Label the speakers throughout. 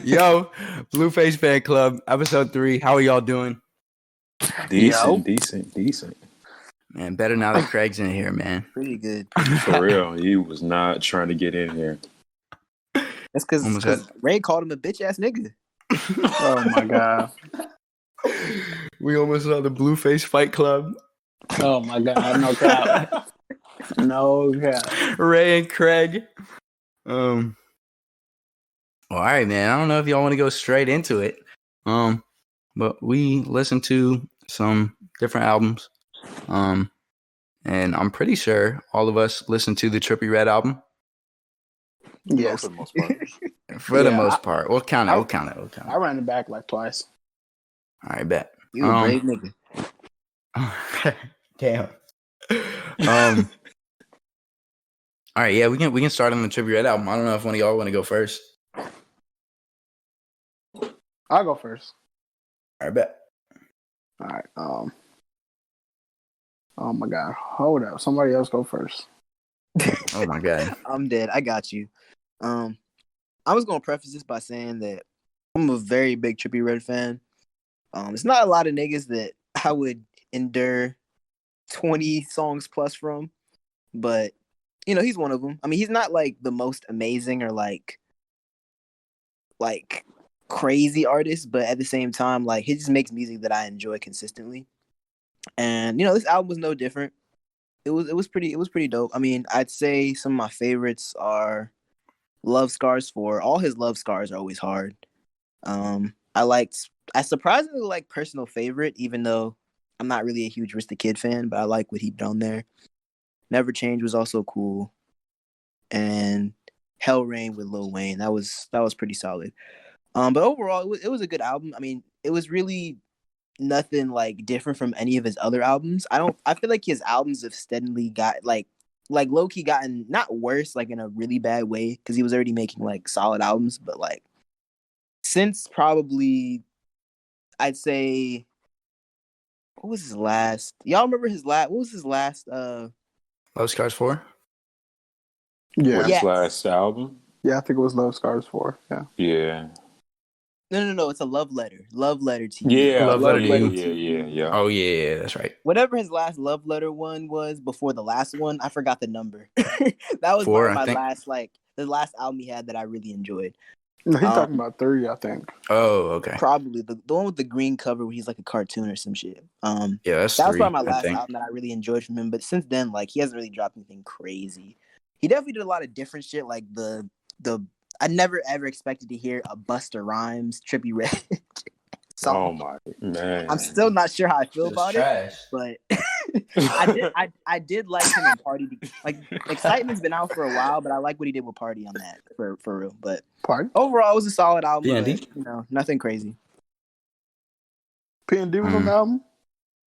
Speaker 1: Yo, Blueface Fan Club, episode 3. How are y'all doing?
Speaker 2: Decent.
Speaker 1: Man, better now that Craig's in here, man.
Speaker 3: Pretty good.
Speaker 2: For real, he was not trying to get in here.
Speaker 3: That's because Ray called him a bitch ass nigga.
Speaker 4: Oh my god.
Speaker 1: We almost saw the Blueface Fight Club.
Speaker 4: Oh my god. No cap. No cap.
Speaker 1: Ray and Craig. Well, all right, man. I don't know if y'all want to go straight into it. But we listened to some different albums. And I'm pretty sure all of us listened to the Trippie Redd album.
Speaker 4: Yes.
Speaker 2: For the most part.
Speaker 1: For the most part. We'll count it.
Speaker 4: I ran it back like twice.
Speaker 1: All right, bet.
Speaker 3: You a brave nigga.
Speaker 1: Damn. All right, yeah, we can start on the Trippie Redd album. I don't know if one of y'all want to go first.
Speaker 4: I'll go first.
Speaker 1: All right, bet.
Speaker 4: All right. Oh my god. Hold up. Somebody else go first.
Speaker 1: Oh my god.
Speaker 3: I'm dead. I got you. I was gonna preface this by saying that I'm a very big Trippie Redd fan. It's not a lot of niggas that I would endure 20 songs plus from, but you know, he's one of them. I mean, he's not like the most amazing or like crazy artist, but at the same time, like he just makes music that I enjoy consistently. And you know, this album was no different. It was pretty dope. I mean, I'd say some of my favorites are Love Scars 4. All his Love Scars are always hard. I surprisingly like Personal Favorite, even though I'm not really a huge Rista Kid fan, but I like what he did on there. Never Change was also cool. And Hell Rain with Lil Wayne. That was pretty solid. But overall it was a good album. I mean, it was really nothing like different from any of his other albums. I feel like his albums have steadily got like low-key gotten not worse like in a really bad way, because he was already making like solid albums, but like since probably I'd say what was his last? Y'all remember what was his last
Speaker 1: Love Scars 4?
Speaker 4: Yeah.
Speaker 2: His last album?
Speaker 4: Yeah, I think it was Love Scars 4. Yeah.
Speaker 2: Yeah.
Speaker 3: No. It's a love letter. Love letter to you.
Speaker 2: Yeah.
Speaker 1: Love Letter to You.
Speaker 2: Yeah.
Speaker 1: Oh yeah, that's right.
Speaker 3: Whatever his last love letter one was before the last one, I forgot the number. That was
Speaker 1: 4,
Speaker 3: my
Speaker 1: I think.
Speaker 3: last the last album he had that I really enjoyed.
Speaker 4: No, he's talking about 3, I think.
Speaker 1: Oh, okay.
Speaker 3: Probably the one with the green cover where he's like a cartoon or some shit.
Speaker 1: Yeah, that's
Speaker 3: that was
Speaker 1: 3,
Speaker 3: probably my
Speaker 1: I
Speaker 3: last
Speaker 1: think.
Speaker 3: album that I really enjoyed from him. But since then, like he hasn't really dropped anything crazy. He definitely did a lot of different shit, like the I never ever expected to hear a Busta Rhymes Trippie Redd song.
Speaker 2: Oh my man.
Speaker 3: I'm still not sure how I feel about
Speaker 1: trash.
Speaker 3: it, but I did like him in Party. Like Excitement's been out for a while, but I like what he did with Party on that for real. But
Speaker 4: Party?
Speaker 3: overall, it was a solid album.
Speaker 1: P&D?
Speaker 3: But, you know, nothing crazy.
Speaker 4: P&D was on the album?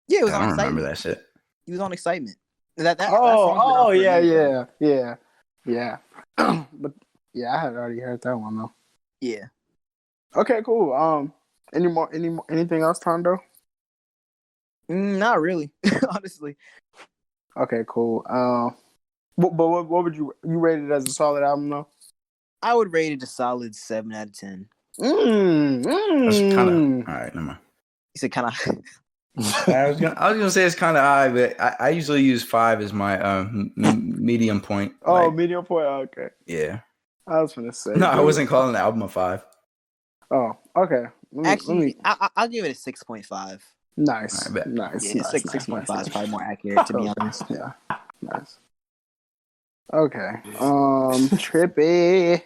Speaker 3: Yeah, it was
Speaker 1: I
Speaker 3: on
Speaker 1: don't
Speaker 3: Excitement.
Speaker 1: remember that shit.
Speaker 3: He was on Excitement. That song's been
Speaker 4: Oh,
Speaker 3: out for a minute.
Speaker 4: yeah. But yeah, I had already heard that one though.
Speaker 3: Yeah.
Speaker 4: Okay, cool. Anything else, Tando?
Speaker 3: Not really, honestly.
Speaker 4: Okay, cool. But what would you rate it as a solid album though?
Speaker 3: I would rate it a solid 7 out of 10.
Speaker 1: That's kind of all right. Never mind.
Speaker 3: He said kind of.
Speaker 1: I was gonna say it's kind of high, but I usually use 5 as my medium point.
Speaker 4: Oh,
Speaker 1: Like,
Speaker 4: medium point. Okay.
Speaker 1: yeah.
Speaker 4: I was gonna say.
Speaker 1: No, I wasn't calling the album a 5.
Speaker 4: Oh, okay.
Speaker 3: I'll give it a 6.5.
Speaker 4: Nice.
Speaker 1: I bet.
Speaker 4: Nice.
Speaker 3: Yeah,
Speaker 4: nice,
Speaker 3: 6.5
Speaker 4: nice.
Speaker 3: is probably more accurate, to be honest.
Speaker 4: Yeah. Nice. Okay. Trippie.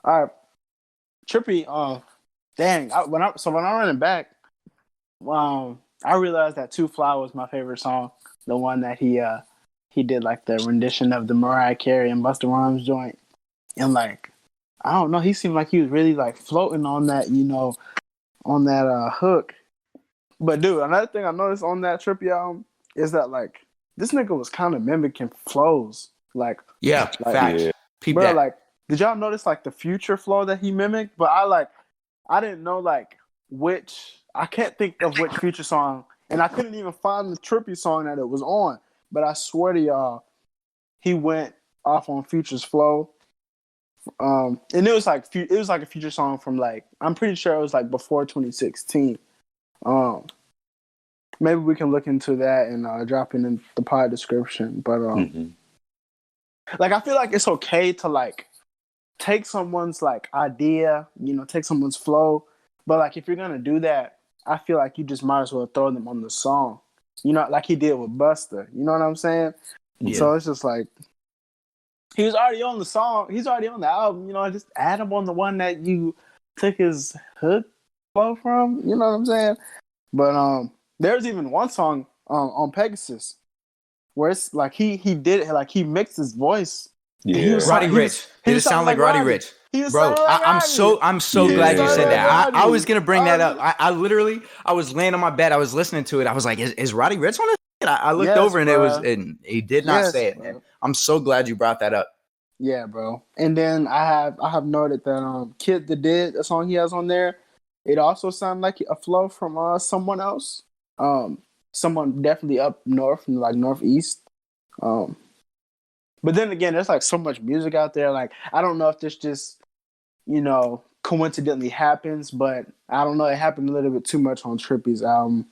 Speaker 4: All right. Trippie. Dang. When I ran it back, I realized that "Too Fly" was my favorite song. The one that he did like the rendition of the Mariah Carey and Busta Rhymes joint, and like I don't know, he seemed like he was really like floating on that, you know, on that hook. But dude, another thing I noticed on that Trippie album is that like this nigga was kind of mimicking flows. Like
Speaker 1: Yeah, facts.
Speaker 2: Yeah.
Speaker 1: Peep
Speaker 4: bro,
Speaker 1: that.
Speaker 4: like did y'all notice like the Future flow that he mimicked? But I didn't know like which. I can't think of which Future song, and I couldn't even find the Trippie song that it was on. But I swear to y'all, he went off on Future's flow. And it was like a future song from like I'm pretty sure it was like before 2016. Maybe we can look into that and drop it in the pod description. But like I feel like it's okay to like take someone's like idea, take someone's flow. But like if you're gonna do that, I feel like you just might as well throw them on the song. Like he did with Busta. You know what I'm saying?
Speaker 1: Yeah.
Speaker 4: So it's just like he was already on the song. He's already on the album. Just add him on the one that you took his hook flow from. You know what I'm saying? But there's even one song on Pegasus where it's like he did it, like he mixed his voice.
Speaker 2: Yeah.
Speaker 1: Roddy Ricch. Did it sound like Roddy Ricch? Bro, I'm so glad you said that. I was gonna bring that up. I literally was laying on my bed. I was listening to it. I was like, "Is Roddy Ricch on it?" I looked over and he did not say it. Man. I'm so glad you brought that up.
Speaker 4: Yeah, bro. And then I have noted that Kid the Did, the song he has on there, it also sounded like a flow from someone else. Someone definitely up north, like northeast. But then again, there's like so much music out there. Like I don't know if this just coincidentally happens, but I don't know. It happened a little bit too much on Trippie's album.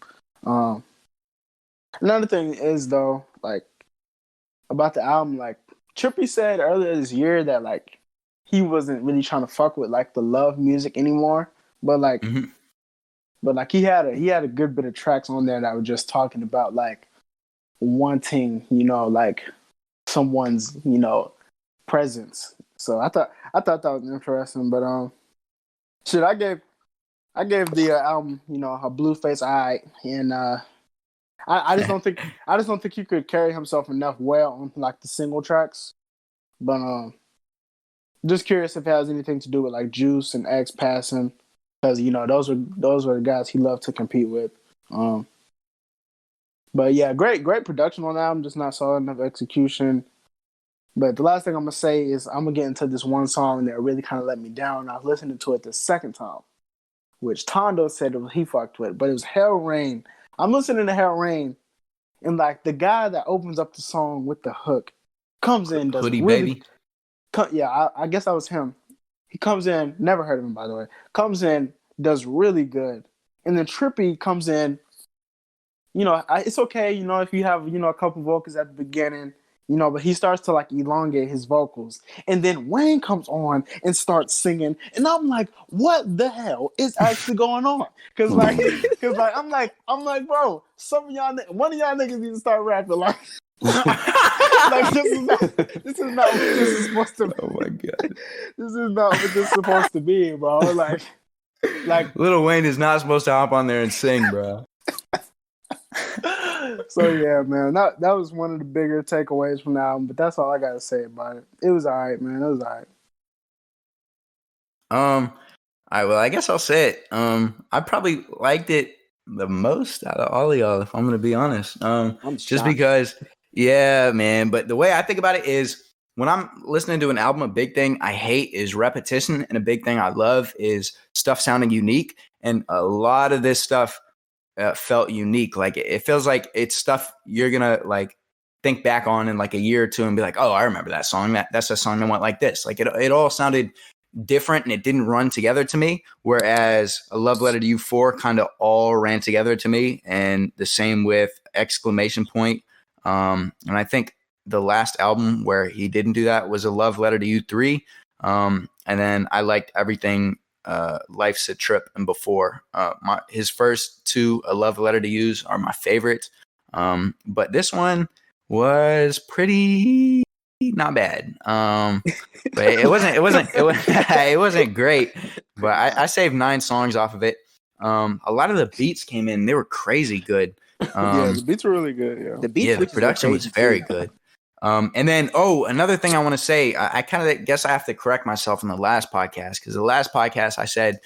Speaker 4: Another thing is though, like about the album, like Trippie said earlier this year that like he wasn't really trying to fuck with like the love music anymore, but like, but like he had a good bit of tracks on there that were just talking about like wanting, like someone's, presence. So I thought that was interesting, but shit, I gave the album, a blue face eye, and I just don't think he could carry himself enough well on like the single tracks. But just curious if it has anything to do with like Juice and X passing, because those were the guys he loved to compete with. But yeah, great production on the album, just not solid enough execution. But the last thing I'm gonna say is I'm gonna get into this one song that really kind of let me down. I was listening to it the second time, which Tando said he fucked with, but it was Hell Rain. I'm listening to Hell Rain, and like the guy that opens up the song with the hook comes in, does
Speaker 1: Hoodie
Speaker 4: really,
Speaker 1: Baby.
Speaker 4: I guess that was him. He comes in, never heard of him by the way. Comes in, does really good, and then Trippie comes in. It's okay, if you have a couple vocals at the beginning. But he starts to like elongate his vocals, and then Wayne comes on and starts singing, and I'm like, what the hell is actually going on? Because I'm like, bro, one of y'all niggas need to start rapping like, like this is not what this is supposed to be. Oh my god, this is not what this is supposed to be, bro. Like
Speaker 1: Lil Wayne is not supposed to hop on there and sing, bro.
Speaker 4: So yeah, man, that was one of the bigger takeaways from the album. But that's all I gotta say about it. It was alright, man. It was alright.
Speaker 1: All right. Well, I guess I'll say it. I probably liked it the most out of all of y'all, if I'm gonna be honest. Just because, yeah, man. But the way I think about it is, when I'm listening to an album, a big thing I hate is repetition, and a big thing I love is stuff sounding unique. And a lot of this stuff felt unique. Like it feels like it's stuff you're gonna like think back on in like a year or two and be like, oh, I remember that song. That's a song that went like this. Like it all sounded different and it didn't run together to me. Whereas A Love Letter to You 4 kind of all ran together to me, and the same with Exclamation Point. And I think the last album where he didn't do that was A Love Letter to You 3. And then I liked everything Life's a Trip and Before. His first two A Love Letter to You's are my favorites. But this one was pretty not bad. But it wasn't great. But I saved 9 songs off of it. A lot of the beats came in, they were crazy good.
Speaker 4: Yeah, the beats were really good. Yeah,
Speaker 1: the production was very good. And then, another thing I want to say, I kind of guess I have to correct myself in the last podcast, because the last podcast I said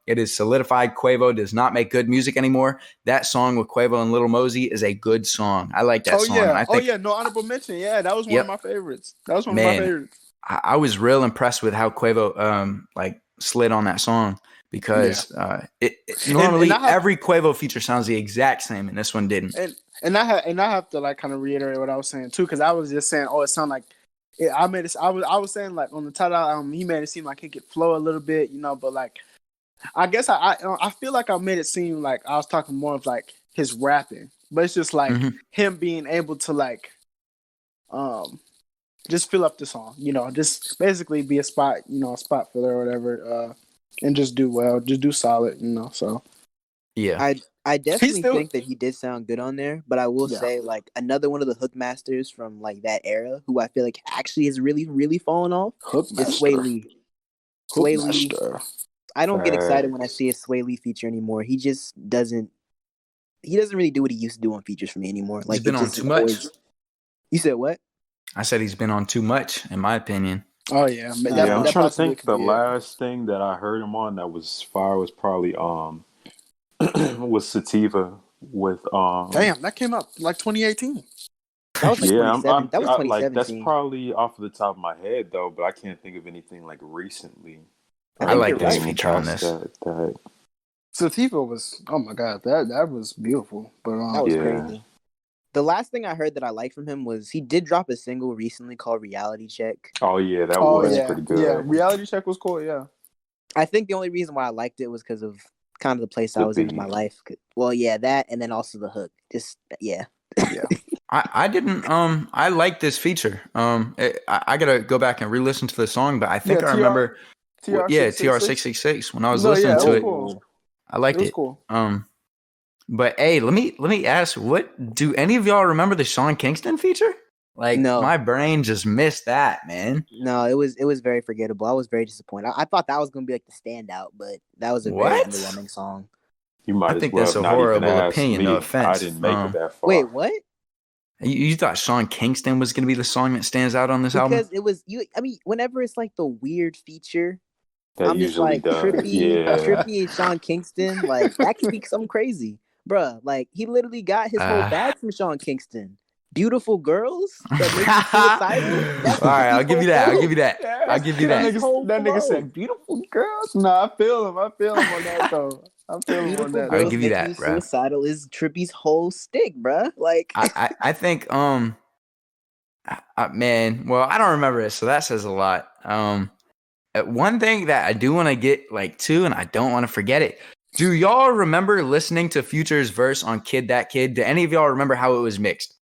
Speaker 1: it is solidified Quavo does not make good music anymore. That song with Quavo and Lil Mosey is a good song. I like that song.
Speaker 4: Yeah. No honorable mention. Yeah, that was one of my favorites. Of my favorites.
Speaker 1: I was real impressed with how Quavo slid on that song, because it normally every Quavo feature sounds the exact same, and this one didn't.
Speaker 4: And I have to like kind of reiterate what I was saying too, because I was just saying, it sounded like Yeah, I made it. I was saying like on the title, he made it seem like he could flow a little bit, but like I guess I feel like I made it seem like I was talking more of like his rapping, but it's just like him being able to like just fill up the song, just basically be a spot, a spot filler or whatever, and just do well, just do solid, So
Speaker 1: yeah,
Speaker 3: I definitely
Speaker 4: still-
Speaker 3: think that he did sound good on there, but I will say like another one of the hook masters from like that era who I feel like actually has really, really fallen off is Sway Lee. Sway Lee. I don't get excited when I see a Sway Lee feature anymore. He just doesn't. He doesn't really do what he used to do on features for me anymore. Like
Speaker 1: he's been on too much.
Speaker 3: You said what?
Speaker 1: I said he's been on too much, in my opinion.
Speaker 4: Oh yeah,
Speaker 2: I'm trying to think. The last thing that I heard him on that was fire was probably was Sativa with
Speaker 4: Damn, that came out like 2018.
Speaker 3: That was like 2017. That was 2017.
Speaker 2: Like, that's probably off of the top of my head though, but I can't think of anything like recently.
Speaker 1: I like this feature on this.
Speaker 2: That.
Speaker 4: Sativa was, oh my god, that was beautiful. But
Speaker 3: that was crazy. The last thing I heard that I liked from him was he did drop a single recently called Reality Check.
Speaker 2: Oh yeah, that was pretty good.
Speaker 4: Yeah, Reality Check was cool. Yeah,
Speaker 3: I think the only reason why I liked it was because of kind of the place I was in my life. Well, yeah, that and then also the hook. Just yeah.
Speaker 1: I didn't I like this feature. I gotta go back and re-listen to the song, but I think I remember TR666 when I was listening to it. Cool. I liked it.
Speaker 4: Cool.
Speaker 1: But hey, let me ask, what do any of y'all remember the Sean Kingston feature? Like, no. My brain just missed that, man.
Speaker 3: No, it was very forgettable. I was very disappointed. I thought that was gonna be like the standout, but that was a very underwhelming song.
Speaker 2: You might.
Speaker 1: I think that's a horrible opinion. No offense.
Speaker 2: I didn't make it that far.
Speaker 3: Wait, what?
Speaker 1: You thought Sean Kingston was gonna be the song that stands out on this album?
Speaker 3: Because it was you. I mean, whenever it's like the weird feature.
Speaker 2: That
Speaker 3: I'm just like Trippy and Sean Kingston, like that could be something crazy, bruh. Like he literally got his whole bag from Sean Kingston. Beautiful girls that make you suicidal.
Speaker 1: All right, I'll give you that. I'll give you that. I'll give you that.
Speaker 4: That nigga said beautiful girls. No, I feel him on that though. I'm feeling him on that.
Speaker 1: I'll give you that, bro.
Speaker 3: Suicidal is Trippy's whole stick, bruh. Like
Speaker 1: I think man, well, I don't remember it, so that says a lot. One thing that I do want to get like to, and I don't want to forget it. Do y'all remember listening to Future's verse on Kid That Kid? Do any of y'all remember how it was mixed?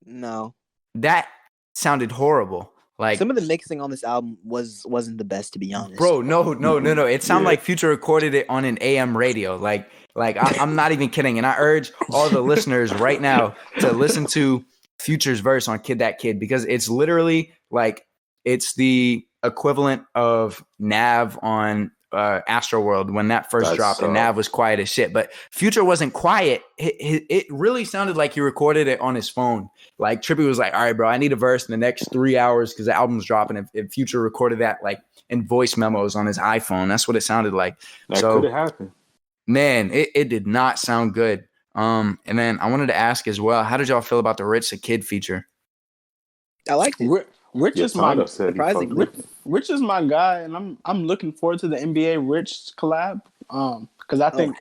Speaker 3: No.
Speaker 1: That sounded horrible. Like
Speaker 3: some of the mixing on this album wasn't the best, to be honest.
Speaker 1: Bro, no. It sounded like Future recorded it on an AM radio. Like I'm not even kidding. And I urge all the listeners right now to listen to Future's verse on Kid That Kid, because it's literally like it's the equivalent of Nav on Astroworld when that first dropped, and Nav was quiet as shit. But Future wasn't quiet. It really sounded like he recorded it on his phone. Like Trippy was like, all right, bro, I need a verse in the next 3 hours because the album's dropping. If Future recorded that like in voice memos on his iPhone, that's what it sounded like.
Speaker 2: That could have happened.
Speaker 1: Man, it did not sound good. And then I wanted to ask as well, how did y'all feel about the Rich the Kid feature?
Speaker 3: I liked it.
Speaker 4: Rich is my Rich is my guy, and I'm looking forward to the NBA Rich collab. Because I think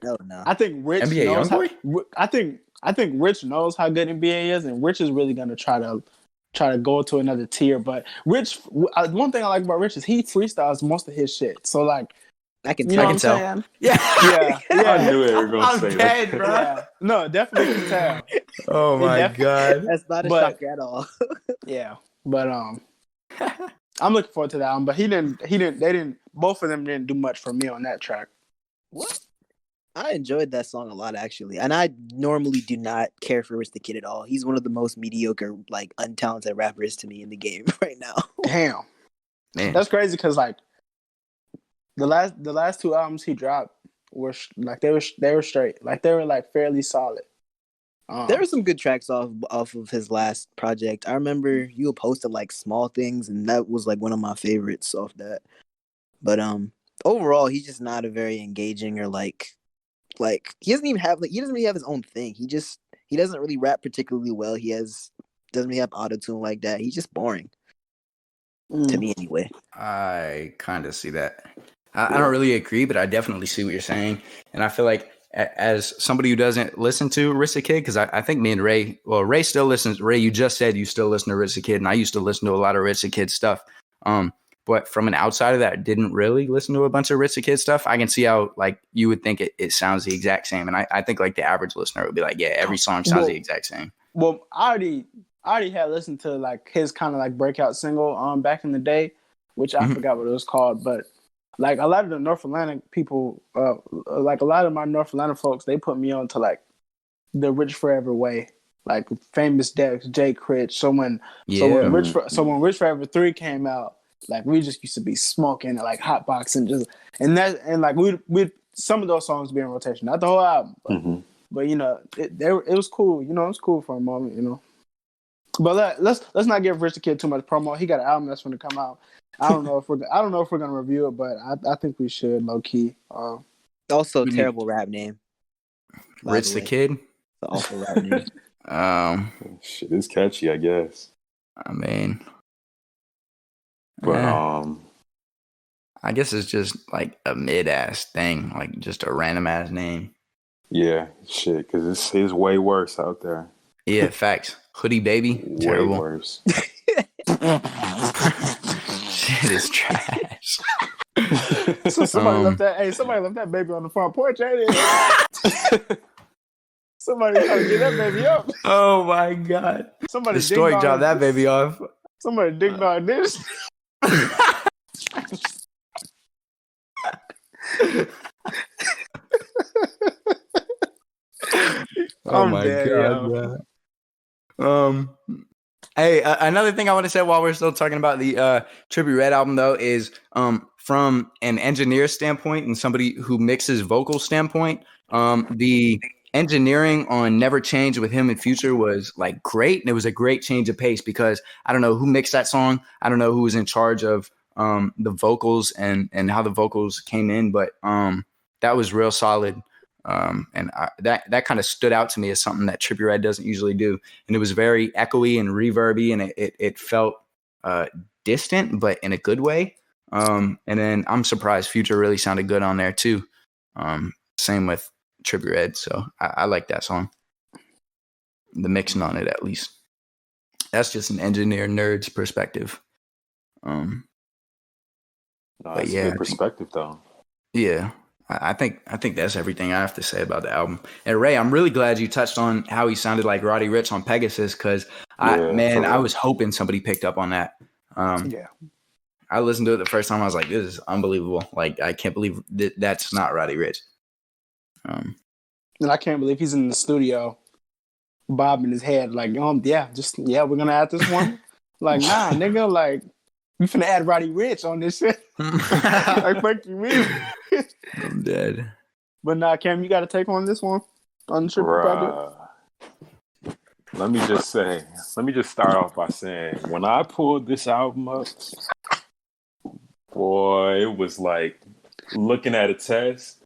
Speaker 4: I think Rich
Speaker 1: NBA
Speaker 4: knows
Speaker 1: Youngboy?
Speaker 4: I think Rich knows how good NBA is, and Rich is really gonna try to go to another tier. But Rich, one thing I like about Rich is he freestyles most of his shit. So like,
Speaker 3: I can
Speaker 1: tell.
Speaker 3: Saying?
Speaker 4: Yeah.
Speaker 2: I knew it. Were gonna say
Speaker 1: dead,
Speaker 2: that,
Speaker 1: bro.
Speaker 4: Yeah. No, definitely can tell.
Speaker 1: Oh my god,
Speaker 3: that's not a shock at all.
Speaker 4: Yeah. But I'm looking forward to that one. But both of them didn't do much for me on that track.
Speaker 3: What? I enjoyed that song a lot, actually. And I normally do not care for Rich the Kid at all. He's one of the most mediocre, like, untalented rappers to me in the game right now.
Speaker 4: Damn.
Speaker 1: Man.
Speaker 4: That's crazy because, like, the last two albums he dropped were like they were straight. Like they were like fairly solid.
Speaker 3: There were some good tracks off of his last project. I remember you posted like Small Things, and that was like one of my favorites off that. But overall, he's just not a very engaging or like he doesn't really have his own thing. He doesn't really rap particularly well. Doesn't really have autotune like that. He's just boring. To me anyway.
Speaker 1: I kind of see that. I don't really agree, but I definitely see what you're saying. And I feel like as somebody who doesn't listen to Arista Kid, because I think me and Ray, well, Ray still listens. Ray, you just said you still listen to Arista Kid, and I used to listen to a lot of Arista Kid stuff. But from an outsider that didn't really listen to a bunch of Arista Kid stuff, I can see how like you would think it sounds the exact same. And I think like the average listener would be like, yeah, every song sounds the exact same.
Speaker 4: Well, I already had listened to like his kind of like breakout single back in the day, which I forgot what it was called, but like a lot of the North Atlanta people, like a lot of my North Atlanta folks, they put me on to like the Rich Forever way, like Famous Dex, Jay Critch. So when Rich Forever 3 came out, like we just used to be smoking and like hotboxing, and like we some of those songs be in rotation, not the whole album, but you know it was cool. You know, it was cool for a moment. You know, but let's not give Rich the Kid too much promo. He got an album that's going to come out. I don't know if we're gonna review it, but I think we should low key.
Speaker 3: Also, terrible rap name.
Speaker 1: Rich the Kid.
Speaker 3: Also rap name.
Speaker 2: Shit is catchy, I guess.
Speaker 1: I mean,
Speaker 2: but
Speaker 1: I guess it's just like a mid-ass thing, like just a random-ass name.
Speaker 2: Yeah, shit, because it's way worse out there.
Speaker 1: Yeah, facts. Hoodie Baby, terrible.
Speaker 2: Way worse.
Speaker 1: Shit is trash.
Speaker 4: So somebody left that baby on the front porch, ain't it? Somebody trying to get that baby up.
Speaker 1: Oh my god!
Speaker 4: Somebody
Speaker 1: the story dropped that baby off.
Speaker 4: Somebody dig dog this.
Speaker 1: Oh my god, bro. Hey, another thing I want to say while we're still talking about the Trippie Redd album, though, is from an engineer standpoint and somebody who mixes vocal standpoint, the engineering on Never Change with him and Future was like great, and it was a great change of pace because I don't know who mixed that song. I don't know who was in charge of the vocals and how the vocals came in, but that was real solid. And that kind of stood out to me as something that Trippie Redd doesn't usually do. And it was very echoey and reverby, and it felt distant, but in a good way. And then I'm surprised Future really sounded good on there too. Same with Trippie Redd. So I like that song. The mixing on it, at least. That's just an engineer nerd's perspective.
Speaker 2: That's a good perspective, though.
Speaker 1: Yeah. I think that's everything I have to say about the album. And Ray, I'm really glad you touched on how he sounded like Roddy Ricch on Pegasus, because I was hoping somebody picked up on that. I listened to it the first time. I was like, this is unbelievable. Like, I can't believe that's not Roddy Ricch.
Speaker 4: And I can't believe he's in the studio bobbing his head like, we're gonna add this one. Like, nah, nigga, like, we finna add Roddy Ricch on this shit. Like, fuck you, mean?
Speaker 1: I'm dead.
Speaker 4: But nah, Cam, you got to take on this one on the Trippie project.
Speaker 2: Let me just start off by saying, when I pulled this album up, boy, it was like looking at a test,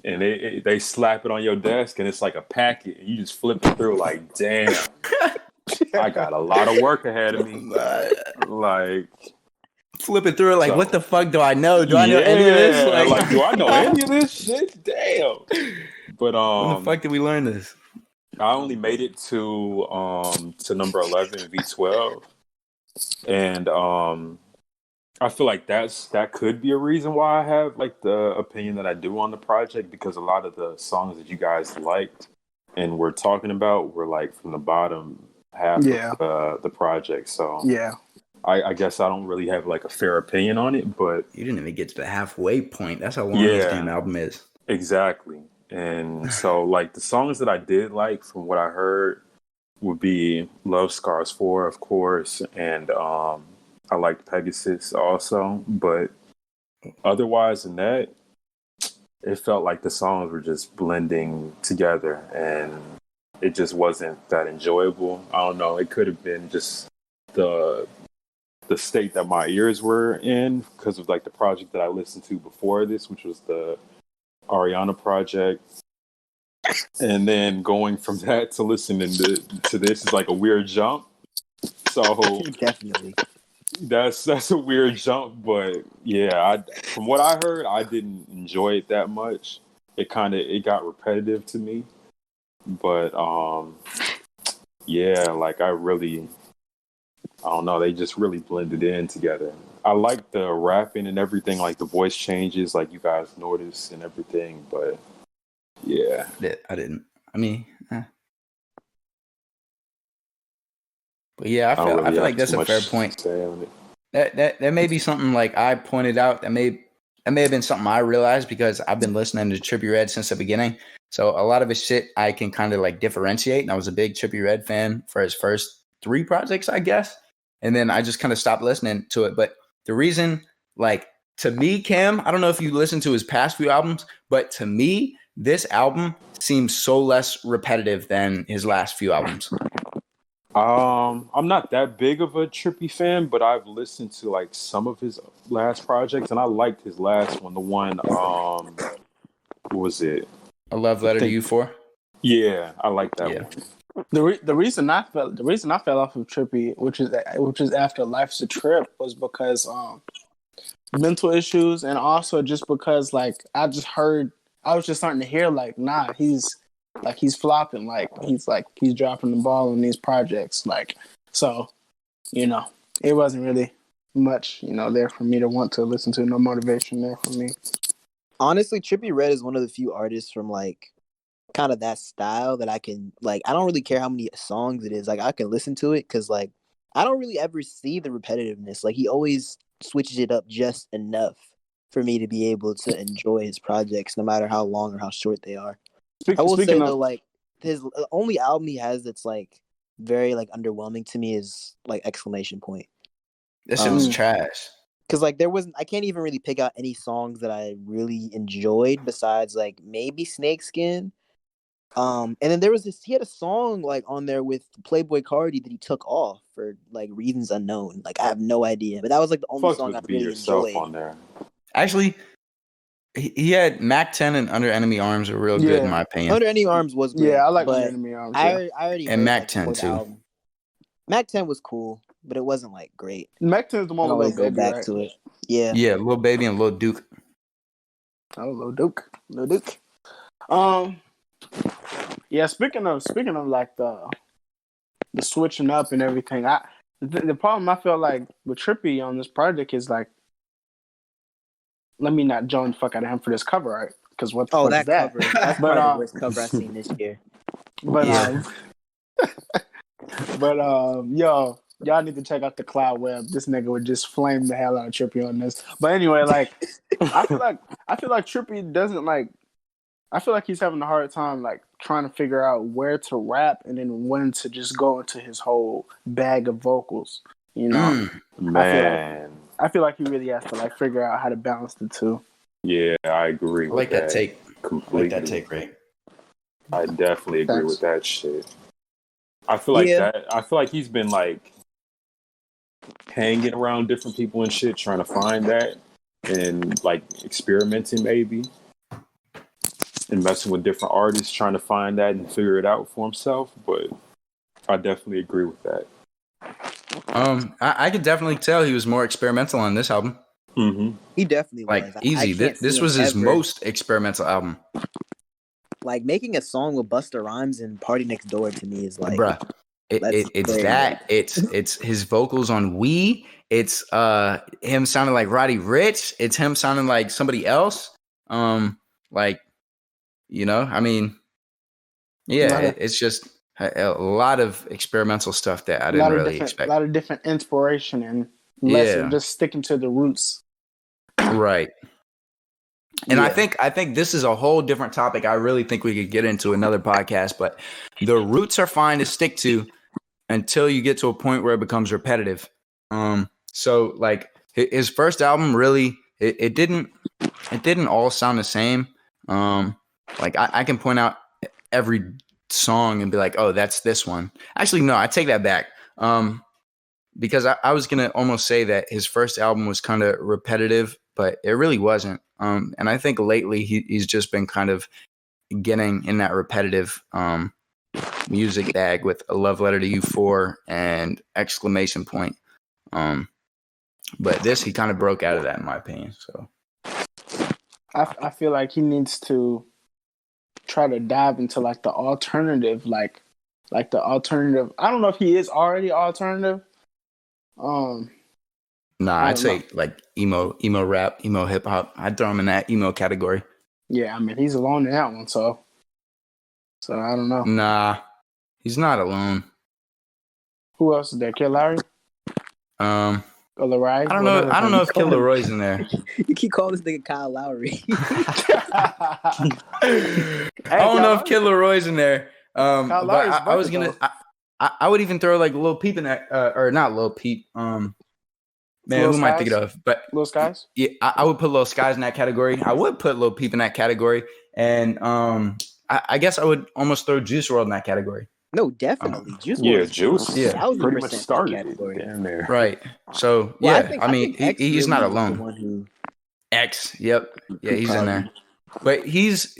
Speaker 2: and they slap it on your desk, and it's like a packet, and you just flip it through like, damn, I got a lot of work ahead of me. Like,
Speaker 1: flipping through it like, what the fuck do I know? Do I know any of this?
Speaker 2: Like, do I know any of this shit? Damn. But
Speaker 1: when the fuck did we learn this?
Speaker 2: I only made it to number 11 V12, and I feel like that could be a reason why I have like the opinion that I do on the project, because a lot of the songs that you guys liked and we're talking about were like from the bottom half of the project. So I guess I don't really have like a fair opinion on it, but
Speaker 1: you didn't even get to the halfway point. That's how long this damn album is.
Speaker 2: Exactly. And so like the songs that I did like from what I heard would be Love Scars 4, of course, and I liked Pegasus also, but otherwise than that, it felt like the songs were just blending together and it just wasn't that enjoyable. I don't know, it could have been just the state that my ears were in because of like the project that I listened to before this, which was the Ariana project. And then going from that to listening to this is like a weird jump. So
Speaker 3: definitely.
Speaker 2: That's a weird jump, but yeah, from what I heard, I didn't enjoy it that much. it got repetitive to me. But yeah, like I don't know, they just really blended in together. I like the rapping and everything, like the voice changes, like you guys notice and everything. But yeah,
Speaker 1: I didn't. I mean, but yeah,
Speaker 2: I don't
Speaker 1: I
Speaker 2: really
Speaker 1: feel
Speaker 2: have
Speaker 1: like that's
Speaker 2: too
Speaker 1: a fair
Speaker 2: much
Speaker 1: point.
Speaker 2: to say on it.
Speaker 1: That may be something like I pointed out that may have been something I realized because I've been listening to Trippie Redd since the beginning. So a lot of his shit I can kind of like differentiate. And I was a big Trippie Redd fan for his first 3 projects, I guess. And then I just kind of stopped listening to it. But the reason, like, to me, Cam, I don't know if you listened to his past few albums, but to me, this album seems so less repetitive than his last few albums.
Speaker 2: I'm not that big of a Trippy fan, but I've listened to like some of his last projects, and I liked his last one. The one, what was it?
Speaker 1: A Love Letter to You 4?
Speaker 2: Yeah, I like that
Speaker 1: Yeah.
Speaker 2: one.
Speaker 4: The reason I fell off of Trippy, which is after Life's a Trip, was because mental issues, and also just because like I was just starting to hear like, nah, he's flopping, like he's dropping the ball on these projects, like, so, it wasn't really much, there for me to want to listen to. No motivation there for me.
Speaker 3: Honestly, Trippie Redd is one of the few artists from like kind of that style that I can like. I don't really care how many songs it is. Like I can listen to it because like I don't really ever see the repetitiveness. Like he always switches it up just enough for me to be able to enjoy his projects, no matter how long or how short they are. I will say though, like his only album he has that's like very like underwhelming to me is like Exclamation Point.
Speaker 1: This shit was trash.
Speaker 3: Because like I can't even really pick out any songs that I really enjoyed besides like maybe Snakeskin. And then he had a song like on there with Playboy Cardi that he took off for like reasons unknown. Like I have no idea, but that was like the only song I
Speaker 2: Be
Speaker 3: really
Speaker 2: Yourself
Speaker 3: enjoyed
Speaker 2: on there.
Speaker 1: Actually, he had Mac 10 and Under Enemy Arms are real good in my opinion.
Speaker 3: Under Enemy Arms was great.
Speaker 4: Yeah, I like
Speaker 3: Under
Speaker 4: Enemy Arms.
Speaker 3: I already
Speaker 1: and
Speaker 3: heard
Speaker 1: Mac
Speaker 3: that
Speaker 1: 10 too.
Speaker 3: album. Mac 10 was cool, but it wasn't like great.
Speaker 4: Mac 10 is the one with Lil Baby, right?
Speaker 3: To it. Yeah.
Speaker 1: Yeah, Lil Baby and Lil Duke.
Speaker 4: Oh, Lil Duke. Yeah. Speaking of like the switching up and everything, the problem I feel like with Trippy on this project is like, let me not join the fuck out of him for this cover art, because what the fuck is that?
Speaker 3: Cover, that's probably the worst cover I've seen this year.
Speaker 4: But yo, y'all need to check out the Cloud Web. This nigga would just flame the hell out of Trippy on this. But anyway, like I feel like Trippy doesn't like. I feel like he's having a hard time like trying to figure out where to rap and then when to just go into his whole bag of vocals.
Speaker 2: Man,
Speaker 4: I feel like he really has to like figure out how to balance the two.
Speaker 2: Yeah, I agree.
Speaker 1: I like that take.
Speaker 2: Completely.
Speaker 1: I like that take, Ray.
Speaker 2: I definitely agree with that shit. I feel like I feel like he's been like hanging around different people and shit, trying to find that and like experimenting maybe and messing with different artists, trying to find that and figure it out for himself. But I definitely agree with that.
Speaker 1: I could definitely tell he was more experimental on this album.
Speaker 2: Mm-hmm.
Speaker 3: He definitely
Speaker 1: was.
Speaker 3: Like
Speaker 1: easy. This was his most experimental album.
Speaker 3: Like making a song with Busta Rhymes and Party Next Door to me is like,
Speaker 1: bruh. It's that. It's his vocals on We. It's him sounding like Roddy Ricch. It's him sounding like somebody else. Like, I mean, yeah, it's just a lot of experimental stuff that I didn't really expect.
Speaker 4: A lot of different inspiration and less of just sticking to the roots.
Speaker 1: Right. And I think this is a whole different topic. I really think we could get into another podcast, but the roots are fine to stick to until you get to a point where it becomes repetitive. So like his first album really, it didn't all sound the same. Like I can point out every song and be like, oh, that's this one. Actually, no, I take that back. Because I was going to almost say that his first album was kind of repetitive, but it really wasn't. And I think lately he's just been kind of getting in that repetitive music bag with A Love Letter to You 4 and Exclamation Point. But this, he kind of broke out of that, in my opinion. So
Speaker 4: I feel like he needs to try to dive into like the alternative, like the alternative. I don't know if he is already alternative.
Speaker 1: Nah,
Speaker 4: I
Speaker 1: I'd
Speaker 4: don't know.
Speaker 1: say like emo rap, emo hip hop. I'd throw him in that emo category.
Speaker 4: Yeah, I mean he's alone in that one, so I don't know.
Speaker 1: Nah, he's not alone.
Speaker 4: Who else is there? Kid Larry?
Speaker 1: Um,
Speaker 4: Or Larry?
Speaker 1: I don't know. I don't know if Kid Leroy's in there.
Speaker 3: You keep calling this nigga Kyle Lowry.
Speaker 1: I don't know if Kid Leroy's in there. But I was gonna. I would even throw like Lil Peep in that, or not Lil Peep. Man,
Speaker 4: Lil
Speaker 1: who am I
Speaker 4: Skies?
Speaker 1: thinking of? But
Speaker 4: Lil Skies?
Speaker 1: yeah, I would put Lil Skies in that category. I would put Lil Peep in that category, and I guess I would almost throw Juice WRLD in that category.
Speaker 3: No, definitely. Juice
Speaker 2: Yeah,
Speaker 3: WRLD.
Speaker 2: Juice.
Speaker 1: Yeah.
Speaker 2: Pretty much started it. Damn near.
Speaker 1: Right. So
Speaker 3: Well,
Speaker 1: yeah, I mean,
Speaker 3: X
Speaker 1: he's
Speaker 3: really
Speaker 1: not
Speaker 3: is the
Speaker 1: alone.
Speaker 3: one who
Speaker 1: X. Yep. Yeah, he's in
Speaker 3: probably-
Speaker 1: there. But he's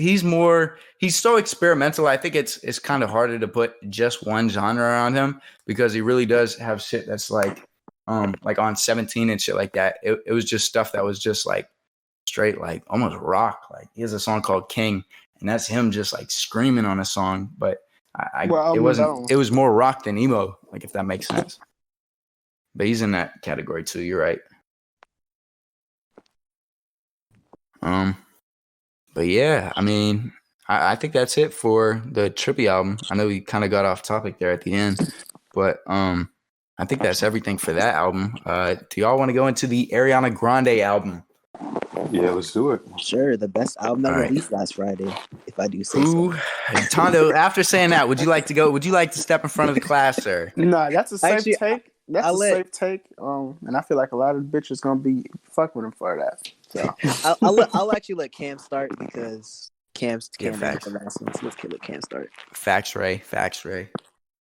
Speaker 1: so experimental. I think it's kind of harder to put just one genre on him because he really does have shit that's like on 17 and shit like that. It was just stuff that was just like straight like almost rock. Like he has a song called King, and that's him just like screaming on a song. But it wasn't. It was more rock than emo. Like if that makes sense. But he's in that category too. You're right. But yeah, I mean, I think that's it for the Trippy album. I know we kind of got off topic there at the end, but I think that's everything for that album. Do y'all want to go into the Ariana Grande album?
Speaker 2: Yeah, let's do it.
Speaker 3: Sure, the best album that released last Friday, if I do say so.
Speaker 1: Tando, after saying that, would you like to go? Would you like to step in front of the class, sir?
Speaker 4: No, that's a safe take. That's a safe take. And I feel like a lot of bitches gonna be fuck with him for that. So
Speaker 3: I'll actually let Cam start because Cam's the last one. So let's let Cam start.
Speaker 1: Facts, Ray.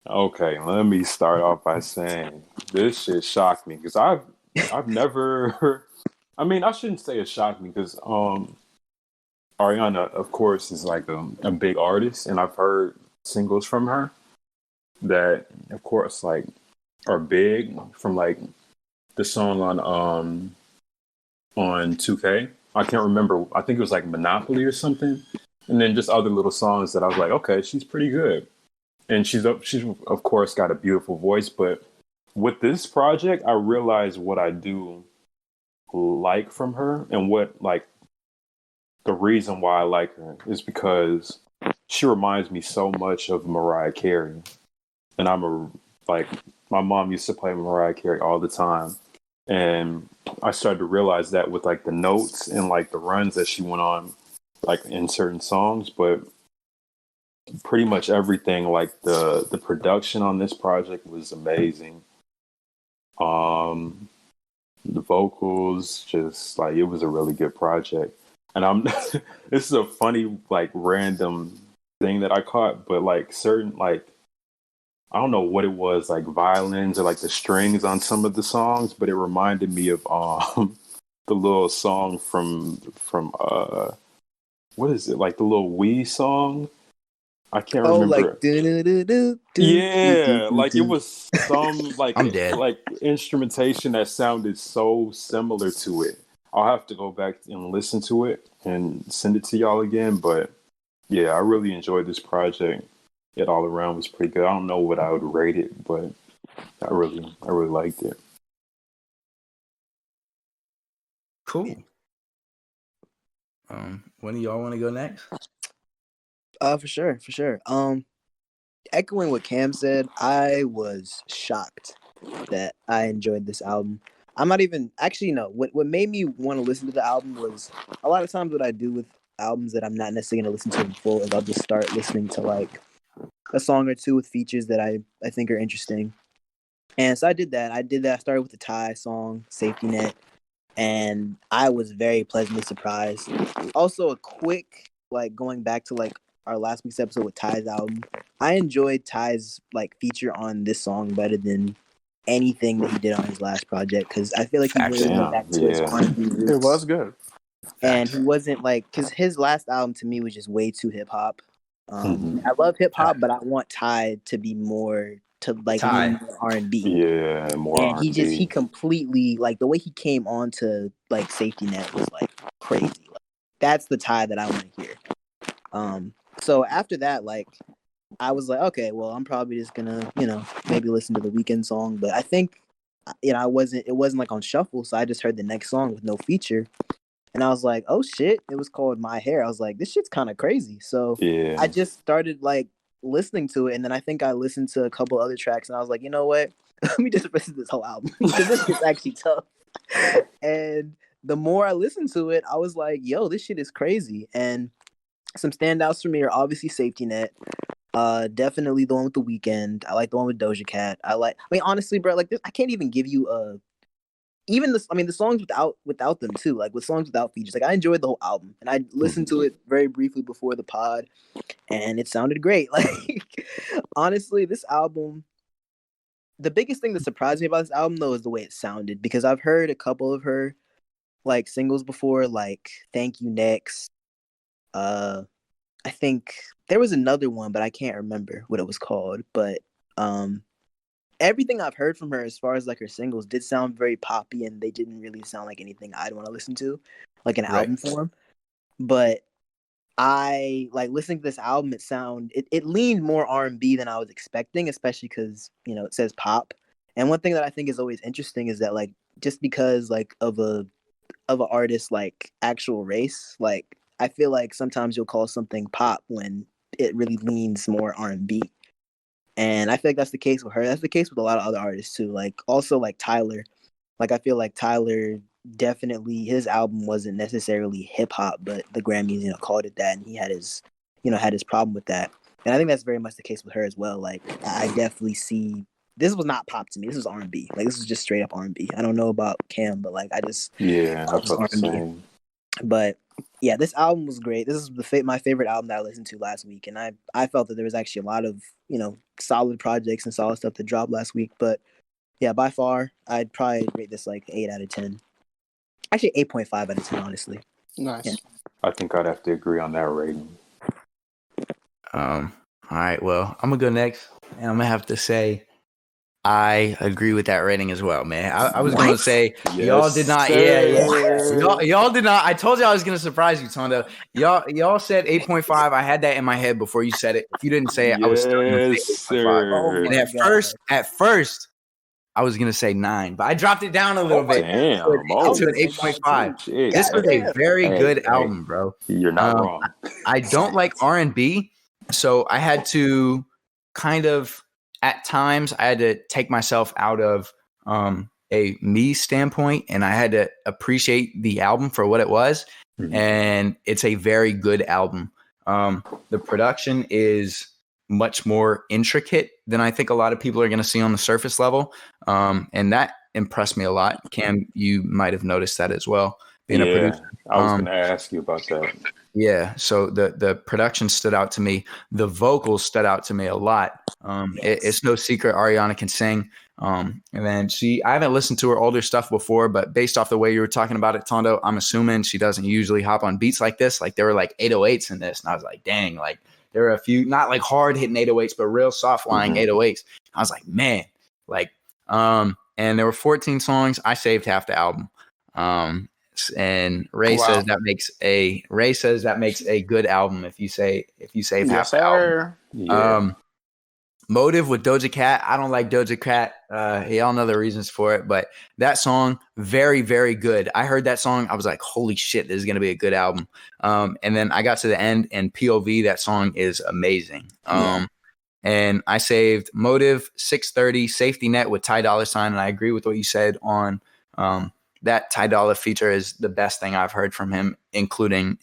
Speaker 2: Okay, let me start off by saying this shit shocked me because I've never. I mean, I shouldn't say it shocked me because Ariana, of course, is like a big artist, and I've heard singles from her that, of course, like are big from like the song on 2K. I can't remember. I think it was like Monopoly or something, and then just other little songs that I was like, okay, she's pretty good, and she's of course got a beautiful voice. But with this project, I realized what I do like from her and what like the reason why I like her is because she reminds me so much of Mariah Carey, and my mom used to play Mariah Carey all the time, and I started to realize that with like the notes and like the runs that she went on like in certain songs, but pretty much everything, like the production on this project was amazing. The vocals, just like it was a really good project. And this is a funny, like random thing that I caught, but like certain, like, I don't know what it was, like violins or like the strings on some of the songs, but it reminded me of the little song from what is it? Like the little Wii song? I can't remember. Yeah, like it was some like like instrumentation that sounded so similar to it. I'll have to go back and listen to it and send it to y'all again. But yeah, I really enjoyed this project. It all around was pretty good. I don't know what I would rate it, but I really liked it.
Speaker 1: Cool. When do y'all want to go next?
Speaker 3: For sure. Echoing what Cam said, I was shocked that I enjoyed this album. I'm not even actually no. What made me want to listen to the album was a lot of times what I do with albums that I'm not necessarily gonna listen to in full is I'll just start listening to like a song or two with features that I think are interesting. And so I did that. I started with the Ty song, Safety Net, and I was very pleasantly surprised. Also, a quick like going back to like our last week's episode with Ty's album, I enjoyed Ty's like feature on this song better than anything that he did on his last project because I feel like he really went back to his R&B roots.
Speaker 4: It was good,
Speaker 3: and he wasn't like because his last album to me was just way too hip hop. I love hip hop, but I want Ty to be more to like more R&B.
Speaker 2: Yeah, more.
Speaker 3: And he completely like the way he came on to like Safety Net was like crazy. Like, that's the Ty that I want to hear. So after that, like, I was like, okay, well, I'm probably just gonna, maybe listen to the Weeknd song. But I think, it wasn't like on shuffle, so I just heard the next song with no feature, and I was like, oh shit, it was called My Hair. I was like, this shit's kind of crazy. So I
Speaker 2: Yeah.
Speaker 3: just started like listening to it, and then I think I listened to a couple other tracks, and I was like, you know what? Let me just listen to this whole album because this is actually tough. And the more I listened to it, I was like, yo, this shit is crazy. And some standouts for me are obviously Safety Net. Definitely the one with the Weeknd. I like the one with Doja Cat. Honestly, bro, like this, I can't even give you even the. I mean, the songs without them too. Like with songs without features. Like I enjoyed the whole album, and I listened to it very briefly before the pod, and it sounded great. Like honestly, this album. The biggest thing that surprised me about this album though is the way it sounded, because I've heard a couple of her like singles before, like Thank You Next. I think there was another one, but I can't remember what it was called. But everything I've heard from her as far as like her singles did sound very poppy, and they didn't really sound like anything I'd want to listen to, like an album form. But I like listening to this album. It leaned more R&B than I was expecting, especially because it says pop. And one thing that I think is always interesting is that like just because like of an artist like actual race, like I feel like sometimes you'll call something pop when it really leans more R&B. And I feel like that's the case with her. That's the case with a lot of other artists too. Like also like Tyler. Like I feel like Tyler definitely, his album wasn't necessarily hip hop, but the Grammys, called it that, and he had his problem with that. And I think that's very much the case with her as well. Like I definitely see this was not pop to me. This was R&B. Like this is just straight up R&B. I don't know about Cam, but like I
Speaker 2: felt the same.
Speaker 3: But yeah, this album was great. This is my favorite album that I listened to last week, and I felt that there was actually a lot of solid projects and solid stuff that dropped last week. But yeah, by far, I'd probably rate this like 8 out of 10. Actually, 8.5 out of 10, honestly.
Speaker 4: Nice.
Speaker 3: Yeah.
Speaker 2: I think I'd have to agree on that rating.
Speaker 1: All right, well, I'm gonna go next, and I'm gonna have to say I agree with that rating as well, man. I was going to say y'all did not.
Speaker 2: Sir.
Speaker 1: Y'all did not. I told you I was going to surprise you, Tando. Y'all said 8.5. I had that in my head before you said it. If you didn't say it, I was still going to say 8.5. And at first, I was going to say 9, but I dropped it down a little bit to an 8.5. This was a very good album, bro.
Speaker 2: You're not wrong.
Speaker 1: I don't like R&B, so I had to kind of. At times, I had to take myself out of a me standpoint, and I had to appreciate the album for what it was. Mm-hmm. And it's a very good album. The production is much more intricate than I think a lot of people are going to see on the surface level. And that impressed me a lot. Cam, you might have noticed that as well. Being a producer.
Speaker 2: I was going to ask you about that.
Speaker 1: Yeah, so the production stood out to me. The vocals stood out to me a lot. It's no secret Ariana can sing. And then I haven't listened to her older stuff before, but based off the way you were talking about it, Tando, I'm assuming she doesn't usually hop on beats like this. Like there were like 808s in this, and I was like, dang, like there were a few not like hard hitting 808s, but real soft lying 808s. I was like, man, like and there were 14 songs. I saved half the album. And Ray says that makes a good album if you save half the album. Yeah. Motive with Doja Cat. I don't like Doja Cat. Y'all know the reasons for it, but that song, very, very good. I heard that song. I was like, holy shit, this is going to be a good album. And then I got to the end, and POV, that song is amazing. And I saved Motive, 630, Safety Net with Ty Dolla $ign. And I agree with what you said on that Ty Dolla feature is the best thing I've heard from him, including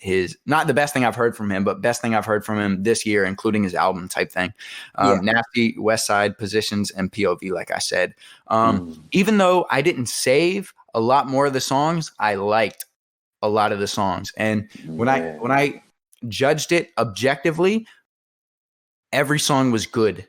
Speaker 1: not the best thing I've heard from him, but best thing I've heard from him this year, including his album type thing. Nasty, Westside, Positions, and POV, like I said. Even though I didn't save a lot more of the songs, I liked a lot of the songs. And when I judged it objectively, every song was good.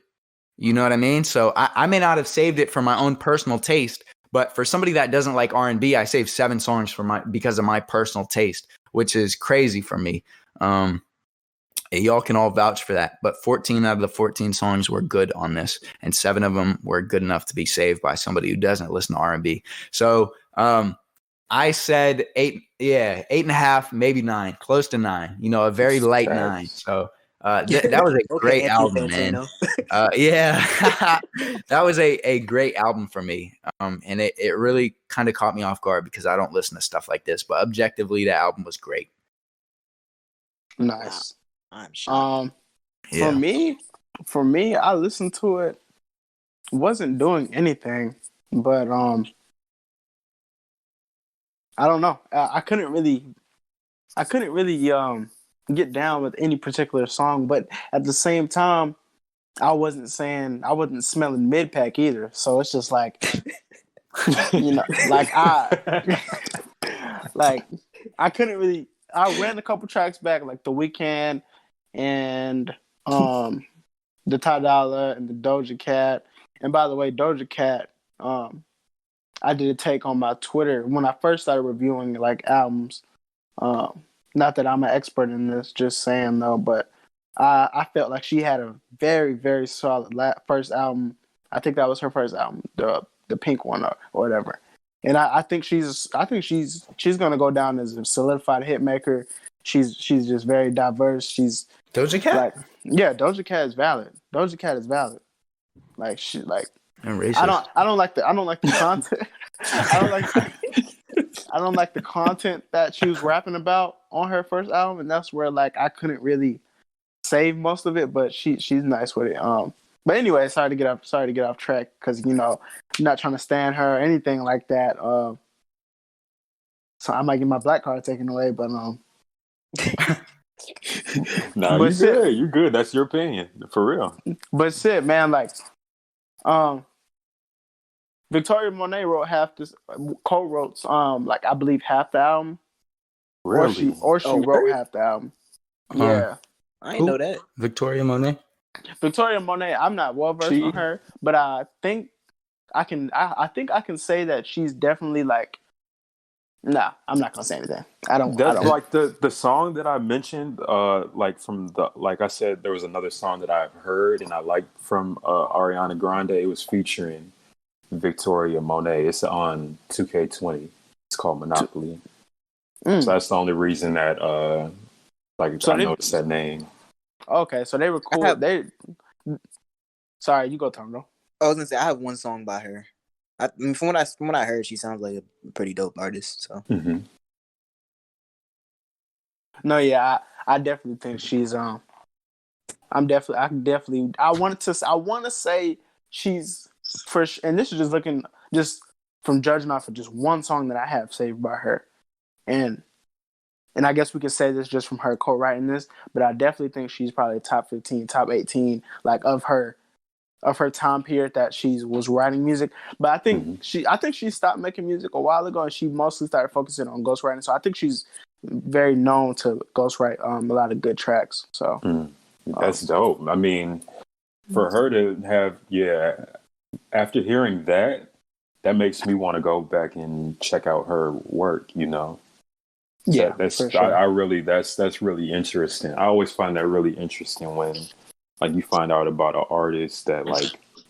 Speaker 1: You know what I mean? So I may not have saved it for my own personal taste, but for somebody that doesn't like R&B, I saved 7 songs because of my personal taste, which is crazy for me. Y'all can all vouch for that. But 14 out of the 14 songs were good on this, and 7 of them were good enough to be saved by somebody who doesn't listen to R&B. So I said 8.5, maybe 9, close to 9. A very light 9. So That was a
Speaker 3: Okay,
Speaker 1: great
Speaker 3: Anthony
Speaker 1: album, man.
Speaker 3: Fantano.
Speaker 1: Yeah, that was a great album for me. And it really kind of caught me off guard because I don't listen to stuff like this. But objectively, the album was great.
Speaker 4: Nice.
Speaker 3: I'm shocked.
Speaker 1: Yeah.
Speaker 4: For me, I listened to it. Wasn't doing anything, but I don't know. I couldn't really get down with any particular song, but at the same time, I wasn't smelling mid pack either. So it's just like, like I couldn't really. I ran a couple tracks back, like The Weeknd and the Ty Dolla and the Doja Cat. And by the way, Doja Cat, I did a take on my Twitter when I first started reviewing like albums. Not that I'm an expert in this, just saying though, but I felt like she had a very, very solid first album. I think that was her first album, the pink one or whatever. And I think she's gonna go down as a solidified hit maker. She's just very diverse. She's
Speaker 1: Doja Cat?
Speaker 4: like, yeah, Doja Cat is valid. Doja Cat is valid. Like she like
Speaker 1: I'm racist.
Speaker 4: I don't like the content. I don't like the content that she was rapping about on her first album, and that's where like I couldn't really save most of it, but she's nice with it. But anyway, sorry to get off track because I'm not trying to stand her or anything like that. So I might get my black card taken away, but
Speaker 2: No, you're good. That's your opinion, for real.
Speaker 4: But shit, man, like, Victoria Monet co-wrote like I believe half the album.
Speaker 2: Really?
Speaker 4: Or she wrote half the album. Yeah.
Speaker 3: I didn't know that.
Speaker 1: Victoria Monet?
Speaker 4: Victoria Monet, I'm not well versed on her, but I think I can say that she's definitely like. Nah, I'm not gonna say anything. I don't.
Speaker 2: Like the song that I mentioned. Like I said, there was another song that I've heard and I liked from Ariana Grande. It was featuring Victoria Monet. It's on 2K20. It's called Monopoly. So that's the only reason that I noticed that name.
Speaker 4: Okay, so they were cool. Sorry, you go, Tando.
Speaker 3: I was gonna say I have one song by her. I mean, from what I heard, she sounds like a pretty dope artist. So.
Speaker 2: Mm-hmm.
Speaker 4: No, yeah, I definitely think she's I want to say she's first, and this is just from judging off of just one song that I have saved by her, and I guess we could say this just from her co-writing this, but I definitely think she's probably top 15, top 18, like of her time period that she was writing music. But I think she stopped making music a while ago, and she mostly started focusing on ghostwriting. So I think she's very known to ghostwrite a lot of good tracks. So
Speaker 2: that's dope. I mean, for her to have, after hearing that makes me want to go back and check out her work.
Speaker 4: Yeah,
Speaker 2: that's
Speaker 4: for sure.
Speaker 2: That's really interesting. I always find that really interesting when like you find out about an artist that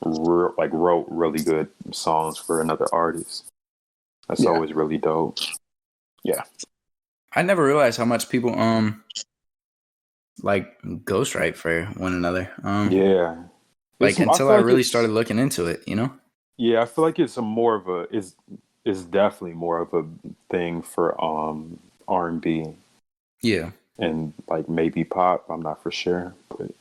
Speaker 2: wrote really good songs for another artist. That's always really dope.
Speaker 4: Yeah.
Speaker 1: I never realized how much people like ghostwrite for one another. Until I really started looking into it,
Speaker 2: Yeah, I feel like it's definitely more of a thing for R&B.
Speaker 1: Yeah.
Speaker 2: And like maybe pop, I'm not for sure, but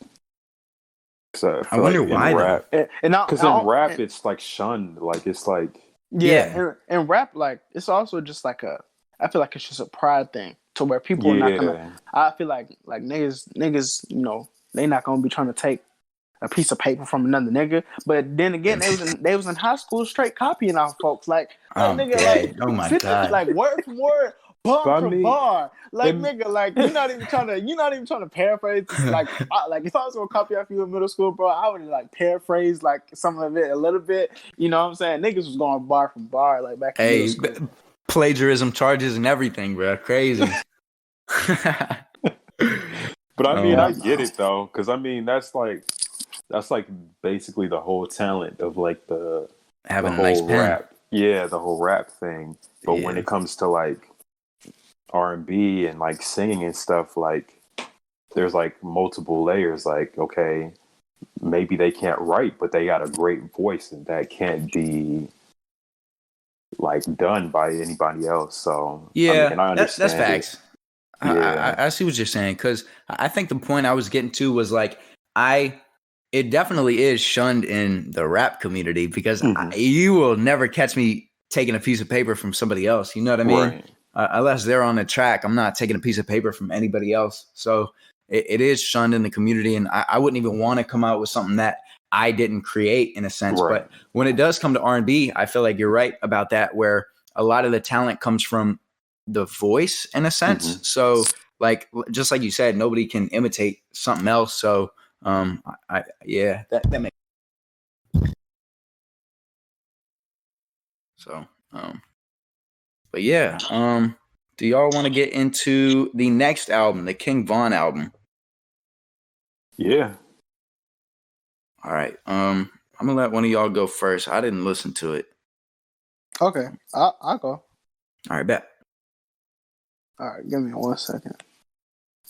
Speaker 1: I wonder why.
Speaker 2: Rap, because in rap it's like shunned, like it's like
Speaker 4: and rap, like it's also just like I feel like it's just a pride thing to where people are not gonna. I feel like niggas, they not gonna be trying to take a piece of paper from another nigga. But then again, they was in high school straight copying off folks like nigga, like
Speaker 1: oh my
Speaker 4: 50,
Speaker 1: god,
Speaker 4: like word for word. Bar from bar, like nigga, like you're not even trying to paraphrase. Like, if I was gonna copy off you in middle school, bro, I would like paraphrase like some of it a little bit. You know what I'm saying? Niggas was going bar from bar, like back in middle school.
Speaker 2: Plagiarism charges and everything, bro. Crazy. But I mean, I get it though, because I mean that's like basically the whole talent of like the
Speaker 1: having
Speaker 2: the
Speaker 1: a nice
Speaker 2: whole
Speaker 1: pen.
Speaker 2: rap, the whole rap thing. But when it comes to like R&B and like singing and stuff, like there's like multiple layers. Like, okay, maybe they can't write, but they got a great voice, and that can't be like done by anybody else. So I mean,
Speaker 1: Yeah,
Speaker 2: and I
Speaker 1: that's
Speaker 2: understand it.
Speaker 1: facts.
Speaker 2: Yeah.
Speaker 1: I see what you're saying, because I think the point I was getting to was like it definitely is shunned in the rap community, because you will never catch me taking a piece of paper from somebody else. You know what I mean?
Speaker 2: Right.
Speaker 1: Unless they're on the track, I'm not taking a piece of paper from anybody else. So it is shunned in the community, and I wouldn't even want to come out with something that I didn't create, in a sense.
Speaker 2: Right.
Speaker 1: But when it does come to R&B, I feel like you're right about that, where a lot of the talent comes from the voice, in a sense. So like, just like you said, nobody can imitate something else. So yeah, that makes so but yeah, do y'all want to get into the next album, the King Von album?
Speaker 2: Yeah.
Speaker 1: All right. I'm gonna let one of y'all go first. I didn't listen to it.
Speaker 4: Okay, I'll go.
Speaker 1: All right, bet.
Speaker 4: All right, give me 1 second.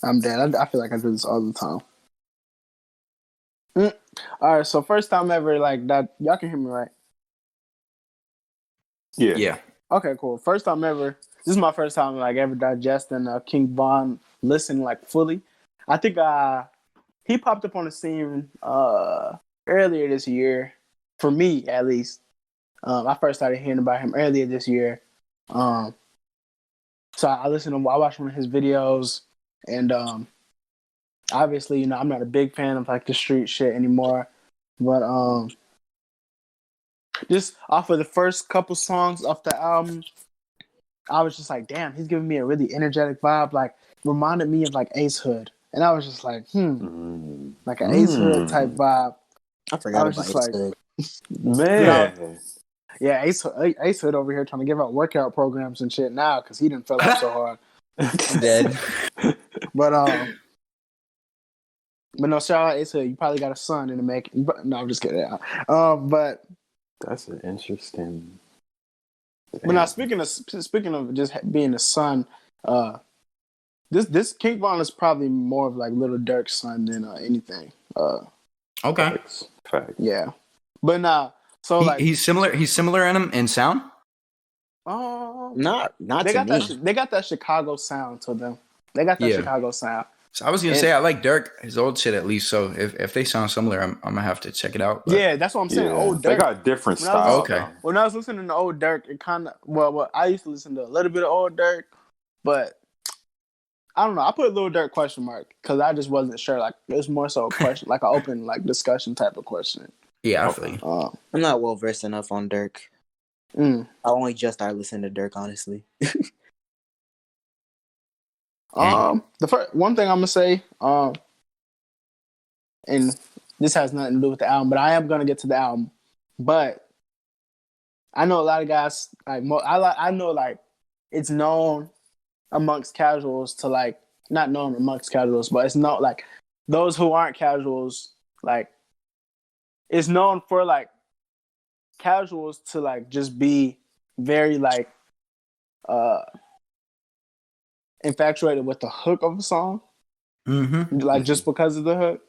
Speaker 4: I'm dead. I feel like I do this all the time. All right, so first time ever, like that. Y'all can hear me, right?
Speaker 2: Yeah.
Speaker 4: Okay, cool. First time ever. This is my first time like ever digesting King Von, listening like fully. I think he popped up on the scene earlier this year, for me at least. I first started hearing about him earlier this year. So I watched one of his videos, and obviously, I'm not a big fan of like the street shit anymore, but just off of the first couple songs off the album, I was just like, damn, he's giving me a really energetic vibe, like reminded me of like Ace Hood, and I was just like, like an Ace Hood type vibe.
Speaker 3: I forgot about
Speaker 4: just
Speaker 3: Ace
Speaker 4: like,
Speaker 3: Hood.
Speaker 2: Man.
Speaker 4: Yeah, Ace Hood over here trying to give out workout programs and shit now because he didn't fell off so hard.
Speaker 1: Dead.
Speaker 4: But no, shout out Ace Hood. You probably got a son in the making. No, I'm just kidding. But
Speaker 2: That's an interesting.
Speaker 4: But now speaking of just being a son, this King Von is probably more of like Little Durk's son than anything.
Speaker 1: Okay.
Speaker 2: Fact.
Speaker 4: Yeah, but nah. So
Speaker 1: he's similar. He's similar in sound.
Speaker 3: Not
Speaker 4: they
Speaker 3: to
Speaker 4: got
Speaker 3: me.
Speaker 4: they got that Chicago sound to them. They got that Chicago sound.
Speaker 1: So I was gonna say I like Durk, his old shit at least. So if they sound similar, I'm gonna have to check it out. But.
Speaker 4: Yeah, that's what I'm saying. Old Durk.
Speaker 2: They got different style.
Speaker 1: Okay.
Speaker 4: When I was listening to old Durk, it kind of well, I used to listen to a little bit of old Durk, but I don't know. I put a little Durk question mark because I just wasn't sure. Like it was more so a question, like an open like discussion type of question.
Speaker 1: Yeah, I feel you.
Speaker 3: I'm not well versed enough on Durk. I only just started listening to Durk, honestly.
Speaker 4: The first one thing I'm gonna say, and this has nothing to do with the album, but I am gonna get to the album. But I know a lot of guys like I know like it's known amongst casuals to like not known amongst casuals, but it's not like those who aren't casuals like it's known for like casuals to like just be very like infatuated with the hook of a song, like just because of the hook.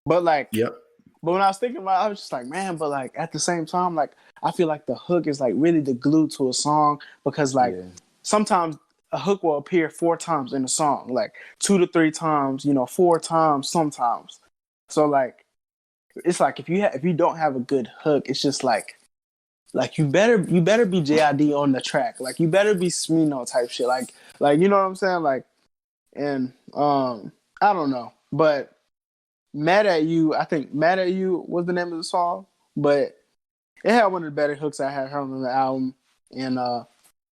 Speaker 4: But like, but when I was thinking about it, I was just like, man, but like at the same time, like I feel like the hook is like really the glue to a song because like sometimes a hook will appear 4 times in a song, like 2 to 3 times, 4 times sometimes. So like, it's like if you don't have a good hook, it's just like you better be JID on the track, like you better be Smino type shit, like you know what I'm saying, like, and I don't know, but Mad at You, I think Mad at You was the name of the song, but it had one of the better hooks I had heard on the album, and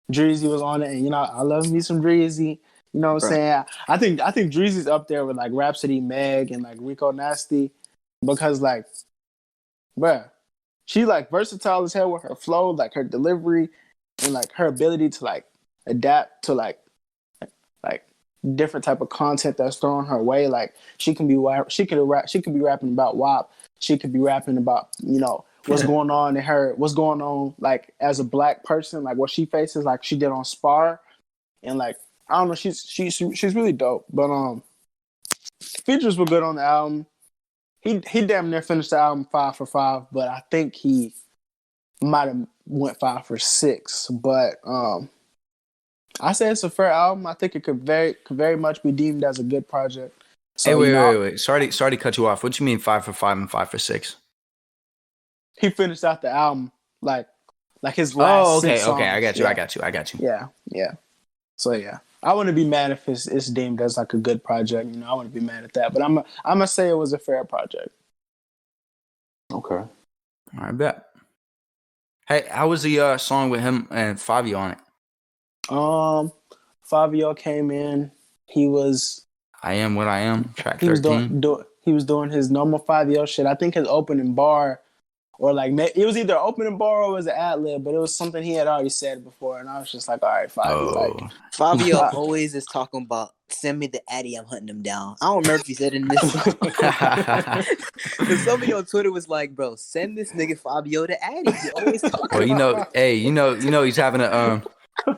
Speaker 4: Dreezy was on it, and I love me some Dreezy. You know what I'm saying? I think Dreezy's up there with like Rhapsody, Meg, and like Rico Nasty, because like, bruh, she like versatile as hell with her flow, like her delivery, and like her ability to like adapt to like different type of content that's thrown her way. Like she can be rapping about WAP. She could be rapping about what's going on in her, what's going on like as a black person, like what she faces, like she did on Spar, and like I don't know, she's really dope. But features were good on the album. He damn near finished the album 5 for 5, but I think he might have went 5 for 6. But I say it's a fair album. I think it could very much be deemed as a good project. So,
Speaker 1: hey, wait. Sorry to cut you off. What do you mean 5 for 5 and 5 for 6?
Speaker 4: He finished out the album like his last 6 songs.
Speaker 1: Okay. I got you.
Speaker 4: Yeah. So yeah, I wouldn't be mad if it's deemed as like a good project. I wouldn't be mad at that. But I'm gonna say it was a fair project.
Speaker 2: Okay.
Speaker 1: All right, bet. Hey, how was the song with him and Fabio on it?
Speaker 4: Fabio came in. He was.
Speaker 1: I Am What I Am. Track 13.
Speaker 4: He was doing his normal Fabio shit. I think his opening bar, or like it was either opening bar or it was an ad lib, but it was something he had already said before, and I was just like, all right, Fabio.
Speaker 3: Fabio always is talking about send me the Addy, I'm hunting him down. I don't remember if he said it in this song. Because somebody on Twitter was like, bro, send this nigga Fabio the Addy. He always talking about
Speaker 1: he's having a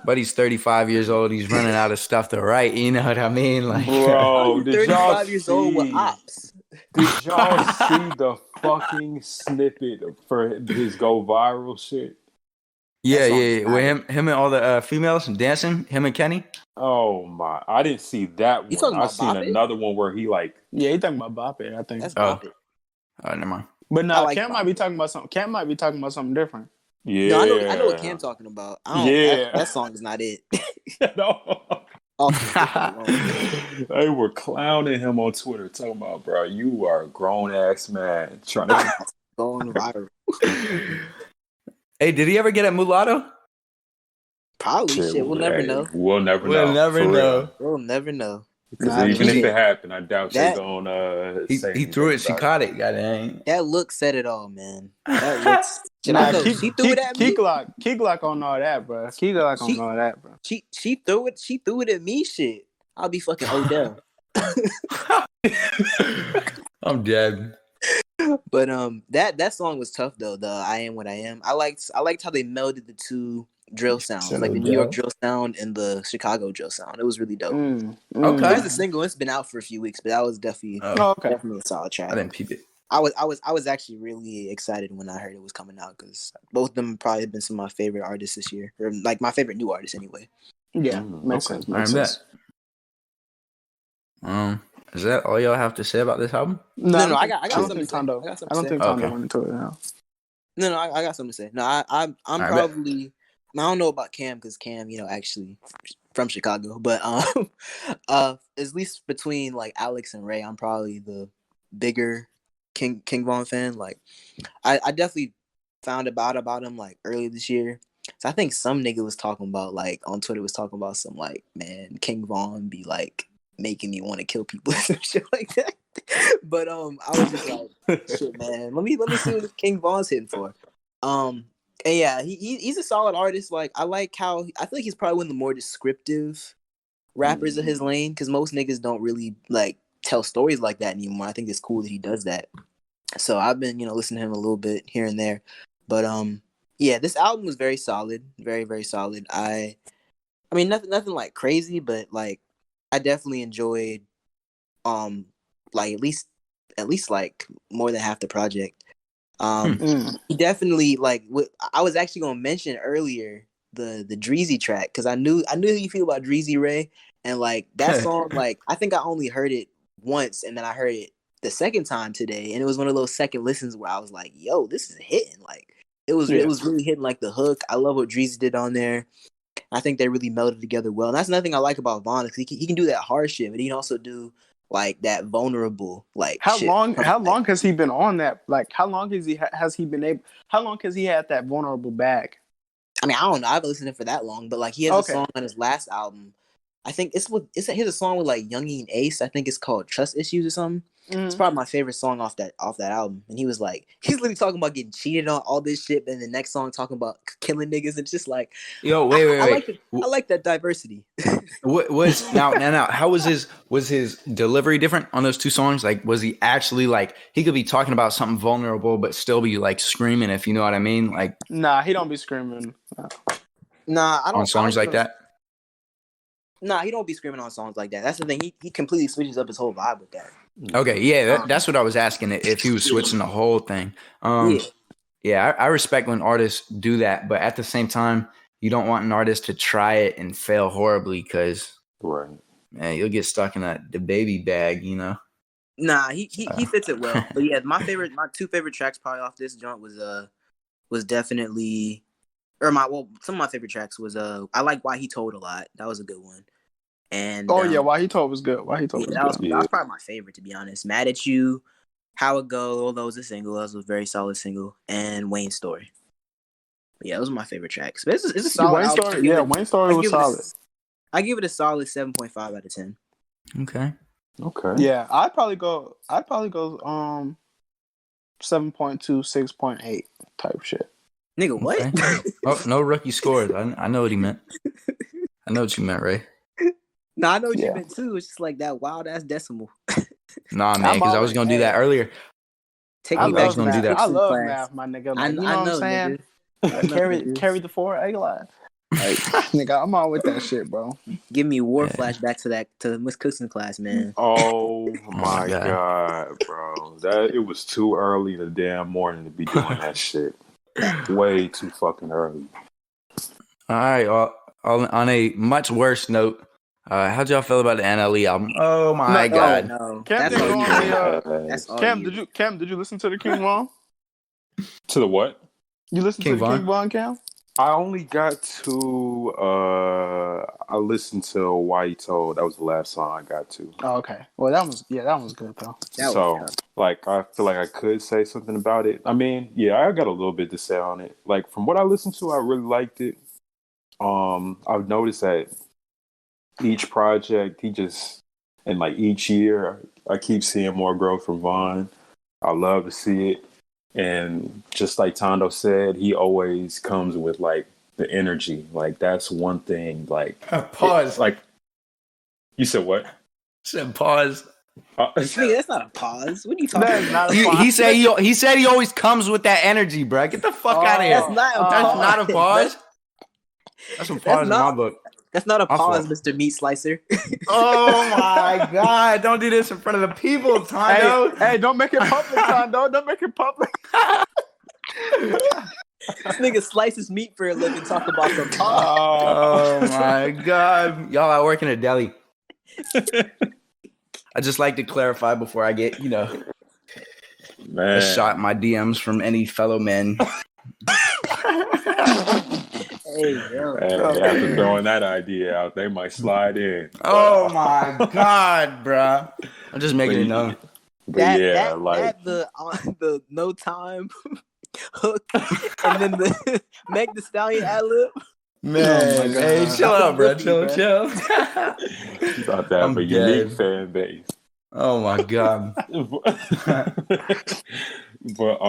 Speaker 1: but he's 35 years old. He's running out of stuff to write. You know what I mean? Like,
Speaker 2: bro,
Speaker 3: 35 years old with ops.
Speaker 2: Did y'all see the fucking snippet for his go viral shit?
Speaker 1: Yeah. With him and all the females dancing, him and Kenny.
Speaker 2: Oh my! I didn't see that
Speaker 3: You
Speaker 2: one.
Speaker 3: talking
Speaker 2: I
Speaker 3: about
Speaker 2: seen
Speaker 3: Bop It?
Speaker 2: another one where he like.
Speaker 4: Yeah, he talking about Bop It, I think.
Speaker 3: That's Bop It.
Speaker 1: Oh, never mind.
Speaker 4: But no,
Speaker 3: like
Speaker 4: Cam
Speaker 3: Bop
Speaker 4: might be
Speaker 3: It.
Speaker 4: talking about something. Cam might be talking about something different.
Speaker 2: Yeah,
Speaker 3: No, I know what Cam talking about. That song is not it.
Speaker 2: No.
Speaker 3: Oh,
Speaker 2: They were clowning him on Twitter, talking about, bro, you are a grown ass man trying to
Speaker 3: going viral.
Speaker 1: Hey, did he ever get at Mulatto?
Speaker 3: Probably. Shit, we'll never know.
Speaker 2: We'll never know.
Speaker 3: We'll never know.
Speaker 2: Because even if it happened, I doubt they're gonna say
Speaker 1: he threw it. She caught it.
Speaker 3: That look said it all, man. That looks.
Speaker 4: She threw it at me. Key Glock on all that, bro. Key Glock on all that, bro.
Speaker 3: She threw it. She threw it at me. Shit, I'll be fucking Odell.
Speaker 1: I'm dead.
Speaker 3: But that song was tough though. The I Am What I Am. I liked how they melded the two drill sounds, like the New York drill sound and the Chicago drill sound. It was really dope.
Speaker 1: Okay,
Speaker 3: it was a single. It's been out for a few weeks, but that was definitely definitely a solid track.
Speaker 1: I didn't peep it.
Speaker 3: I was actually really excited when I heard it was coming out because both of them probably have been some of my favorite artists this year, or like my favorite new artists anyway.
Speaker 4: Yeah, makes sense.
Speaker 1: Is that all y'all have to say about this album?
Speaker 3: No, I got something to say. I
Speaker 4: don't think Tando went into it now.
Speaker 3: No, I got something to say. No, I'm probably. I don't know about Cam because Cam, actually from Chicago, but at least between like Alex and Ray, I'm probably the bigger King Von fan. Like, I definitely found about him like early this year. So I think some nigga was talking about like on Twitter was talking about some like, man, King Von be like making me want to kill people and some shit like that. But I was just like, shit, man, let me see what King Von's hitting for. And yeah, he's a solid artist. Like, I like how I feel like he's probably one of the more descriptive rappers of his lane because most niggas don't really like tell stories like that anymore. I think it's cool that he does that. So I've been, listening to him a little bit here and there. But yeah, this album was very solid, very, very solid. I mean nothing like crazy, but like I definitely enjoyed like at least like more than half the project. He definitely like what I was actually gonna mention earlier the Dreezy track because I knew how you feel about Dreezy Ray and like that song like I think I only heard it once and then I heard it the second time today and it was one of those second listens where I was like, yo, this is hitting. Like it was really hitting like the hook. I love what Dreezy did on there. I think they really melded together well. And that's another thing I like about Von because he can do that hard shit, but he can also do like that vulnerable like
Speaker 4: how
Speaker 3: shit.
Speaker 4: long has he been on that? Like how long has he had that vulnerable bag?
Speaker 3: I mean, I don't know. I haven't listened to him for that long, but like he has a song on his last album. I think he has a song with like Youngie and Ace. I think it's called Trust Issues or something. It's probably my favorite song off that album. And he's literally talking about getting cheated on, all this shit, and the next song talking about killing niggas. And just like,
Speaker 1: yo, wait.
Speaker 3: I like that diversity.
Speaker 1: What was now? How was his delivery different on those two songs? Like, was he actually like he could be talking about something vulnerable, but still be like screaming, if you know what I mean? Like,
Speaker 4: nah, he don't be screaming.
Speaker 3: Nah, I don't.
Speaker 1: On songs like that.
Speaker 3: Nah, he don't be screaming on songs like that. That's the thing. He completely switches up his whole vibe with that.
Speaker 1: Okay, yeah, that's what I was asking. If he was switching the whole thing. Yeah, I respect when artists do that, but at the same time, you don't want an artist to try it and fail horribly because, man, you'll get stuck in the baby bag, you know.
Speaker 3: Nah, he fits it well. But yeah, my two favorite tracks probably off this joint was definitely, some of my favorite tracks was I like Why He Told a lot. That was a good one. And
Speaker 4: Why He Told was good. Why He Told was good.
Speaker 3: That was probably my favorite, to be honest. Mad at You, How It Go, although it was a single, that was a very solid single, and Wayne's Story. But yeah, those are my favorite tracks. But it's a solid
Speaker 4: Wayne's
Speaker 3: album.
Speaker 4: Story, Wayne's Story was solid.
Speaker 3: I give it a solid 7.5 out of 10.
Speaker 1: Okay.
Speaker 4: Yeah, I'd probably go 7.2, 6.8 type shit.
Speaker 3: Nigga, what?
Speaker 1: Okay. Oh, no rookie scores. I know what he meant. I know what you meant, Ray.
Speaker 3: No, I know what you meant too. It's just like that wild ass decimal.
Speaker 1: Nah, man, because I was gonna do that earlier.
Speaker 4: I love math, my nigga. Like, you know what I'm saying? Carry the 4 egg line. Like, nigga, I'm all with that shit, bro.
Speaker 3: Give me war flashback to Miss Cookson class, man.
Speaker 2: Oh my god, bro! It was too early in the damn morning to be doing that shit. Way too fucking early.
Speaker 1: All right. On a much worse note, how'd y'all feel about the NLE album? Oh my god!
Speaker 3: No.
Speaker 4: Cam, did you listen to the King Von?
Speaker 2: To the what?
Speaker 4: You listened to the King Von, Cam?
Speaker 2: I only got to I listened to Why He Told. That was the last song I got to.
Speaker 4: Oh, okay. Well, that was good though.
Speaker 2: Like, I feel like I could say something about it. I mean, yeah, I got a little bit to say on it. Like, from what I listened to, I really liked it. I've noticed that each project, and like each year, I keep seeing more growth from Von. I love to see it. And just like Tando said, he always comes with like the energy. Like, that's one thing. Like,
Speaker 1: pause.
Speaker 2: Like, you said what?
Speaker 1: I said pause.
Speaker 3: Nigga, that's not a pause. What are you talking about?
Speaker 1: He said he always comes with that energy, bro. Get the fuck out of here.
Speaker 3: That's not a pause.
Speaker 1: That's a pause in my book.
Speaker 3: That's not a pause, Mr. Meat Slicer.
Speaker 1: Oh my god! Don't do this in front of the people, Tando.
Speaker 4: Hey, don't make it public, Tando. Don't make it public.
Speaker 3: This nigga slices meat for a living. Talk about some
Speaker 1: pause. Oh my god! Y'all out working at a deli. I just like to clarify before I get, a shot in my DMs from any fellow men.
Speaker 2: After throwing that idea out, they might slide in.
Speaker 1: Oh my god, bro! I'm just making it known.
Speaker 3: The no time hook, and then the Meg the Stallion ad lib.
Speaker 1: Man, hey, chill out, bro. Chill.
Speaker 2: Thought that have a unique fan base.
Speaker 1: Oh my god.
Speaker 2: But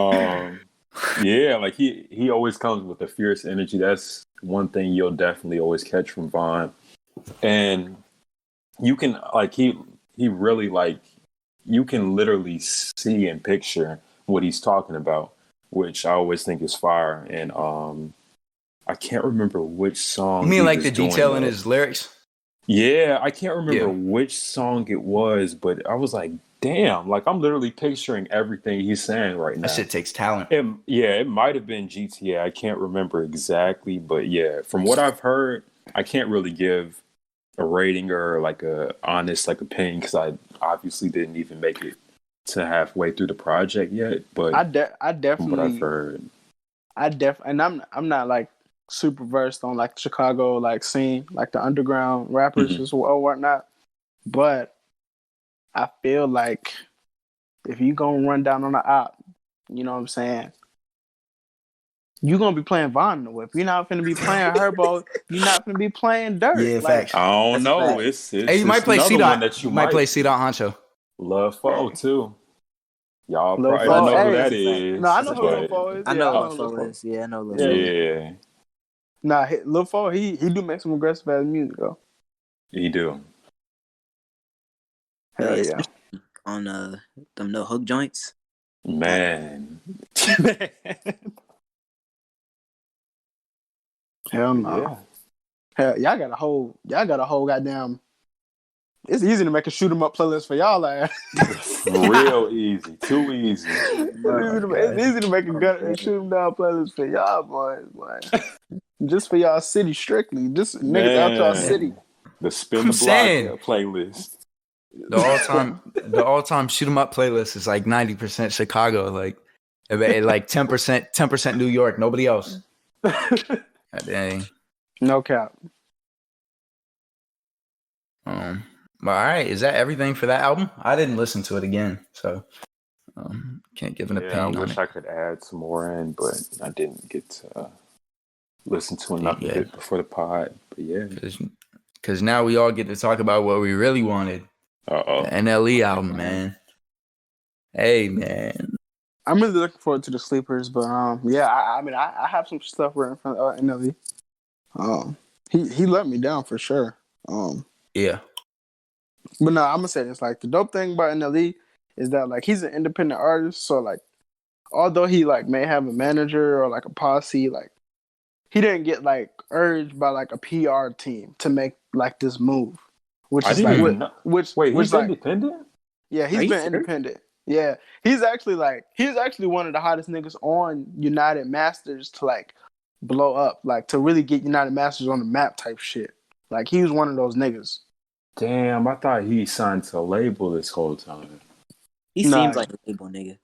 Speaker 2: yeah, like he always comes with a fierce energy. That's one thing you'll definitely always catch from Von. And you can he really you can literally see and picture what he's talking about, which I always think is fire. And I can't remember which song.
Speaker 1: You mean like the detail in his lyrics?
Speaker 2: Yeah, I can't remember which song it was, but I was like, damn, like I'm literally picturing everything he's saying right now.
Speaker 1: That shit takes talent.
Speaker 2: It might have been GTA. I can't remember exactly, but yeah, from what I've heard, I can't really give a rating or like a honest opinion because I obviously didn't even make it to halfway through the project yet. But
Speaker 4: I definitely,
Speaker 2: from what I've heard,
Speaker 4: and I'm not like super versed on like Chicago scene, like the underground rappers as well or whatnot, but I feel like if you gonna run down on the op, you know what I'm saying, you gonna be playing Von in the whip. You're not gonna be playing Herbo. You're not gonna be playing Dirt.
Speaker 1: Yeah, facts.
Speaker 2: I don't know. It's
Speaker 1: hey, you might play C-Dot. You might play C-Dot Honcho.
Speaker 2: Love Foe too. Y'all probably don't know who that is.
Speaker 4: No, I know who Lil Foe is.
Speaker 3: I know who Lil Foe is. Yeah, I know Lil Foe.
Speaker 2: Yeah.
Speaker 4: Nah, Lil Foe, he do make some aggressive ass music though.
Speaker 2: He do.
Speaker 4: Hell yeah.
Speaker 3: On them no hook joints.
Speaker 2: Man.
Speaker 4: Hell no. Hell, y'all got a whole goddamn. It's easy to make a shoot 'em up playlist for y'all. Like,
Speaker 2: Real easy, too easy.
Speaker 4: it's easy to make a gun shoot 'em down playlist for y'all boys, boy. Just for y'all city strictly, just niggas out y'all city.
Speaker 2: The spin
Speaker 1: I'm
Speaker 2: the block
Speaker 1: saying.
Speaker 2: playlist.
Speaker 1: The all time shoot 'em up playlist is like 90% Chicago, like 10% New York, nobody else. God dang.
Speaker 4: No cap.
Speaker 1: But all right, is that everything for that album? I didn't listen to it again, so can't give an opinion
Speaker 2: I
Speaker 1: on
Speaker 2: wish
Speaker 1: it.
Speaker 2: I could add some more in, but I didn't get to listen to enough of it before the pod. But yeah,
Speaker 1: because now we all get to talk about what we really wanted. The NLE album, man. Hey, man.
Speaker 4: I'm really looking forward to the sleepers, but yeah, I have some stuff written from NLE. He let me down for sure.
Speaker 1: Yeah.
Speaker 4: But no, I'm gonna say this: like the dope thing about NLE is that like he's an independent artist, so like although he like may have a manager or like a posse, like he didn't get like urged by like a PR team to make like this move, which is like
Speaker 2: he's independent.
Speaker 4: Yeah, he's been independent. Yeah, he's actually one of the hottest niggas on United Masters to like blow up, like to really get United Masters on the map type shit. Like he was one of those niggas.
Speaker 2: Damn, I thought he signed to a label this whole time.
Speaker 3: He seems like a label nigga.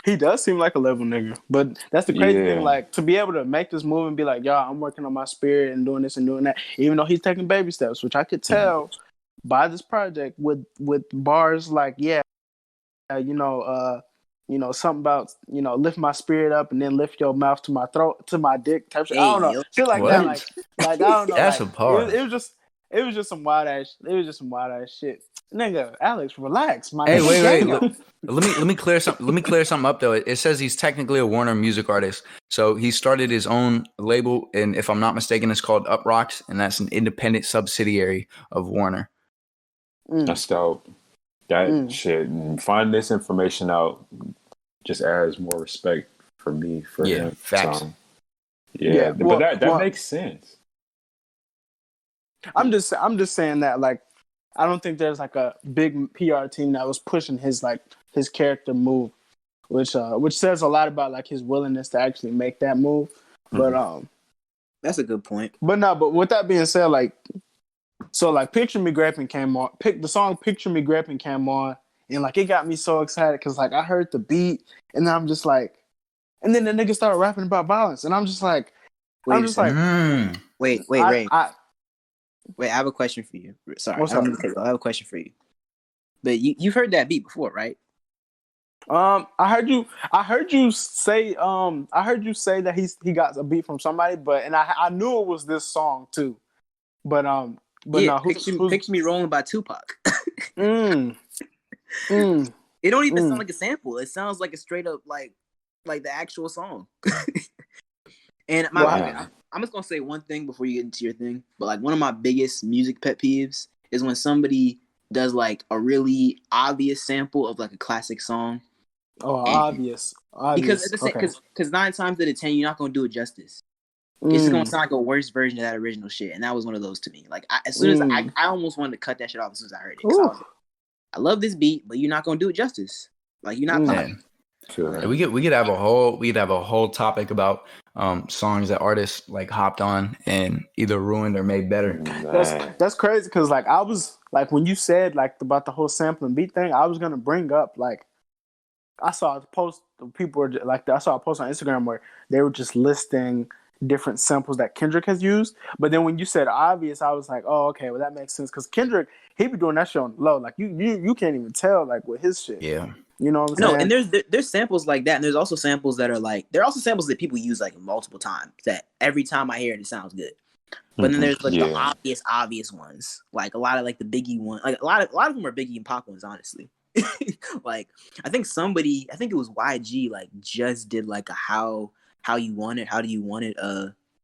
Speaker 4: He does seem like a label nigga, but that's the crazy thing. Like to be able to make this move and be like, "Yo, I'm working on my spirit and doing this and doing that," even though he's taking baby steps, which I could tell by this project with bars like, something about, lift my spirit up and then lift your mouth to my throat, to my dick type shit. I don't know. Shit like that. Like I don't know.
Speaker 1: That's
Speaker 4: like,
Speaker 1: a part.
Speaker 4: It was just some wild ass shit. Nigga, Alex, relax, my
Speaker 1: Hey,
Speaker 4: nigga.
Speaker 1: wait. Let me clear something up though. It says he's technically a Warner music artist. So he started his own label, and if I'm not mistaken, it's called Up Rocks, and that's an independent subsidiary of Warner.
Speaker 2: That's dope. That shit. Find this information out just adds more respect for me for him.
Speaker 1: Facts.
Speaker 2: So, but that makes sense.
Speaker 4: I'm just saying that like I don't think there's like a big PR team that was pushing his character move, which says a lot about like his willingness to actually make that move. But
Speaker 3: that's a good point.
Speaker 4: But with that being said, like so like Picture Me Graping came on. The song Picture Me Graping came on, and like it got me so excited because like I heard the beat, and then I'm just like, and then the nigga started rapping about violence, and I'm just like,
Speaker 3: wait,
Speaker 4: Ray.
Speaker 3: Wait, I have a question for you. Sorry,
Speaker 4: what's up?
Speaker 3: I have a question for you. But you've heard that beat before, right?
Speaker 4: I heard you say that he got a beat from somebody, and I knew it was this song too. But no,
Speaker 3: Picture Me Rolling by Tupac. It don't even sound like a sample. It sounds like a straight up like the actual song. And I'm just gonna say one thing before you get into your thing. But like one of my biggest music pet peeves is when somebody does like a really obvious sample of like a classic song.
Speaker 4: Oh, obvious.
Speaker 3: Because 9 times out of 10 you're not gonna do it justice. It's gonna sound like a worse version of that original shit, and that was one of those to me. Like as soon as I almost wanted to cut that shit off as soon as I heard it. I love this beat, but you're not gonna do it justice. Like you're not playing.
Speaker 1: Sure. We could have a whole topic about songs that artists like hopped on and either ruined or made better.
Speaker 4: That's crazy because like I was like when you said like about the whole sample and beat thing, I was gonna bring up like I saw a post on Instagram where they were just listing different samples that Kendrick has used, but then when you said obvious, I was like, oh okay, well that makes sense because Kendrick he be doing that shit on the low, like you can't even tell like with his shit.
Speaker 1: Yeah.
Speaker 4: You know what I'm saying?
Speaker 3: No, and there's samples like that, and there's also samples that are like there are also samples that people use like multiple times that every time I hear it, it sounds good. But then there's like the obvious ones, like a lot of like the Biggie one, like a lot of them are Biggie and Pac ones, honestly. Like I think it was YG like just did like a how do you want it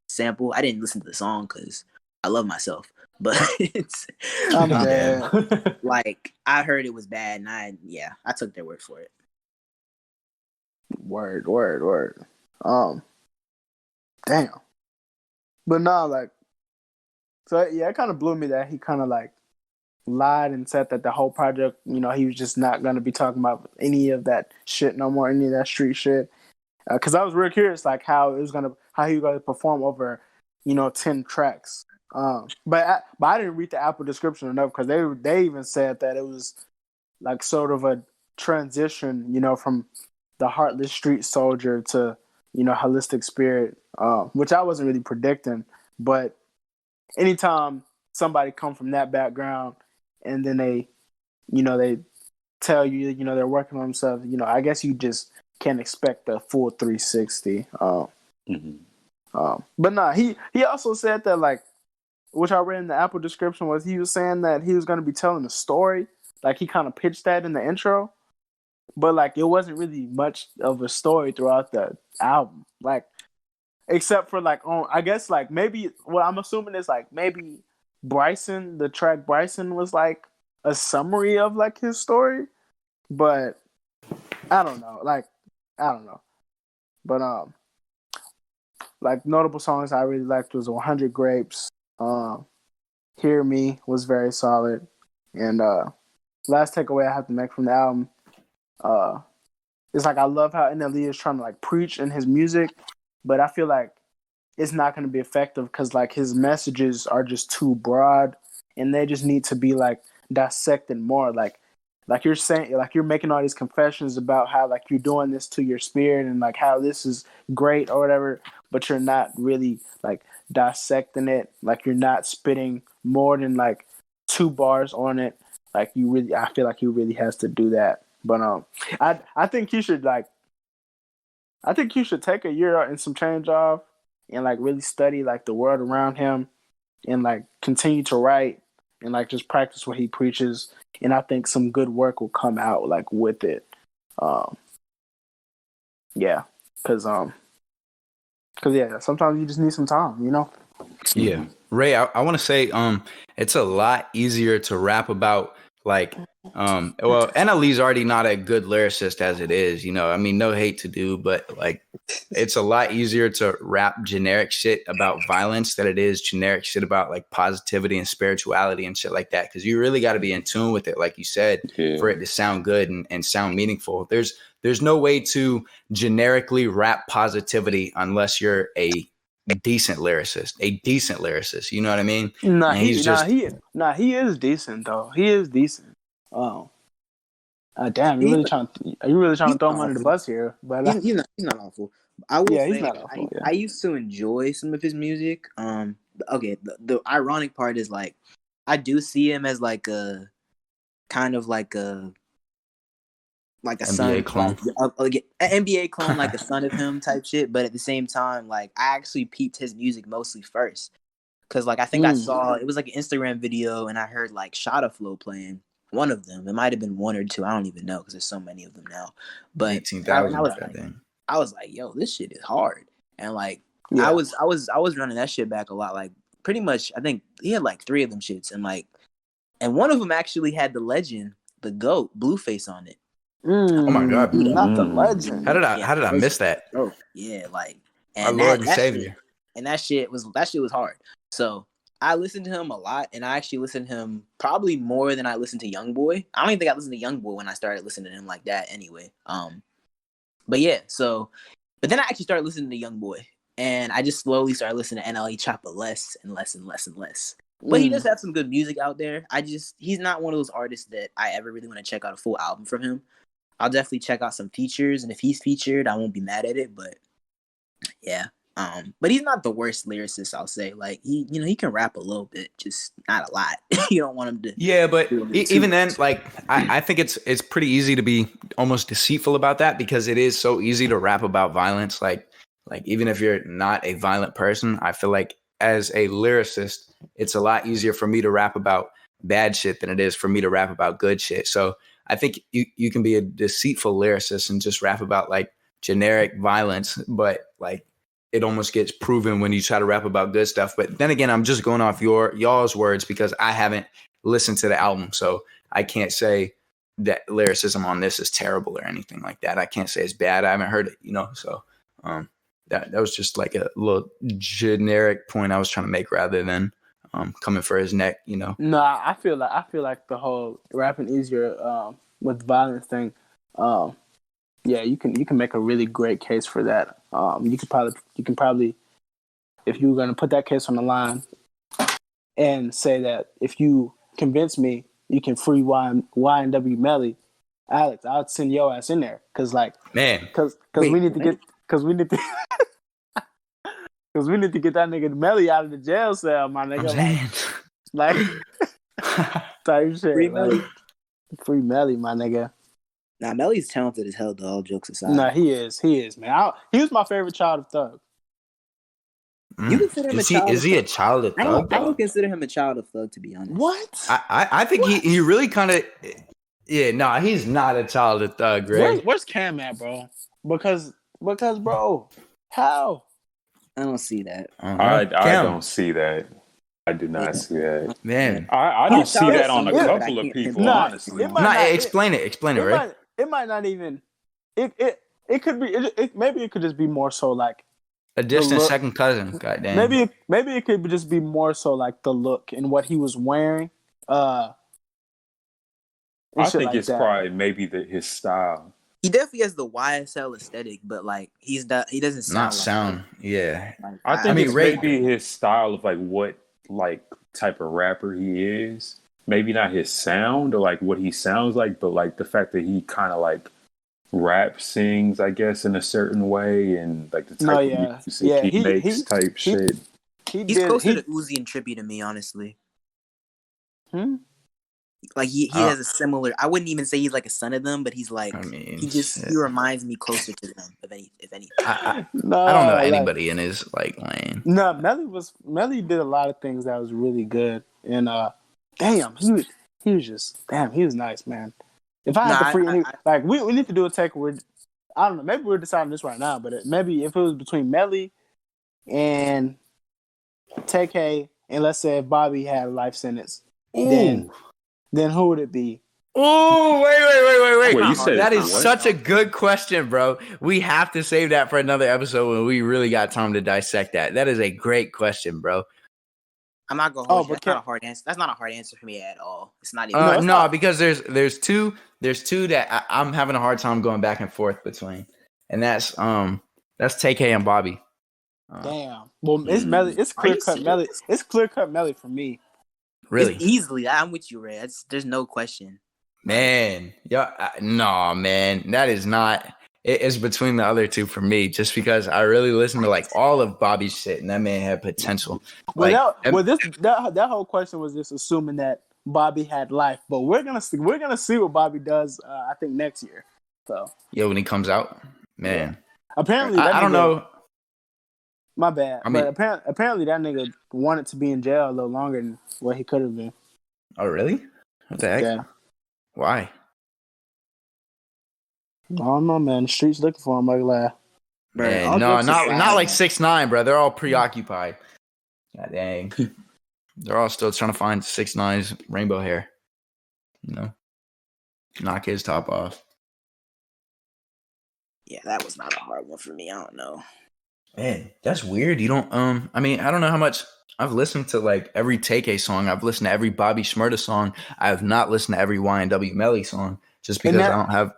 Speaker 3: sample. I didn't listen to the song because I love myself. But it's like I heard it was bad, and I took their word for it.
Speaker 4: Word. Damn. But no, like So yeah, it kind of blew me that he kind of like lied and said that the whole project, he was just not gonna be talking about any of that shit no more, any of that street shit. Because I was real curious, like how he was gonna perform over, 10 tracks. But I didn't read the Apple description enough because they even said that it was like sort of a transition, from the heartless street soldier to holistic spirit, which I wasn't really predicting. But anytime somebody come from that background and then they tell you, they're working on themselves, I guess you just can't expect the full 360. But nah, he also said that, like, which I read in the Apple description, was he was saying that he was going to be telling a story. Like, he kind of pitched that in the intro, but like it wasn't really much of a story throughout the album. Like, except for like I guess like maybe what I'm assuming is like maybe the track Bryson was like a summary of like his story, but I don't know. But like notable songs I really liked was 100 Grapes. Hear Me was very solid. And last takeaway I have to make from the album is like I love how NLE is trying to like preach in his music, but I feel like it's not going to be effective because like his messages are just too broad and they just need to be like dissected more. Like you're saying, like you're making all these confessions about how like you're doing this to your spirit and like how this is great or whatever, but you're not really like dissecting it. Like you're not spitting more than like 2 bars on it. Like I feel like he really has to do that. But I think you should take a year and some change off and like really study like the world around him and like continue to write and like just practice what he preaches. And I think some good work will come out like with it. Yeah, because yeah, sometimes you just need some time,
Speaker 1: Yeah, Ray, I want to say it's a lot easier to rap about like well, NLE's already not a good lyricist as it is, I mean, no hate to do, but like it's a lot easier to rap generic shit about violence than it is generic shit about like positivity and spirituality and shit like that, because you really got to be in tune with it, like you said, for it to sound good and sound meaningful. There's no way to generically rap positivity unless you're a decent lyricist, you know what I mean?
Speaker 4: He is decent though. He is decent. Oh, damn! Are you really trying to throw him under the bus here? But
Speaker 3: he's not awful. I will say,
Speaker 4: he's not awful.
Speaker 3: I used to enjoy some of his music. Okay, the ironic part is like I do see him as like a kind of like a
Speaker 1: NBA clone,
Speaker 3: an NBA clone, like a son of him type shit. But at the same time, like I actually peeped his music mostly first, because like I think I saw it was like an Instagram video, and I heard like Shada Flow playing one of them. It might have been 1 or 2. I don't even know because there's so many of them now. But
Speaker 1: 18,000.
Speaker 3: I was like, yo, this shit is hard, and like I was running that shit back a lot. Like pretty much, I think he had like 3 of them shits, and one of them actually had the legend, the GOAT, Blueface on it.
Speaker 1: Oh my god,
Speaker 4: not the legend.
Speaker 1: How did I miss that?
Speaker 3: Oh yeah, like
Speaker 1: and our Lord and Savior.
Speaker 3: And that shit was hard. So I listened to him a lot, and I actually listened to him probably more than I listened to YoungBoy. I don't even think I listened to YoungBoy when I started listening to him like that anyway. But yeah, but then I actually started listening to YoungBoy, and I just slowly started listening to NLE Choppa less and less and less and less. But he does have some good music out there. He's not one of those artists that I ever really want to check out a full album from him. I'll definitely check out some features, and if he's featured, I won't be mad at it. But yeah, but he's not the worst lyricist, I'll say. Like he can rap a little bit, just not a lot. You don't want him to.
Speaker 1: Yeah, but even then, like I think it's pretty easy to be almost deceitful about that, because it is so easy to rap about violence. Like even if you're not a violent person, I feel like as a lyricist, it's a lot easier for me to rap about bad shit than it is for me to rap about good shit. So I think you can be a deceitful lyricist and just rap about like generic violence, but like it almost gets proven when you try to rap about good stuff. But then again, I'm just going off y'all's words because I haven't listened to the album, so I can't say that lyricism on this is terrible or anything like that. I can't say it's bad. I haven't heard it, So that was just like a little generic point I was trying to make rather than coming for his neck. You know.
Speaker 4: No, I feel like the whole rapping easier with violence thing. Yeah, you can make a really great case for that. You can probably if you were gonna put that case on the line and say that if you convince me you can free Y and W Melly, Alex, I'll send your ass in there because we need to get because we need to that nigga Melly out of the jail cell, my nigga. Like type shit.
Speaker 3: Free
Speaker 4: like,
Speaker 3: Melly.
Speaker 4: Free Melly, my nigga.
Speaker 3: Nah, Melly's talented as hell, though, all jokes aside.
Speaker 4: Nah, he is, man. He was my favorite child of Thug.
Speaker 3: You consider him
Speaker 1: Is he a child of Thug?
Speaker 3: I don't consider him a child of Thug, to be honest.
Speaker 4: What?
Speaker 1: I think he really kind of. Yeah, no, he's not a child of Thug, right?
Speaker 4: Where's Cam at, bro? Because, bro, how?
Speaker 3: I don't see that.
Speaker 2: I don't see that. I do not see that.
Speaker 1: Man,
Speaker 2: I don't see that on a couple of people, honestly.
Speaker 1: Explain it, right?
Speaker 4: It might not even. It could be. Maybe it could just be more so like
Speaker 1: a distant second cousin. Goddamn.
Speaker 4: Maybe it could just be more so like the look and what he was wearing.
Speaker 2: I think it's probably maybe his style.
Speaker 3: He definitely has the YSL aesthetic, but like he doesn't sound.
Speaker 1: Yeah.
Speaker 2: Like, I think it's maybe his style of like what like type of rapper he is. Maybe not his sound or like what he sounds like, but like the fact that he kind of like rap sings, I guess, in a certain way, and like the type of music he makes type shit.
Speaker 3: He's closer to Uzi and Trippy to me, honestly. Like he has a similar. I wouldn't even say he's like a son of them, but he's like he reminds me closer to them. If anything,
Speaker 1: I don't know anybody in his like lane.
Speaker 4: No, Melly did a lot of things that was really good, and he was nice, man. If I had to free we need to do a take where I don't know, maybe we're deciding this right now, but maybe if it was between Melly and TK, and let's say if Bobby had a life sentence, then who would it be?
Speaker 1: Oh, wait.
Speaker 2: You said
Speaker 1: that is such a good question, bro. We have to save that for another episode when we really got time to dissect that. That is a great question, bro.
Speaker 3: I'm not gonna hold you. That's not a hard answer. That's not a hard answer for me at all. It's not even.
Speaker 1: Because there's two that I'm having a hard time going back and forth between, and that's TK and Bobby.
Speaker 4: Damn. Well, it's Melly. It's clear cut Melly. It's clear cut Melly for me.
Speaker 1: Really?
Speaker 3: It's easily. I'm with you, Ray. There's no question.
Speaker 1: Man, no, man, that is not. It's between the other two for me, just because I really listened to like all of Bobby's shit, and that man had potential.
Speaker 4: That whole question was just assuming that Bobby had life, but we're gonna see what Bobby does. I think next year. So
Speaker 1: when he comes out, man.
Speaker 4: Apparently,
Speaker 1: I don't know.
Speaker 4: My bad. But apparently that nigga wanted to be in jail a little longer than what he could have been.
Speaker 1: Oh, really? What the heck?
Speaker 4: Yeah.
Speaker 1: Why?
Speaker 4: I don't know, man. The streets looking for him, like that.
Speaker 1: Man, no, not like 6ix9ine, bro. They're all preoccupied. God dang. They're all still trying to find 6ix9ine's rainbow hair. You know? Knock his top off.
Speaker 3: Yeah, that was not a hard one for me. I don't know.
Speaker 1: Man, that's weird. You don't I mean, I don't know how much I've listened to like every TK song. I've listened to every Bobby Shmurda song. I have not listened to every YNW Melly song just because I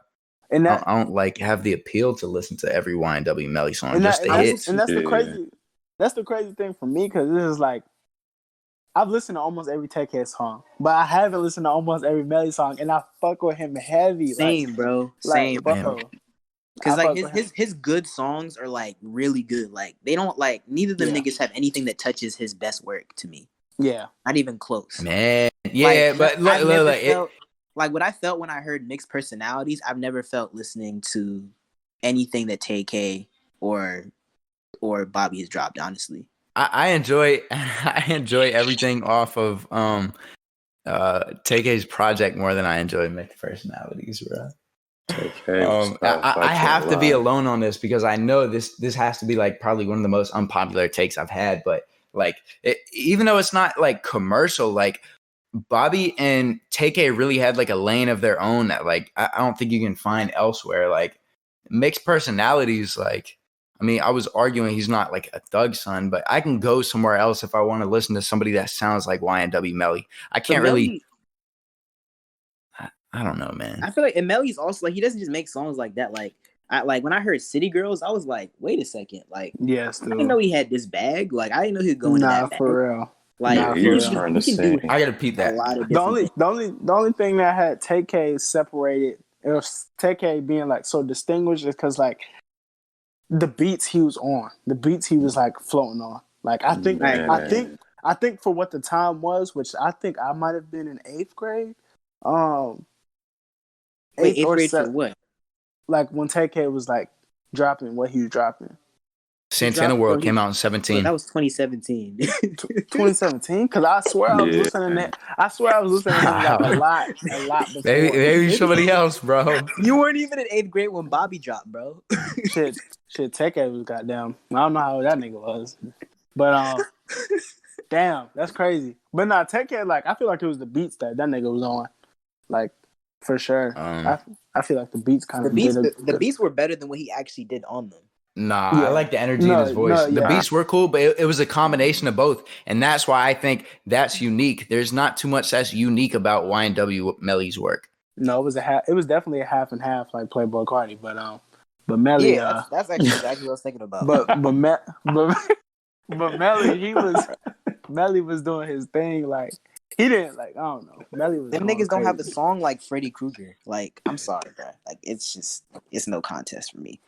Speaker 1: don't like have the appeal to listen to every YNW Melly song. Just the hits.
Speaker 4: And that's the crazy thing for me, because this is like I've listened to almost every TK song, but I haven't listened to almost every Melly song, and I fuck with him heavy.
Speaker 3: Same, bro. Bro. Because like his good songs are like really good. Like they don't like neither of them niggas have anything that touches his best work to me.
Speaker 4: Yeah,
Speaker 3: not even close.
Speaker 1: Man, yeah, but look,
Speaker 3: like what I felt when I heard Mixed Personalities, I've never felt listening to anything that TK or Bobby has dropped. Honestly,
Speaker 1: I enjoy everything off of TK's project more than I enjoy Mixed Personalities, bro. I have to be alone on this because I know this has to be like probably one of the most unpopular takes I've had, but like even though it's not like commercial, like Bobby and TK really had like a lane of their own that like I don't think you can find elsewhere. Like Mixed Personalities, like I mean, I was arguing he's not like a thug son, but I can go somewhere else if I want to listen to somebody that sounds like YNW Melly. I can't really. I don't know, man.
Speaker 3: I feel like and Melly's also like he doesn't just make songs like that. Like when I heard City Girls, I was like, wait a second, like
Speaker 4: Yes,
Speaker 3: I didn't know he had this bag. Like I didn't know he was going to that bag.
Speaker 4: For real.
Speaker 3: Like
Speaker 2: Yeah, he was trying to sing.
Speaker 1: I gotta peep that.
Speaker 3: a lot of
Speaker 4: The
Speaker 3: different
Speaker 4: only thing that had TK separated, it was TK being like so distinguished, is because like the beats he was on, the beats he was like floating on. Like I think for what the time was, which I think I might have been in 8th grade.
Speaker 3: Wait, 8th grade for what?
Speaker 4: Like when TK was like dropping what he was dropping.
Speaker 1: Santana World came out in 17.
Speaker 3: That was 2017.
Speaker 4: 2017? Because I swear I was listening to him like a lot before.
Speaker 1: Maybe somebody else, bro.
Speaker 3: You weren't even in 8th grade when Bobby dropped, bro.
Speaker 4: Shit, TK was goddamn. I don't know how old that nigga was. But damn, that's crazy. But nah, TK, like I feel like it was the beats that nigga was on. Like for sure. I feel like the beats kind of
Speaker 3: the beats were better than what he actually did on them.
Speaker 1: Nah, yeah. I like the energy in his voice. The beats were cool, but it was a combination of both. And that's why I think that's unique. There's not too much that's unique about YNW Melly's work.
Speaker 4: No, it was definitely a half and half like Playboy Cardi, but Melly
Speaker 3: that's actually exactly what I was thinking about.
Speaker 4: But Melly was doing his thing. Like he didn't like, I don't know. Melly was
Speaker 3: them niggas don't have a song like Freddy Krueger. Like I'm sorry, bro. Like it's no contest for me.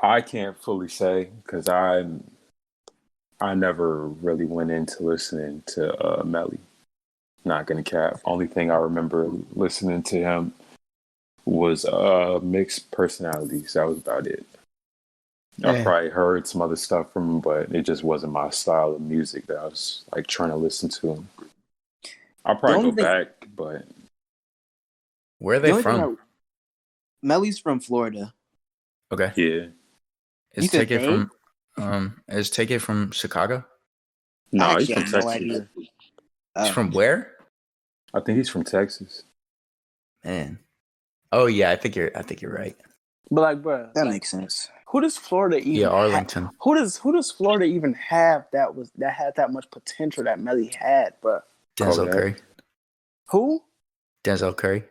Speaker 2: I can't fully say because I never really went into listening to Melly. Not gonna cap. Only thing I remember listening to him was Mixed Personalities. That was about it. I probably heard some other stuff from him, but it just wasn't my style of music that I was like trying to listen to. I'll probably go back, but
Speaker 1: where are they from?
Speaker 3: Melly's from Florida.
Speaker 1: Okay.
Speaker 2: Yeah.
Speaker 1: Is TK from Chicago?
Speaker 2: No, he's from Texas.
Speaker 1: He's from where?
Speaker 2: I think he's from Texas.
Speaker 1: Man. Oh yeah, I think you're right.
Speaker 4: But like, bro,
Speaker 3: that makes sense.
Speaker 4: Who does Florida even?
Speaker 1: Yeah, Arlington.
Speaker 4: Who does Florida even have that had that much potential that Melly had, bro?
Speaker 1: Denzel Curry.
Speaker 4: Who?
Speaker 1: Denzel Curry.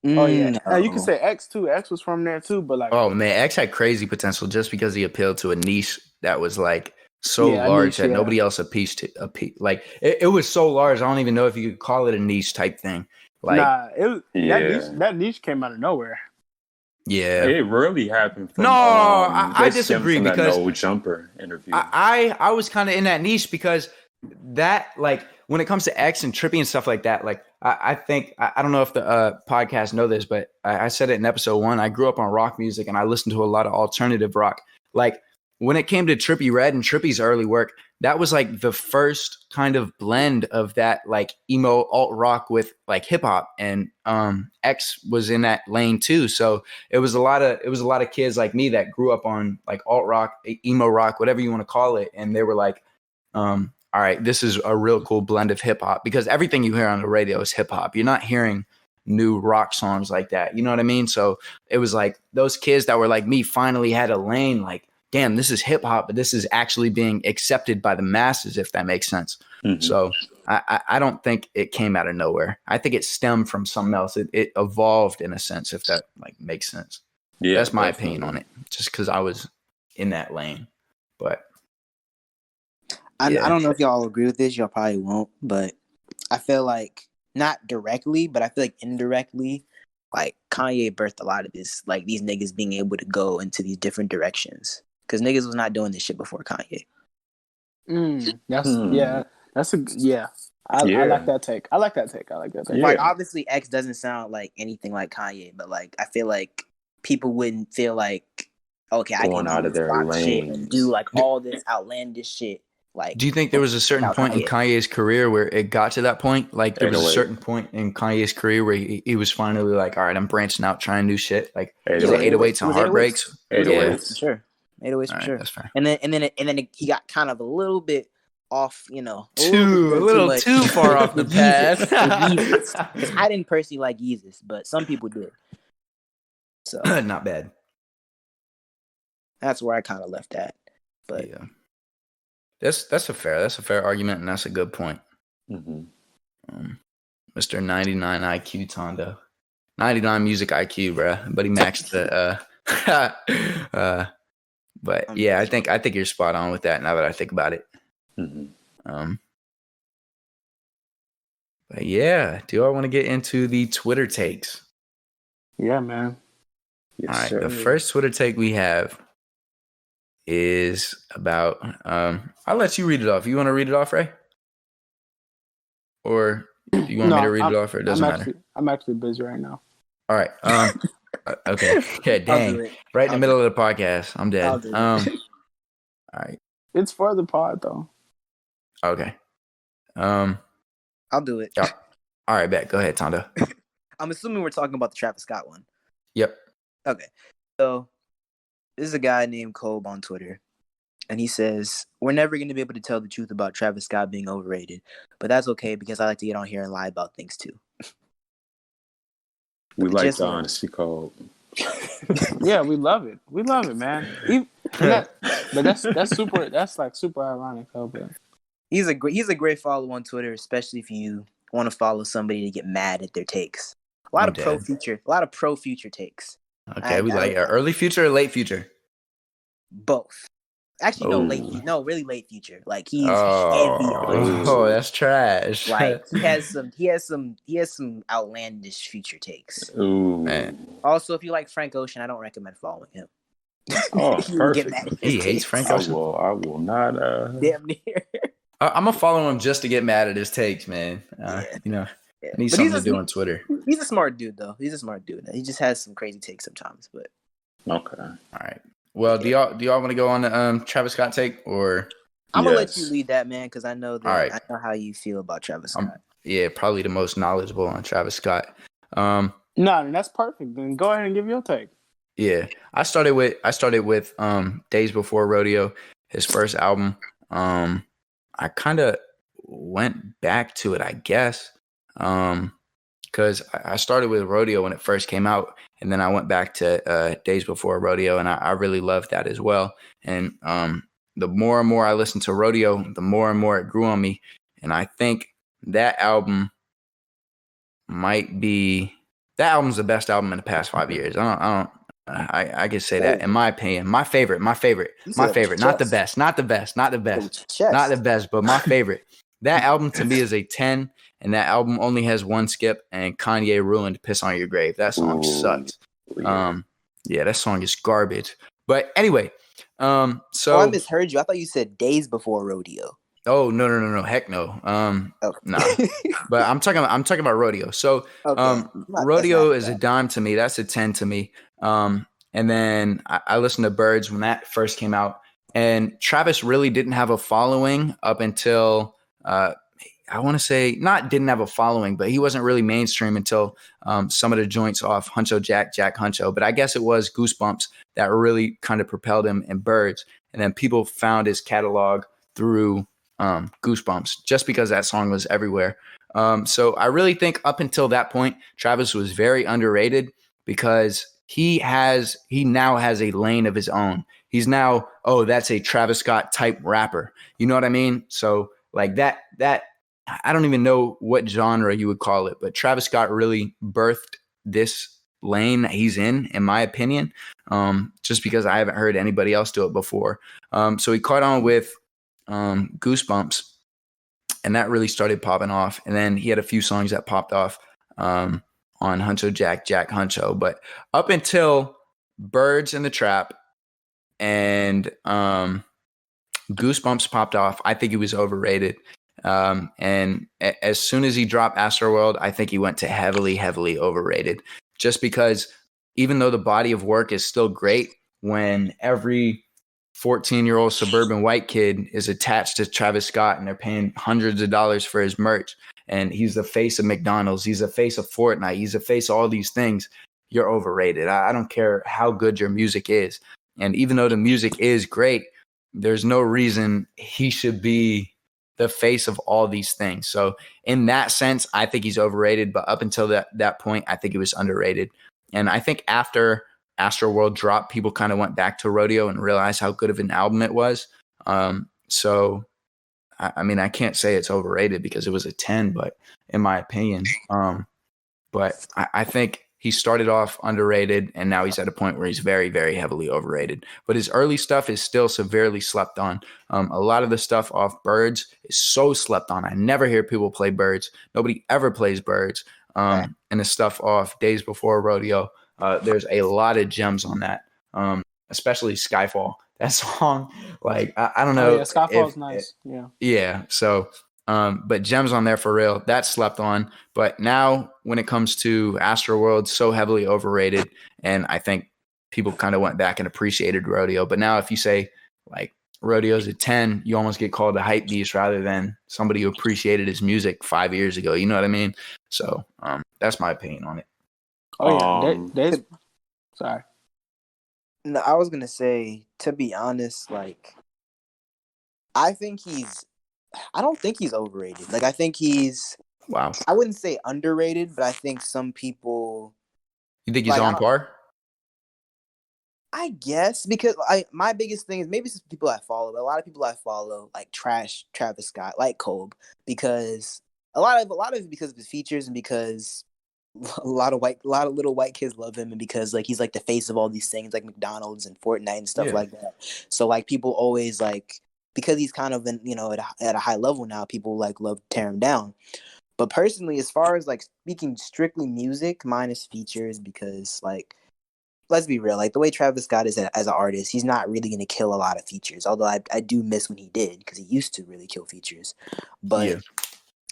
Speaker 4: Oh yeah, you can say X too. X was from there too, but like,
Speaker 1: oh man, X had crazy potential just because he appealed to a niche that was like so large that nobody else appeased to. Like it was so large, I don't even know if you could call it a niche type thing. Like,
Speaker 4: that niche came out of nowhere.
Speaker 2: Yeah, it really happened. From,
Speaker 1: I disagree because
Speaker 2: No Jumper interview.
Speaker 1: I was kind of in that niche because that like when it comes to X and Trippy and stuff like that, like I think I don't know if the podcast know this, but I said it in episode 1. I grew up on rock music and I listened to a lot of alternative rock. Like when it came to Trippie Redd and Trippie's early work, that was like the first kind of blend of that like emo alt rock with like hip hop, and X was in that lane too. So it was a lot of kids like me that grew up on like alt rock, emo rock, whatever you want to call it, and they were like, all right, this is a real cool blend of hip hop, because everything you hear on the radio is hip hop. You're not hearing new rock songs like that. You know what I mean? So it was like those kids that were like me finally had a lane like, damn, this is hip hop, but this is actually being accepted by the masses, if that makes sense. Mm-hmm. So I don't think it came out of nowhere. I think it stemmed from something else. It evolved in a sense, if that like makes sense. Yeah, that's my opinion on it, just because I was in that lane. But
Speaker 3: I don't know if y'all agree with this. Y'all probably won't, but I feel like not directly, but I feel like indirectly, like Kanye birthed a lot of this, like these niggas being able to go into these different directions, because niggas was not doing this shit before Kanye.
Speaker 4: I like that take. I like that take.
Speaker 3: Yeah. Like obviously X doesn't sound like anything like Kanye, but like I feel like people wouldn't feel like, okay, I can
Speaker 2: out of their lane
Speaker 3: and do like all this outlandish shit. Like,
Speaker 1: do you think there was a certain point in Kanye's career where it got to that point? Like there was a certain point in Kanye's career where he was finally like, all right, I'm branching out, trying new shit. Like 808s and Heartbreaks.
Speaker 2: 808s
Speaker 3: for sure. 808s for sure.
Speaker 1: That's fair.
Speaker 3: And then he got kind of a little bit off, a
Speaker 1: little too far off the path.
Speaker 3: Because I didn't personally like Yeezus, but some people did. So
Speaker 1: not bad.
Speaker 3: That's where I kind of left at. But
Speaker 1: yeah, that's a fair argument, and that's a good point. Mr. 99 IQ Tando, 99 music IQ, bruh. But he maxed the. But yeah, I think you're spot on with that. Now that I think about it. But yeah, do I want to get into the Twitter takes?
Speaker 4: Yeah, man.
Speaker 2: Yes,
Speaker 1: all right,
Speaker 2: sir.
Speaker 1: the first Twitter take we have is about. I'll let you read it off. You want to read it off, Ray? Or do you want me to read it off, or it doesn't matter?
Speaker 4: I'm actually busy right now.
Speaker 1: All right. Okay. Yeah. Dang. Right in the middle of the podcast, I'm dead. All right.
Speaker 4: It's for the pod, though.
Speaker 1: Okay.
Speaker 3: I'll do it.
Speaker 1: Yeah. All right, bet. Go ahead, Tando.
Speaker 3: I'm assuming we're talking about the Travis Scott one.
Speaker 1: Yep.
Speaker 3: Okay. So this is a guy named Kobe on Twitter. And he says, we're never going to be able to tell the truth about Travis Scott being overrated. But that's okay because I like to get on here and lie about things too.
Speaker 2: We like the honesty code.
Speaker 4: Yeah, we love it. We love it, man. But that's super. That's like super ironic, though. But
Speaker 3: he's a great follow on Twitter, especially if you want to follow somebody to get mad at their takes. A lot of pro future takes.
Speaker 1: Okay, we like early future or late future?
Speaker 3: Both. Actually, really late future. Like he's heavy on.
Speaker 1: Oh, that's trash.
Speaker 3: Like he has some outlandish future takes.
Speaker 2: Ooh,
Speaker 1: man.
Speaker 3: Also, if you like Frank Ocean, I don't recommend following him.
Speaker 2: Oh, perfect.
Speaker 1: He hates Frank Ocean.
Speaker 2: I will not.
Speaker 3: Damn near.
Speaker 1: I'm gonna follow him just to get mad at his takes, man. You know, I need something to do on Twitter.
Speaker 3: He's a smart dude, though. He just has some crazy takes sometimes, but
Speaker 2: okay.
Speaker 1: All right. Well, do y'all want to go on the Travis Scott take, or
Speaker 3: I'm gonna let you lead that, man, because I know that
Speaker 1: right.
Speaker 3: I know how you feel about Travis Scott.
Speaker 1: Yeah, probably the most knowledgeable on Travis Scott.
Speaker 4: No, that's perfect. Then go ahead and give your take.
Speaker 1: Yeah, I started with Days Before Rodeo, his first album. I kind of went back to it, I guess, because I started with Rodeo when it first came out, and then I went back to Days Before Rodeo, and I really loved that as well. And the more and more I listened to Rodeo, the more and more it grew on me. And I think that album's the best album in the past 5 years. I could say that in my opinion. My favorite, not the best, but my favorite. That album to me is a 10, and that album only has one skip, and Kanye ruined Piss on Your Grave. That song sucks. Yeah, that song is garbage. But anyway, so
Speaker 3: I misheard you. I thought you said Days Before Rodeo.
Speaker 1: Oh, no. Heck no. No. But I'm talking about Rodeo. So Rodeo is a dime to me. That's a 10 to me. And then I listened to Birds when that first came out. And Travis really didn't have a following up until I want to say not didn't have a following, but he wasn't really mainstream until some of the joints off Huncho Jack Huncho. But I guess it was Goosebumps that really kind of propelled him in Birds. And then people found his catalog through Goosebumps just because that song was everywhere. So I really think up until that point, Travis was very underrated because he now has a lane of his own. He's now, that's a Travis Scott type rapper. You know what I mean? So like that I don't even know what genre you would call it, but Travis Scott really birthed this lane that he's in my opinion, just because I haven't heard anybody else do it before. So he caught on with Goosebumps, and that really started popping off. And then he had a few songs that popped off on Huncho Jack Huncho. But up until Birds in the Trap and Goosebumps popped off, I think he was overrated. And as soon as he dropped Astroworld, I think he went to heavily overrated, just because even though the body of work is still great, when every 14-year-old suburban white kid is attached to Travis Scott and they're paying hundreds of dollars for his merch, and he's the face of McDonald's, he's the face of Fortnite, he's the face of all these things, you're overrated. I don't care how good your music is. And even though the music is great, there's no reason he should be the face of all these things. So in that sense, I think he's overrated. But up until that point, I think he was underrated. And I think after Astroworld dropped, people kind of went back to Rodeo and realized how good of an album it was. So I mean, I can't say it's overrated because it was a 10, but in my opinion, but I think he started off underrated and now he's at a point where he's very, very heavily overrated. But his early stuff is still severely slept on. A lot of the stuff off Birds is so slept on. I never hear people play Birds. Nobody ever plays Birds. And the stuff off Days Before Rodeo, there's a lot of gems on that, especially Skyfall. That song, like, I don't know.
Speaker 4: Oh, yeah, Skyfall's nice.
Speaker 1: Yeah. So, but gems on there for real. That's slept on. But now when it comes to Astroworld, so heavily overrated. And I think people kind of went back and appreciated Rodeo. But now if you say like Rodeo's a 10, you almost get called a hype beast rather than somebody who appreciated his music 5 years ago. You know what I mean? So that's my opinion on it.
Speaker 4: Oh, yeah. Sorry.
Speaker 3: No, I was going to say, to be honest, like, I don't think he's overrated. Like, I think
Speaker 1: wow.
Speaker 3: I wouldn't say underrated, but I think some people.
Speaker 1: You think he's on par?
Speaker 3: I guess, because my biggest thing is maybe some people I follow, but a lot of people I follow like trash Travis Scott, like Kobe, because a lot of it because of his features and because a lot of little white kids love him, and because like he's like the face of all these things like McDonald's and Fortnite and stuff like that. So like people always like, because he's kind of at a high level now, people like love to tear him down. But personally, as far as like speaking strictly music minus features, because like, let's be real, like the way Travis Scott is as an artist, he's not really going to kill a lot of features. Although I do miss when he did, because he used to really kill features. But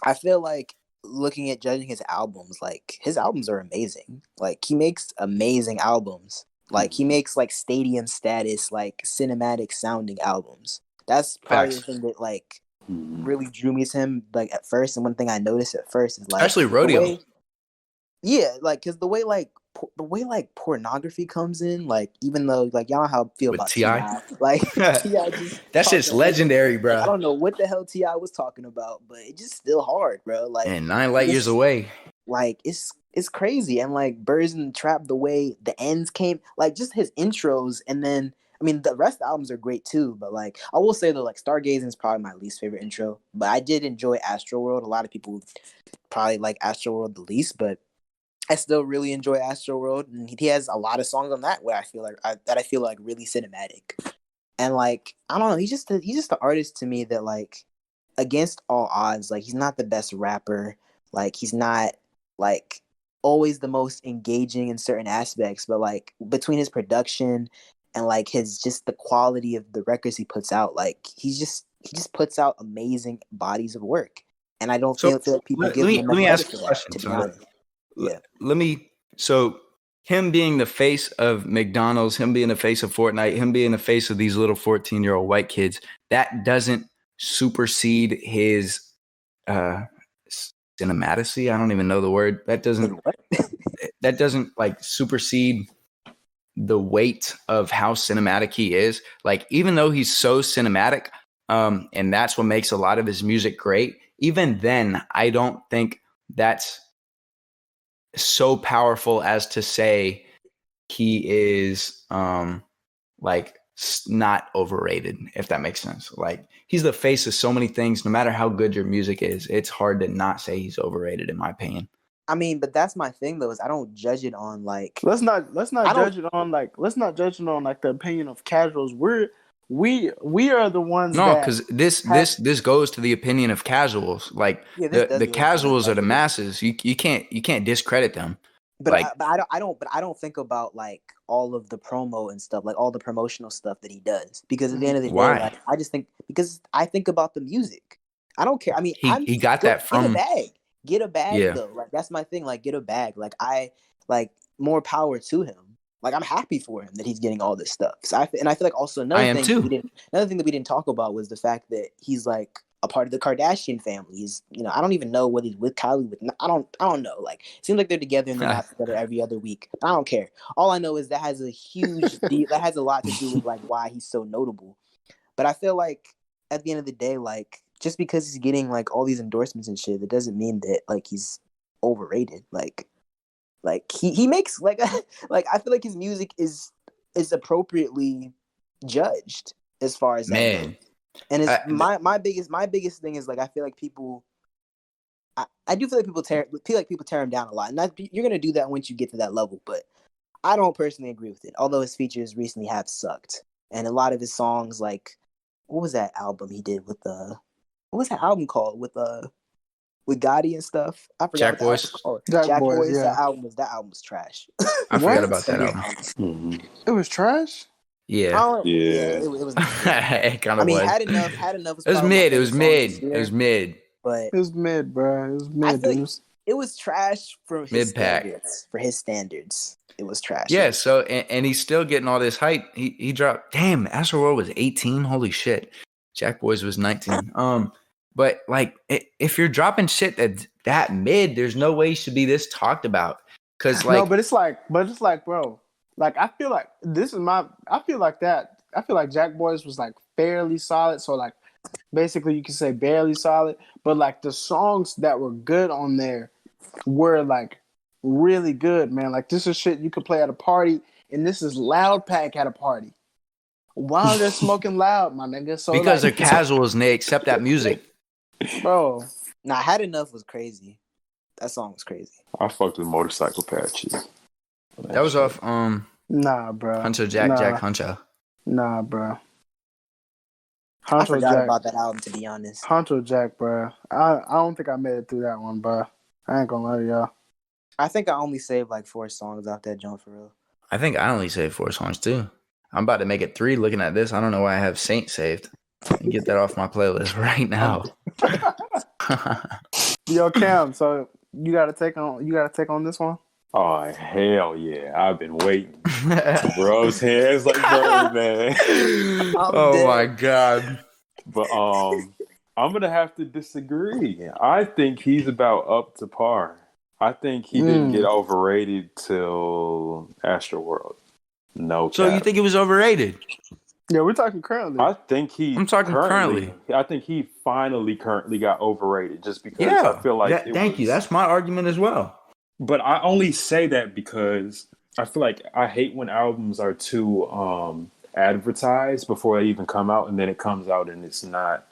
Speaker 3: I feel like judging his albums, like his albums are amazing. Like he makes amazing albums. Like he makes like stadium status, like cinematic sounding albums. That's probably the thing that like really drew me to him like at first. And one thing I noticed at first is like
Speaker 1: especially Rodeo.
Speaker 3: Because the way pornography comes in, like even though like y'all know how I feel
Speaker 1: with
Speaker 3: about
Speaker 1: T.I.
Speaker 3: like T.I. just
Speaker 1: that's just legendary, bro.
Speaker 3: I don't know what the hell T.I. was talking about, but it's just still hard, bro. Like,
Speaker 1: and 9 light years away.
Speaker 3: Like it's crazy. And like Birds in the Trap, the way the ends came, like just his intros, and then I mean the rest of the albums are great too. But like I will say though, like Stargazing is probably my least favorite intro. But I did enjoy Astroworld. A lot of people probably like Astroworld the least, but I still really enjoy Astroworld, and he has a lot of songs on that where I feel like really cinematic. And like I don't know, he's just the artist to me that like against all odds, like he's not the best rapper, like he's not like always the most engaging in certain aspects, but like between his production and like his just the quality of the records he puts out, like he just puts out amazing bodies of work. And I don't feel like people give him enough credit for that, to be honest. Yeah.
Speaker 1: So him being the face of McDonald's, him being the face of Fortnite, him being the face of these little 14-year-old white kids, that doesn't supersede his cinematicity. I don't even know the word. That doesn't like supersede the weight of how cinematic he is. Like, even though he's so cinematic, and that's what makes a lot of his music great, even then, I don't think that's so powerful as to say he is like not overrated, if that makes sense. Like, he's the face of so many things. No matter how good your music is, it's hard to not say he's overrated, in my opinion.
Speaker 3: I mean, but that's my thing though, is I don't judge it on like
Speaker 4: let's not judge it on like the opinion of casuals. We are the ones.
Speaker 1: No, because this goes to the opinion of casuals. Like the casuals are the masses. You can't discredit them.
Speaker 3: But
Speaker 1: like,
Speaker 3: I don't think about like all of the promo and stuff, like all the promotional stuff that he does, because at the end of the day, like I just think, because I think about the music. I don't care. I mean,
Speaker 1: he got that from
Speaker 3: get a bag though. Like that's my thing. Like get a bag. Like I like more power to him. Like I'm happy for him that he's getting all this stuff. So I feel like also another thing that we didn't talk about was the fact that he's like a part of the Kardashian family. He's, I don't even know whether he's with Kylie. I don't know. Like, it seems like they're together and they're not together every other week. I don't care. All I know is that has a huge deal. That has a lot to do with like why he's so notable. But I feel like at the end of the day, like just because he's getting like all these endorsements and shit, it doesn't mean that like he's overrated. Like Like he makes like like I feel like his music is appropriately judged as far as that goes.
Speaker 1: Man,
Speaker 3: And it's
Speaker 1: I,
Speaker 3: my biggest thing is like I feel like people I do feel like people tear him down a lot, and you're gonna do that once you get to that level. But I don't personally agree with it. Although his features recently have sucked, and a lot of his songs, like what was that album he did with what was that album called with Gotti and stuff? I forgot
Speaker 1: Jack
Speaker 3: what the album
Speaker 1: Boys.
Speaker 3: was called.
Speaker 4: Jack
Speaker 3: Jack
Speaker 4: Boys,
Speaker 3: Boys.
Speaker 4: yeah.
Speaker 3: That album was trash.
Speaker 1: I forgot
Speaker 4: What?
Speaker 1: about that album.
Speaker 2: Mm-hmm.
Speaker 4: It was trash.
Speaker 1: Yeah,
Speaker 3: It was not good.
Speaker 1: it kind
Speaker 3: I
Speaker 1: of
Speaker 3: mean,
Speaker 1: was.
Speaker 3: had enough. Was
Speaker 1: It was
Speaker 3: probably my
Speaker 1: mid. It
Speaker 3: favorite
Speaker 1: was
Speaker 3: song
Speaker 1: mid.
Speaker 3: this
Speaker 1: It
Speaker 3: year,
Speaker 1: was mid.
Speaker 3: but
Speaker 4: It was mid, bro. It was mid,
Speaker 3: feel like
Speaker 4: dude.
Speaker 3: it was trash for his
Speaker 1: Mid pack.
Speaker 3: standards. For his standards, it was trash.
Speaker 1: Yeah. So and he's still getting all this hype. He dropped. Damn, Astroworld was 18. Holy shit. Jack Boys was 19. But like, if you're dropping shit that's that mid, there's no way you should be this talked about. Cause like,
Speaker 4: No, but it's like, bro, like I feel like I feel like Jack Boys was like fairly solid. So like, basically you can say barely solid, but like the songs that were good on there were like really good, man. Like this is shit you could play at a party, and this is Loud Pack at a party while they're smoking loud, my nigga. So
Speaker 1: because
Speaker 4: like,
Speaker 1: they're casuals and they accept that music.
Speaker 4: bro.
Speaker 3: Nah, Had Enough was crazy. That song was crazy.
Speaker 2: I fucked with Motorcycle Patchy.
Speaker 1: That was off
Speaker 4: Nah, bro.
Speaker 1: Huncho Jack
Speaker 4: Nah.
Speaker 1: Jack Huncho.
Speaker 4: Nah, bro.
Speaker 3: I forgot
Speaker 4: Jack.
Speaker 3: about that album, to be honest.
Speaker 4: Huncho Jack, bro. I don't think I made it through that one, bro. I ain't gonna lie to y'all.
Speaker 3: I think I only saved like 4 songs off that joint for real.
Speaker 1: I think I only saved 4 songs too. I'm about to make it 3 looking at this. I don't know why I have Saint saved. Get that off my playlist right now.
Speaker 4: Yo, Cam, so you gotta take on this one?
Speaker 2: Oh hell yeah! I've been waiting. Bro's hands like Birdman.
Speaker 1: Oh my god!
Speaker 2: But I'm gonna have to disagree. I think he's about up to par. I think he didn't get overrated till Astroworld. No.
Speaker 1: So you think it was overrated?
Speaker 4: Yeah, we're talking currently.
Speaker 2: I think he.
Speaker 1: I'm talking currently.
Speaker 2: I think he currently got overrated just because
Speaker 1: Yeah,
Speaker 2: I feel like.
Speaker 1: Thank you. That's my argument as well.
Speaker 2: But I only say that because I feel like I hate when albums are too advertised before they even come out, and then it comes out and it's not.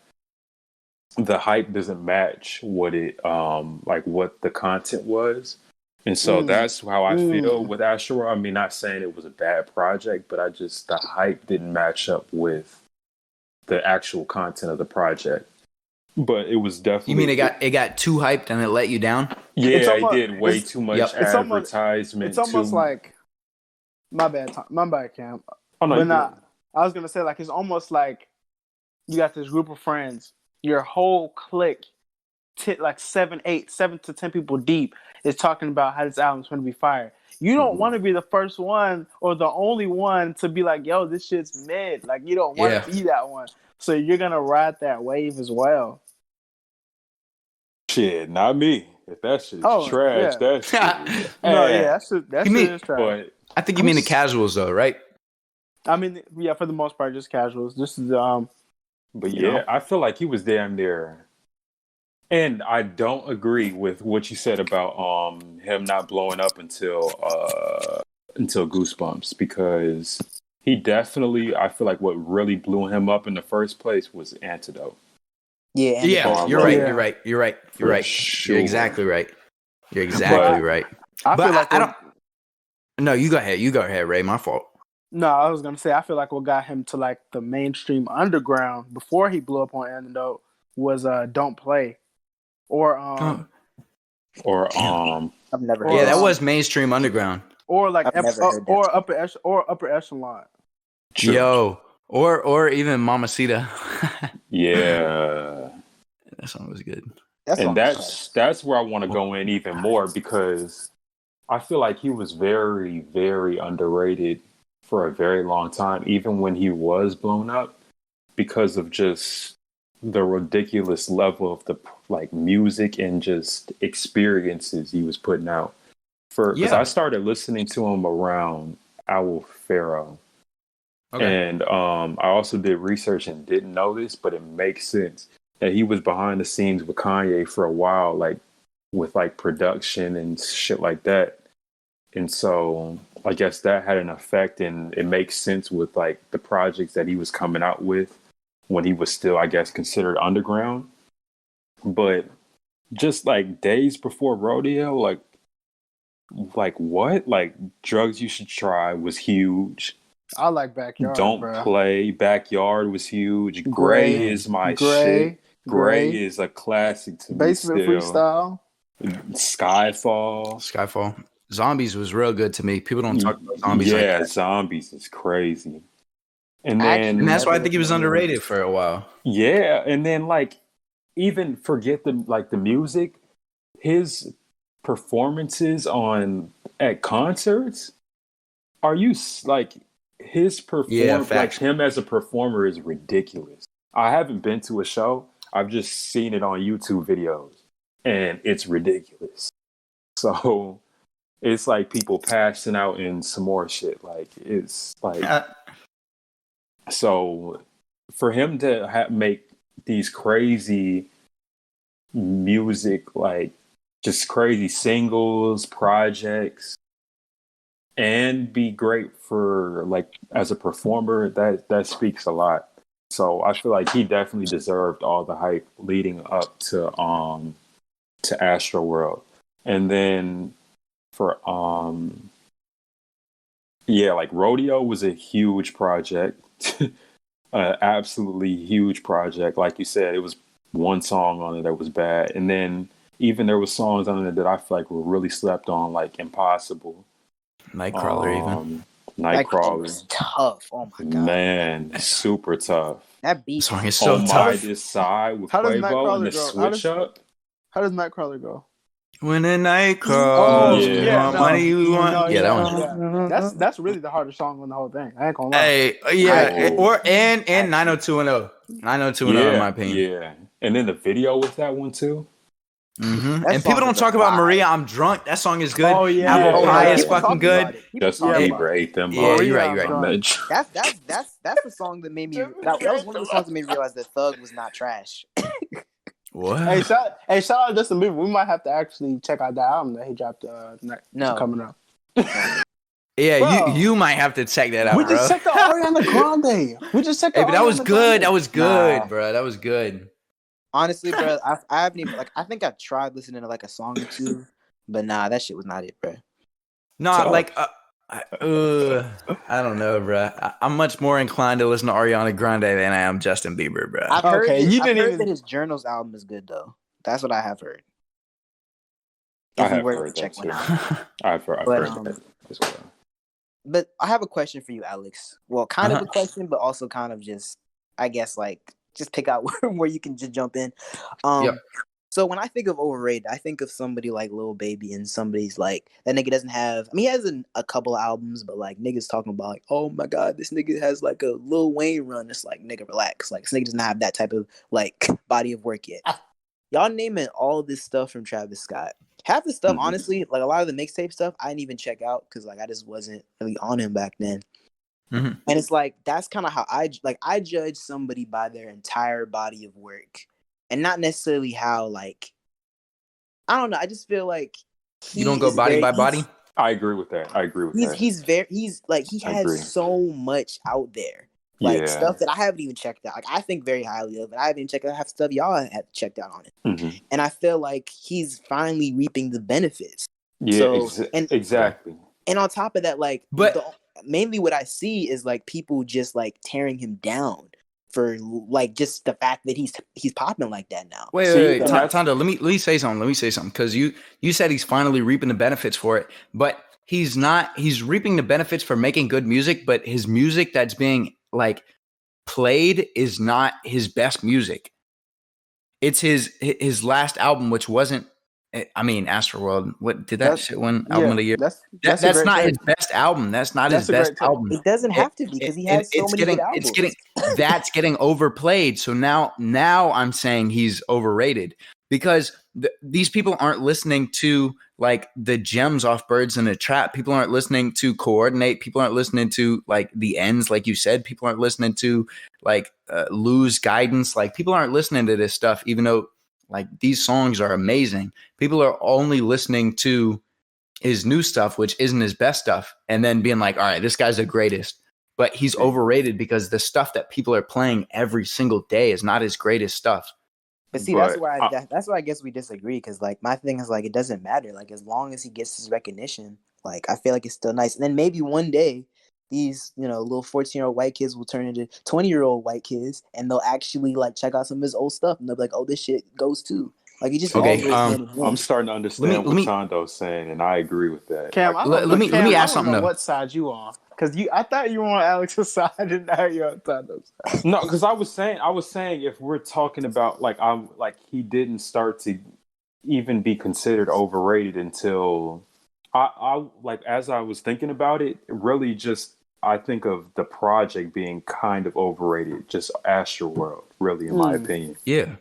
Speaker 2: The hype doesn't match what it like what the content was. And so that's how I feel with Astroworld. I mean, not saying it was a bad project, but the hype didn't match up with the actual content of the project. But it was definitely.
Speaker 1: You mean it got too hyped and it let you down?
Speaker 2: Yeah, it did way too much advertisement.
Speaker 4: It's almost like my bad, Cam.
Speaker 2: Oh, no,
Speaker 4: but nah, I was gonna say like it's almost like you got this group of friends, your whole clique, like 7 to 10 people deep, is talking about how this album's going to be fire. You don't want to be the first one or the only one to be like, yo, this shit's mid. Like, you don't want to be that one. So you're going to ride that wave as well.
Speaker 2: Shit, not me. If that shit's trash, that shit.
Speaker 4: No, yeah, that shit is trash.
Speaker 2: But
Speaker 1: I think you mean the casuals though, right?
Speaker 4: I mean, yeah, for the most part, just casuals. This is
Speaker 2: But yeah, I feel like he was damn near. And I don't agree with what you said about him not blowing up until Goosebumps, because he definitely, I feel like what really blew him up in the first place was Antidote.
Speaker 3: Yeah,
Speaker 1: you're right. You're exactly right. You're exactly right.
Speaker 4: I feel like
Speaker 1: I don't. No, you go ahead, Ray. My fault.
Speaker 4: No, I was gonna say I feel like what got him to like the mainstream underground before he blew up on Antidote was "Don't Play," or
Speaker 3: I've never heard.
Speaker 1: Yeah, that was mainstream underground.
Speaker 4: Or like upper echelon.
Speaker 2: True.
Speaker 1: Yo, or even Mamacita.
Speaker 2: Yeah,
Speaker 1: that song was good.
Speaker 2: That's where I want to go in even more, because I feel like he was very, very underrated for a very long time, even when he was blown up, because of just the ridiculous level of the like music and just experiences he was putting out. Because I started listening to him around Owl Pharaoh. Okay. And I also did research and didn't know this, but it makes sense that he was behind the scenes with Kanye for a while, like with like production and shit like that. And so I guess that had an effect, and it makes sense with like the projects that he was coming out with when he was still, I guess, considered underground. But just like days before Rodeo, like what? Like Drugs You Should Try was huge.
Speaker 4: I like Backyard.
Speaker 2: Don't
Speaker 4: bro.
Speaker 2: Play Backyard was huge.
Speaker 4: Gray
Speaker 2: Gray is my
Speaker 4: Gray,
Speaker 2: shit. Gray is a classic to
Speaker 4: Basement
Speaker 2: me still.
Speaker 4: Freestyle.
Speaker 2: Skyfall.
Speaker 1: Zombies was real good to me. People don't talk about Zombies like
Speaker 2: Yeah,
Speaker 1: that.
Speaker 2: Zombies is crazy. And
Speaker 3: Actually,
Speaker 2: then
Speaker 1: And that's why I
Speaker 3: never
Speaker 1: think he was
Speaker 3: listened to it.
Speaker 1: underrated for a while.
Speaker 2: yeah, and then like even forget the music, his performances on at concerts. Are you like his like
Speaker 1: facts.
Speaker 2: him as a performer is ridiculous. I haven't been to a show. I've just seen it on YouTube videos, and it's ridiculous. So it's like people passing out in some more shit. Like it's like so for him to make these crazy music, like just crazy singles, projects, and be great for like as a performer, that speaks a lot. So I feel like he definitely deserved all the hype leading up to Astroworld. And then for yeah, like Rodeo was a huge project. Absolutely huge project. Like you said, it was one song on it that was bad. And then even there was songs on it that I feel like were really slept on, like Impossible.
Speaker 1: Nightcrawler even.
Speaker 2: Nightcrawler
Speaker 3: was tough. Oh my god,
Speaker 2: man, super tough.
Speaker 3: that beat.
Speaker 1: The song is so
Speaker 2: On
Speaker 1: tough.
Speaker 2: My This Side with
Speaker 4: how does
Speaker 2: Quavo and the
Speaker 4: Nightcrawler go?
Speaker 2: switch up.
Speaker 4: How does Nightcrawler go?
Speaker 1: When the night
Speaker 4: Oh,
Speaker 1: calls,
Speaker 2: yeah.
Speaker 1: you want
Speaker 4: no.
Speaker 1: money, you want.
Speaker 4: No,
Speaker 1: yeah, that one.
Speaker 4: Yeah. That's really the hardest song on the whole thing. I ain't gonna lie.
Speaker 1: Hey, yeah,
Speaker 2: Oh.
Speaker 1: and 90210. 90210 in my opinion.
Speaker 2: Yeah. And then the video with that one too.
Speaker 1: Mm-hmm.
Speaker 3: That
Speaker 1: And people
Speaker 3: song
Speaker 1: don't
Speaker 3: is a
Speaker 1: talk about
Speaker 3: vibe.
Speaker 1: Maria, I'm Drunk. That song is good.
Speaker 4: Oh, yeah.
Speaker 1: Apple
Speaker 2: Yeah.
Speaker 1: Pie is
Speaker 3: People
Speaker 1: fucking
Speaker 3: talk
Speaker 1: good.
Speaker 3: about it. People
Speaker 2: Justin
Speaker 3: talk
Speaker 1: Yeah.
Speaker 3: about
Speaker 2: Bieber
Speaker 3: it.
Speaker 2: ate them.
Speaker 1: Yeah,
Speaker 2: up.
Speaker 1: you're right. You're right.
Speaker 2: Bitch.
Speaker 3: That's the song that made me. That was one of the songs that made me realize that Thug was not trash.
Speaker 1: What?
Speaker 4: Hey, shout out Justin Bieber. We might have to actually check out that album that he dropped
Speaker 3: No.
Speaker 4: coming up.
Speaker 1: Yeah,
Speaker 4: Bro.
Speaker 1: you might have to check that out,
Speaker 4: We
Speaker 1: bro.
Speaker 4: just checked out Ariana Grande. We just checked
Speaker 1: Hey,
Speaker 4: out
Speaker 1: but that was
Speaker 4: Ariana
Speaker 1: good.
Speaker 4: Grande.
Speaker 1: That was good,
Speaker 3: Nah.
Speaker 1: bro. That was good.
Speaker 3: Honestly, bro, I haven't even I think I tried listening to like a song or two, but nah, that shit was not it, bro.
Speaker 1: No,
Speaker 2: Tough.
Speaker 1: like, I don't know, bro. I'm much more inclined to listen to Ariana Grande than I am Justin Bieber, bro.
Speaker 3: I've heard,
Speaker 4: Okay, you
Speaker 3: I've
Speaker 4: didn't
Speaker 3: heard
Speaker 4: even-
Speaker 3: that his Journals album is good though. That's what I have heard.
Speaker 2: I
Speaker 3: If you
Speaker 2: have
Speaker 3: were to
Speaker 2: heard
Speaker 3: check
Speaker 2: that
Speaker 3: one
Speaker 2: too.
Speaker 3: out.
Speaker 2: I've
Speaker 3: But,
Speaker 2: heard that as well.
Speaker 3: But I have a question for you, Alex. Well, kind of
Speaker 1: Uh-huh.
Speaker 3: a question, but also kind of just, I guess, like, just pick out where you can just jump in.
Speaker 1: Yep.
Speaker 3: So when I think of overrated, I think of somebody like Lil Baby, and somebody's like, that nigga doesn't have, I mean, he has a couple albums, but like niggas talking about like, oh my God, this nigga has like a Lil Wayne run. It's like, nigga, relax. Like, this nigga doesn't have that type of like body of work yet. Y'all naming all this stuff from Travis Scott. Half the stuff,
Speaker 2: Mhm.
Speaker 3: honestly, like a lot of the mixtape stuff, I didn't even check out because like I just wasn't really on him back then.
Speaker 1: Mhm.
Speaker 3: And it's like that's kind of how I judge somebody by their entire body of work, and not necessarily how like I don't know. I just feel like
Speaker 1: You don't go body by body?
Speaker 2: I agree with that.
Speaker 3: He's like he
Speaker 2: I
Speaker 3: has
Speaker 2: agree.
Speaker 3: so much out there. Like
Speaker 2: Yeah.
Speaker 3: stuff that I haven't even checked out. Like I think very highly of it. I haven't even checked out half the stuff y'all have checked out on it.
Speaker 2: Mhm.
Speaker 3: And I feel like he's finally reaping the benefits.
Speaker 2: Yeah,
Speaker 3: So,
Speaker 2: exactly.
Speaker 3: And on top of that, like,
Speaker 1: But-
Speaker 3: mainly what I see is like people just like tearing him down for like just the fact that he's popping like that now.
Speaker 1: Wait,
Speaker 2: that's-
Speaker 1: Tando, let me say something. Let me say something because you said he's finally reaping the benefits for it, but he's not. He's reaping the benefits for making good music, but his music that's being like played is not his best music. It's his last album, which wasn't. I mean, Astroworld. What did that shit win album of the year?
Speaker 4: That's
Speaker 1: That's not his best album. That's not
Speaker 4: That's
Speaker 1: his
Speaker 4: a
Speaker 1: best
Speaker 4: great take.
Speaker 1: album.
Speaker 3: It doesn't have to be because he has so many good albums.
Speaker 1: That's getting overplayed. So now I'm saying he's overrated because these people aren't listening to like the gems off Birds in a Trap. People aren't listening to Coordinate. People aren't listening to like the ends, like you said. People aren't listening to like Lose Guidance. Like people aren't listening to this stuff, even though like these songs are amazing. People are only listening to his new stuff, which isn't his best stuff, and then being like, all right, this guy's the greatest. But he's overrated because the stuff that people are playing every single day is not his greatest stuff.
Speaker 3: But see, that's why I guess we disagree. Because like my thing is like it doesn't matter. Like as long as he gets his recognition, like I feel like it's still nice. And then maybe one day these little 14-year-old white kids will turn into 20-year-old white kids, and they'll actually like check out some of his old stuff, and they'll be like, oh, this shit goes too. Like he just always.
Speaker 2: I'm starting to understand what Tando's saying, and I agree with that.
Speaker 4: Cam,
Speaker 1: let me ask something.
Speaker 4: What side you on? Because I thought you were on Alex's side, and now you're on Tando's side.
Speaker 2: No, because I was saying if we're talking about he didn't start to even be considered overrated until I as I was thinking about it, really just I think of the project being kind of overrated, just Astroworld, really, in my opinion.
Speaker 1: Yeah.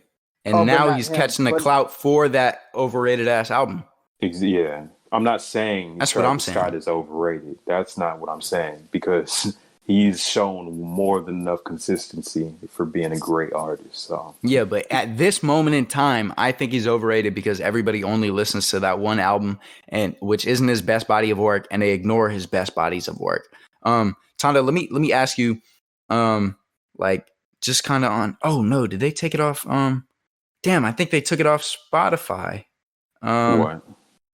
Speaker 1: And now he's catching the clout for that overrated ass album.
Speaker 2: Yeah. I'm not saying
Speaker 1: that's what I'm saying.
Speaker 2: Scott is overrated. That's not what I'm saying, because he's shown more than enough consistency for being a great artist. So
Speaker 1: yeah, but at this moment in time, I think he's overrated because everybody only listens to that one album, and which isn't his best body of work, and they ignore his best bodies of work. Tando, let me ask you, just kind of on. Oh no, did they take it off? Damn, I think they took it off Spotify.
Speaker 2: What?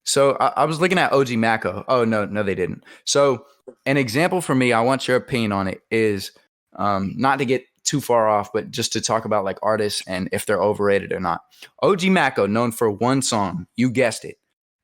Speaker 1: So I was looking at OG Mako. Oh, no, they didn't. So an example for me, I want your opinion on it, is not to get too far off, but just to talk about like artists and if they're overrated or not. OG Mako, known for one song, you guessed it.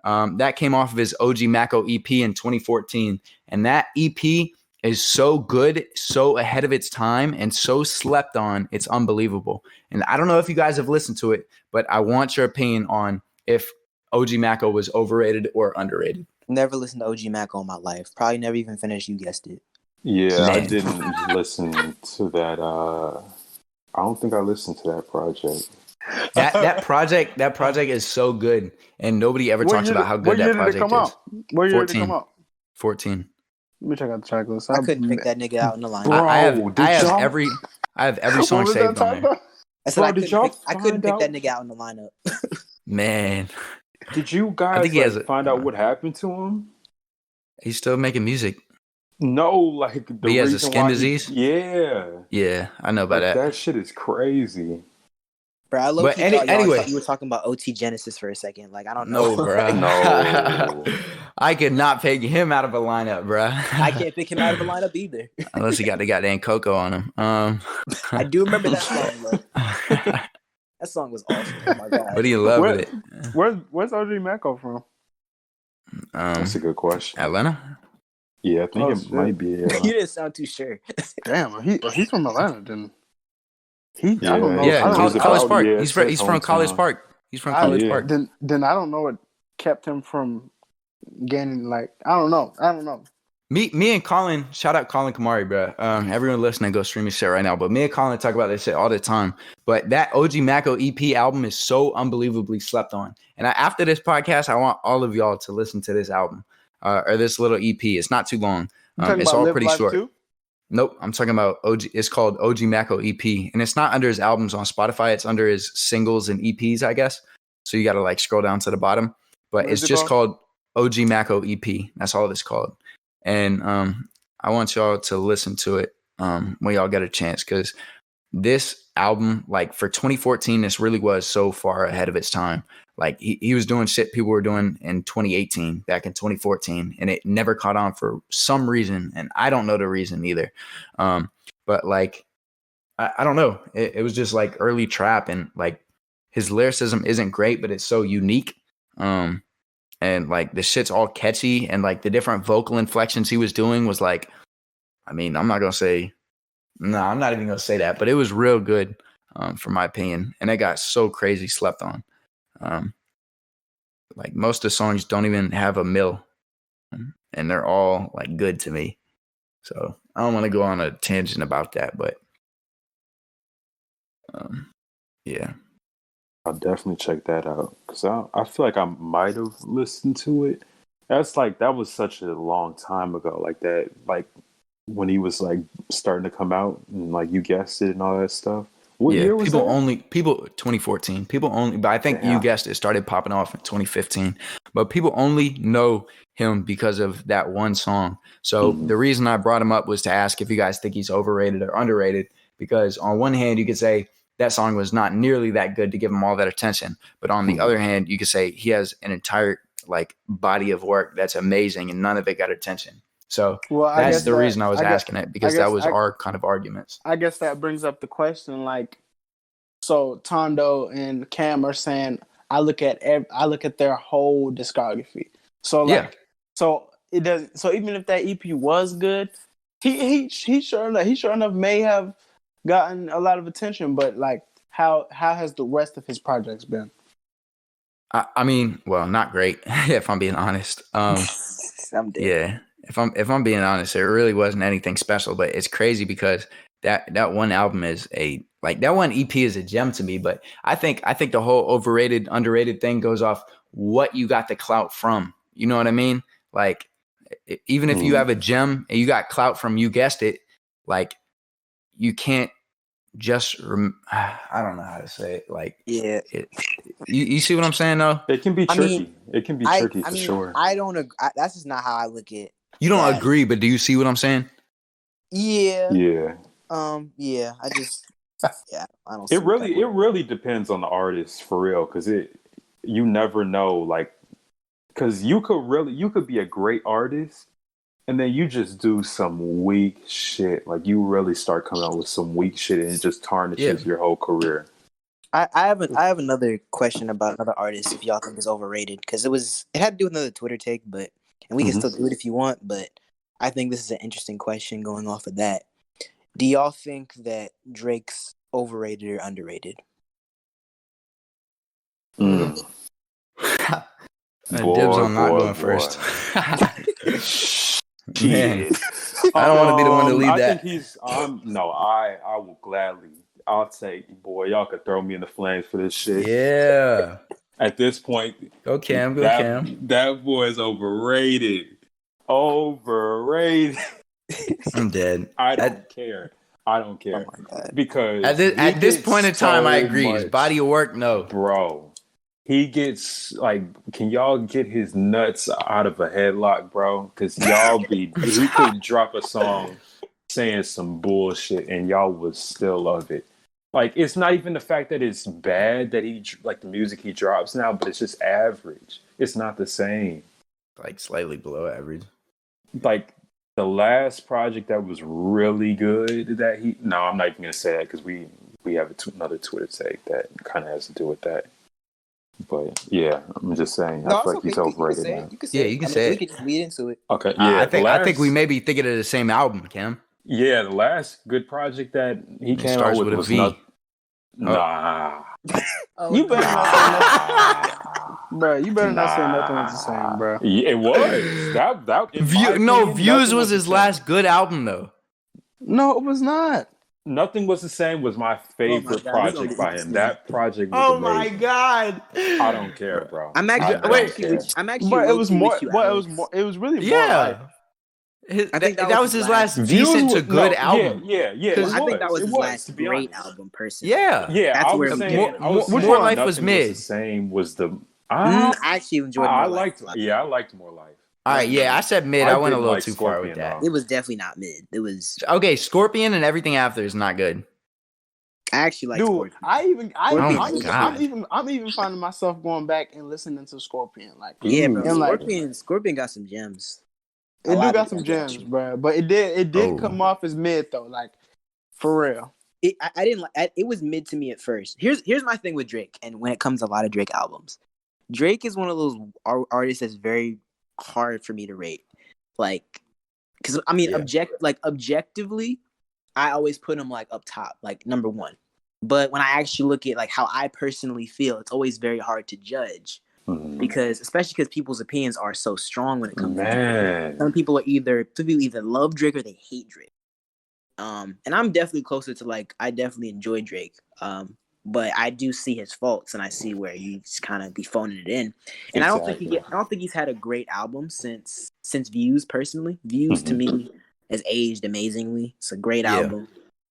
Speaker 1: That came off of his OG Mako EP in 2014. And that EP is so good, so ahead of its time, and so slept on, it's unbelievable. And I don't know if you guys have listened to it, but I want your opinion on if OG Mako was overrated or underrated.
Speaker 3: Never listened to OG Mako in my life. Probably never even finished You Guessed It.
Speaker 2: Yeah, man. I didn't listen to that. I don't think I listened to that project.
Speaker 1: That project is so good, and nobody ever talks about how good that project is.
Speaker 4: What year did it come out?
Speaker 1: 14.
Speaker 4: Let me check out the track list.
Speaker 3: I couldn't pick that nigga out in the line.
Speaker 1: Bro, I have every song saved on there.
Speaker 3: I said I couldn't pick that nigga out in the lineup.
Speaker 1: Man.
Speaker 2: Did you guys find out what happened to him?
Speaker 1: He's still making music.
Speaker 2: No,
Speaker 1: he has a skin disease?
Speaker 2: Yeah,
Speaker 1: I know about that.
Speaker 2: That shit is crazy.
Speaker 3: Bro, I thought you were talking about OT Genesis for a second. Like, I don't know.
Speaker 1: No, bro.
Speaker 2: No.
Speaker 1: I could not pick him out of a lineup, bro.
Speaker 3: I can't pick him out of a lineup either.
Speaker 1: Unless he got the goddamn Coco on him.
Speaker 3: I do remember that song, bro. That song was awesome. Oh my god.
Speaker 1: What do you love with it?
Speaker 4: Where's OG Mako from?
Speaker 2: That's a good question.
Speaker 1: Atlanta?
Speaker 2: Yeah, I think it might be.
Speaker 3: You didn't sound too sure.
Speaker 4: Damn, he's from Atlanta, then.
Speaker 1: I don't know. Yeah, College Park. Yeah, he's from College Park. He's from College Park.
Speaker 4: Then I don't know what kept him from gaining. I don't know.
Speaker 1: Me and Colin, shout out Colin Kamari, bro. Everyone listening, go stream his shit right now. But me and Colin talk about this shit all the time. But that OG Mako EP album is so unbelievably slept on. And after this podcast, I want all of y'all to listen to this album or this little EP. It's not too long. It's all pretty short. Too? Nope, I'm talking about OG. It's called OG Mako EP, and it's not under his albums on Spotify. It's under his singles and EPs, I guess. So you got to scroll down to the bottom. But it's just called OG Mako EP. That's all it's called. And I want y'all to listen to it when y'all get a chance, because this album, for 2014, this really was so far ahead of its time. He was doing shit people were doing in 2018, back in 2014, and it never caught on for some reason, and I don't know the reason either. But I don't know. It was just early trap, and his lyricism isn't great, but it's so unique. And the shit's all catchy, and the different vocal inflections he was doing was I'm not gonna say, I'm not even gonna say that, but it was real good, for my opinion, and it got so crazy slept on. Most of the songs don't even have a mill, and they're all good to me. So I don't want to go on a tangent about that, but yeah.
Speaker 2: I'll definitely check that out, because I feel like I might have listened to it. That was such a long time ago, when he was starting to come out, and You Guessed It and all that stuff. What year was that?
Speaker 1: 2014. People only, but I think You Guessed It started popping off in 2015. but people only know him because of that one song. So the reason I brought him up was to ask if you guys think he's overrated or underrated, because on one hand, you could say that song was not nearly that good to give him all that attention. But on the other hand, you could say he has an entire like body of work that's amazing and none of it got attention. So that's the reason I was asking it, because that was our kind of arguments.
Speaker 4: I guess that brings up the question, like, so Tando and Cam are saying I look at their whole discography. So like, so it doesn't. So even if that EP was good, he sure enough may have gotten a lot of attention. But like, how has the rest of his projects been?
Speaker 1: I mean, well, not great if I'm being honest. Yeah, if I'm being honest, it really wasn't anything special. But it's crazy because that one album is that one EP is a gem to me. But I think the whole overrated, underrated thing goes off what you got the clout from. You know what I mean? Like, even if you have a gem and you got clout from, you guessed it, like, you can't just I don't know how to say it. Like, you see what I'm saying though?
Speaker 2: It can be tricky. It can be tricky for sure.
Speaker 3: I don't agree. That's just not how I look at.
Speaker 1: You don't agree, but do you see what I'm saying?
Speaker 3: Yeah.
Speaker 2: Yeah.
Speaker 3: Yeah. I don't.
Speaker 2: It really depends on the artist for real, because you never know, like, because you could be a great artist, and then you just do some weak shit. Like, you really start coming out with some weak shit, and it just tarnishes your whole career.
Speaker 3: I have another question about another artist, if y'all think is overrated, because it had to do with another Twitter take, and we can still do it if you want, but I think this is an interesting question going off of that. Do y'all think that Drake's overrated or underrated?
Speaker 1: Dibs on not going first. Man, I don't want to be the one to lead that.
Speaker 2: I think he's. I will gladly. I'll take. Boy, y'all could throw me in the flames for this shit.
Speaker 1: Yeah.
Speaker 2: At this point,
Speaker 1: go Cam.
Speaker 2: That boy is overrated. Overrated.
Speaker 1: I'm dead.
Speaker 2: I don't care. Oh because
Speaker 1: at this point in time, I agree. His body of work, no,
Speaker 2: bro. He gets like, can y'all get his nuts out of a headlock, bro? Because he could drop a song saying some bullshit and y'all would still love it. Like, it's not even the fact that it's bad that he like the music he drops now, but it's just average. It's not the same.
Speaker 1: Like, slightly below average.
Speaker 2: Like, the last project that was really good that I'm not even gonna say that because we have another Twitter take that kind of has to do with that. But yeah, I'm just saying. I feel like he's overrated now.
Speaker 3: You can say it. We can just lead into it.
Speaker 2: Okay. Yeah.
Speaker 1: I think we may be thinking of the same album, Cam.
Speaker 2: Yeah, the last good project that he came out with was V. Nah.
Speaker 4: You better not say nothing. Bro, you better not say nothing was the same, bro.
Speaker 2: Yeah, it was.
Speaker 1: Views was his last good album, though.
Speaker 4: No, it was not.
Speaker 2: Nothing Was the Same was my favorite project by him. That project was amazing.
Speaker 1: My God.
Speaker 2: I don't care, bro.
Speaker 3: I'm actually
Speaker 4: but it was more. Well, it was really more.
Speaker 1: Yeah.
Speaker 3: I think
Speaker 1: that was his last decent to good album.
Speaker 2: Yeah.
Speaker 3: I think that was his last great album, personally.
Speaker 1: Yeah.
Speaker 2: That's where
Speaker 1: More Life was mid.
Speaker 2: Was the same was the.
Speaker 3: I actually enjoyed.
Speaker 2: I liked More Life.
Speaker 1: All right, yeah, I said mid. I went a little too far with that.
Speaker 3: It was definitely not mid. It was
Speaker 1: okay. Scorpion and everything after is not good.
Speaker 3: I actually like Scorpion.
Speaker 4: I'm even finding myself going back and listening to Scorpion. Like,
Speaker 3: yeah, bro. Scorpion got some gems.
Speaker 4: It do got some gems, bro. But it did come off as mid though. Like, for real.
Speaker 3: I didn't like. It was mid to me at first. Here's my thing with Drake, and when it comes to a lot of Drake albums, Drake is one of those artists that's very hard for me to rate, like, because I mean, objectively, I always put him like up top, like number one. But when I actually look at like how I personally feel, it's always very hard to judge because, especially because people's opinions are so strong when it comes to Drake. Some people either love Drake or they hate Drake. And I'm definitely closer to like I definitely enjoy Drake. But I do see his faults, and I see where he's kind of be phoning it in. And exactly. I don't think he's had a great album since Views. Personally, Views to me has aged amazingly. It's a great album.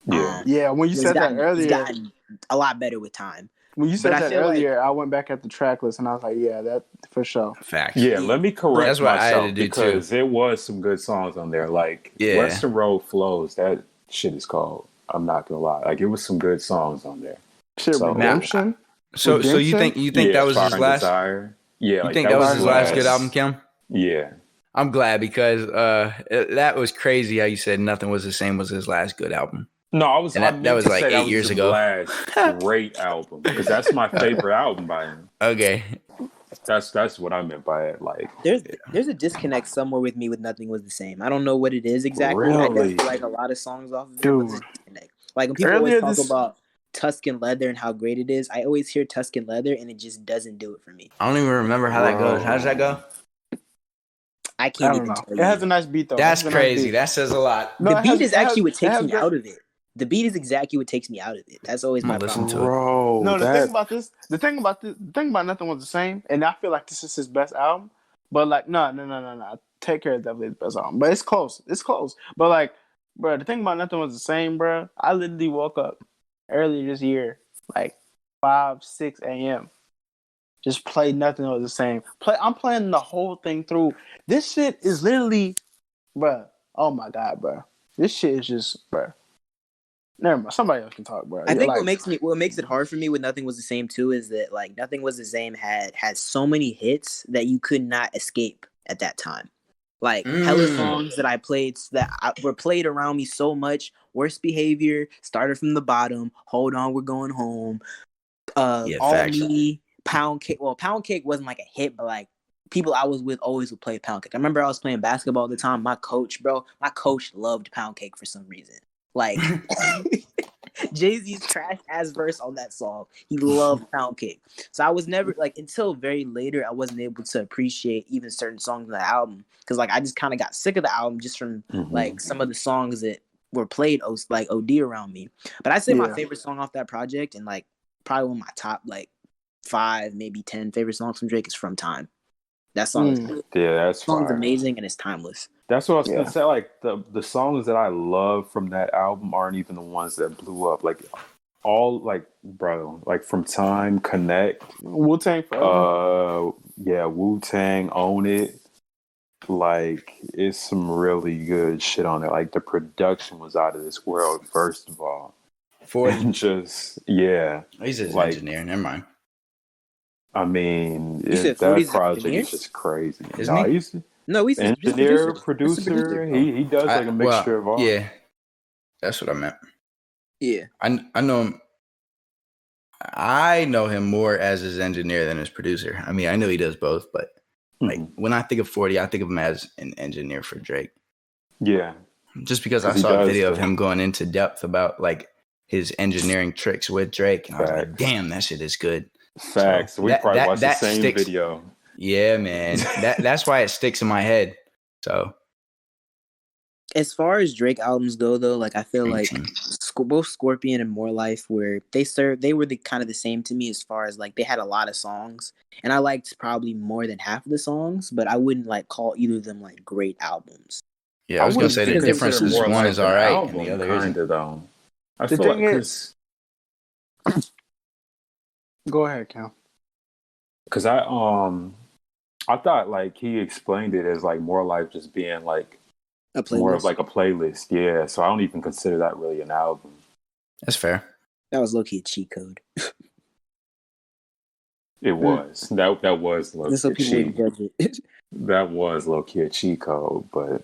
Speaker 4: Yeah. When you said that earlier,
Speaker 3: he's gotten a lot better with time.
Speaker 4: when you
Speaker 3: But
Speaker 4: said
Speaker 3: I
Speaker 4: that
Speaker 3: feel like
Speaker 4: earlier, I went back at the track list and I was like, yeah, that for sure.
Speaker 1: Facts.
Speaker 2: Yeah, let me correct
Speaker 1: That's what I had to
Speaker 2: myself
Speaker 1: do,
Speaker 2: because
Speaker 1: too.
Speaker 2: there was some good songs on there. Like
Speaker 1: Yeah.
Speaker 2: Western Road Flows, that shit is cold. I'm not gonna lie. Like it was some good songs on there.
Speaker 4: Shit,
Speaker 2: So,
Speaker 4: Redemption.
Speaker 1: So you
Speaker 4: Redemption?
Speaker 1: think that was
Speaker 2: Fire
Speaker 1: his
Speaker 2: and
Speaker 1: last?
Speaker 2: Desire. Yeah,
Speaker 1: You
Speaker 2: like
Speaker 1: think
Speaker 2: that was
Speaker 1: his last good album, Kim?
Speaker 2: Yeah.
Speaker 1: I'm glad because that was crazy how you said Nothing Was the Same was his last good album.
Speaker 2: No,
Speaker 1: And
Speaker 2: I
Speaker 1: that
Speaker 2: meant
Speaker 1: was
Speaker 2: to
Speaker 1: like
Speaker 2: say that
Speaker 1: 8
Speaker 2: was
Speaker 1: years
Speaker 2: his
Speaker 1: ago.
Speaker 2: last great album because that's my favorite album by him.
Speaker 1: Okay.
Speaker 2: That's what I meant by it. Like
Speaker 3: there's a disconnect somewhere with me with Nothing Was the Same. I don't know what it is exactly. I
Speaker 2: Really?
Speaker 3: definitely like a lot of songs off of it,
Speaker 4: Dude.
Speaker 3: but there's a disconnect. Like when people
Speaker 4: Earlier
Speaker 3: always talk
Speaker 4: this-
Speaker 3: about Tuscan Leather and how great it is, I always hear Tuscan Leather and it just doesn't do it for me.
Speaker 1: I don't even remember how that goes. How does that go?
Speaker 3: I
Speaker 4: I
Speaker 3: can't
Speaker 4: don't
Speaker 3: even
Speaker 4: know.
Speaker 3: tell
Speaker 4: It
Speaker 3: you.
Speaker 4: has a nice beat though.
Speaker 1: That's
Speaker 4: It has a nice
Speaker 1: crazy.
Speaker 4: beat.
Speaker 1: That says a lot.
Speaker 4: No,
Speaker 3: The
Speaker 4: it
Speaker 3: beat
Speaker 4: has-
Speaker 3: is
Speaker 4: it has-
Speaker 3: actually what
Speaker 4: it
Speaker 3: takes
Speaker 4: has
Speaker 3: me
Speaker 4: good-
Speaker 3: out of it. The beat is exactly what takes me out of it. That's always my
Speaker 1: I'm gonna listen
Speaker 3: problem.
Speaker 1: to it.
Speaker 2: bro,
Speaker 4: No, the
Speaker 2: that
Speaker 4: thing about Nothing Was the Same, and I feel like this is his best album. But like, no. Take Care is definitely his best album, but it's close. It's close. But like, bro, the thing about Nothing Was the Same, bro. I literally woke up earlier this year, like 5-6 a.m. Just play Nothing Was the Same. I'm playing the whole thing through. This shit is literally, bro. Oh my god, bro. This shit is just, bro. Never mind. Somebody else can talk, bro.
Speaker 3: I think
Speaker 4: Like,
Speaker 3: what makes it hard for me with Nothing Was the Same too is that like Nothing Was the Same had so many hits that you could not escape at that time. Like hella songs that I played were played around me so much. Worst Behavior, Started from the Bottom, Hold On, We're Going Home, All
Speaker 1: facts.
Speaker 3: Me, Pound Cake. Well, Pound Cake wasn't like a hit, but like people I was with always would play Pound Cake. I remember I was playing basketball at the time. My coach loved Pound Cake for some reason. Like Jay-Z's trash ass verse on that song. He loved Pound Cake. So I was never like until very later I wasn't able to appreciate even certain songs on the album because like I just kind of got sick of the album just from like some of the songs that were played like OD around me. But I'd say my favorite song off that project and like probably one of my top like 5 maybe 10 favorite songs from Drake is From Time. That song is
Speaker 2: that
Speaker 3: song's amazing and it's timeless.
Speaker 2: That's what I was gonna say. Like the songs that I love from that album aren't even the ones that blew up. Like all like bro, like From Time, Connect,
Speaker 4: Wu-Tang Forever.
Speaker 2: Wu-Tang, Own It. Like it's some really good shit on there. Like the production was out of this world, first of all. And just
Speaker 1: He's his
Speaker 2: like,
Speaker 1: engineer. Never mind.
Speaker 2: I mean,
Speaker 3: said
Speaker 2: that
Speaker 3: 40's
Speaker 2: project
Speaker 3: engineer?
Speaker 2: is just crazy.
Speaker 1: Isn't he?
Speaker 2: He's
Speaker 3: No, he's just
Speaker 2: engineer,
Speaker 3: producer.
Speaker 2: producer. He does like a mixture of all.
Speaker 1: Yeah, that's what I meant.
Speaker 3: Yeah,
Speaker 1: I know him. I know him more as his engineer than his producer. I mean, I know he does both, but like when I think of 40, I think of him as an engineer for Drake.
Speaker 2: Yeah,
Speaker 1: just because I saw a video of him going into depth about like his engineering tricks with Drake, and I was like, "Damn, that shit is good."
Speaker 2: Facts. So we probably watched the same video.
Speaker 1: Yeah, man. That's why it sticks in my head. So,
Speaker 3: as far as Drake albums go, though, like I feel like both Scorpion and More Life, where they were the kind of the same to me as far as like they had a lot of songs, and I liked probably more than half of the songs, but I wouldn't like call either of them like great albums.
Speaker 1: Yeah, I was gonna say the difference is one is all right and the other isn't.
Speaker 2: Though I feel like is.
Speaker 4: Go ahead, Cal.
Speaker 2: Because I thought like he explained it as like More Life just being like more of like a playlist. Yeah, so I don't even consider that really an album.
Speaker 1: That's fair.
Speaker 3: That was low-key a cheat code.
Speaker 2: It was. That was low key a cheat. That was low key a cheat code, but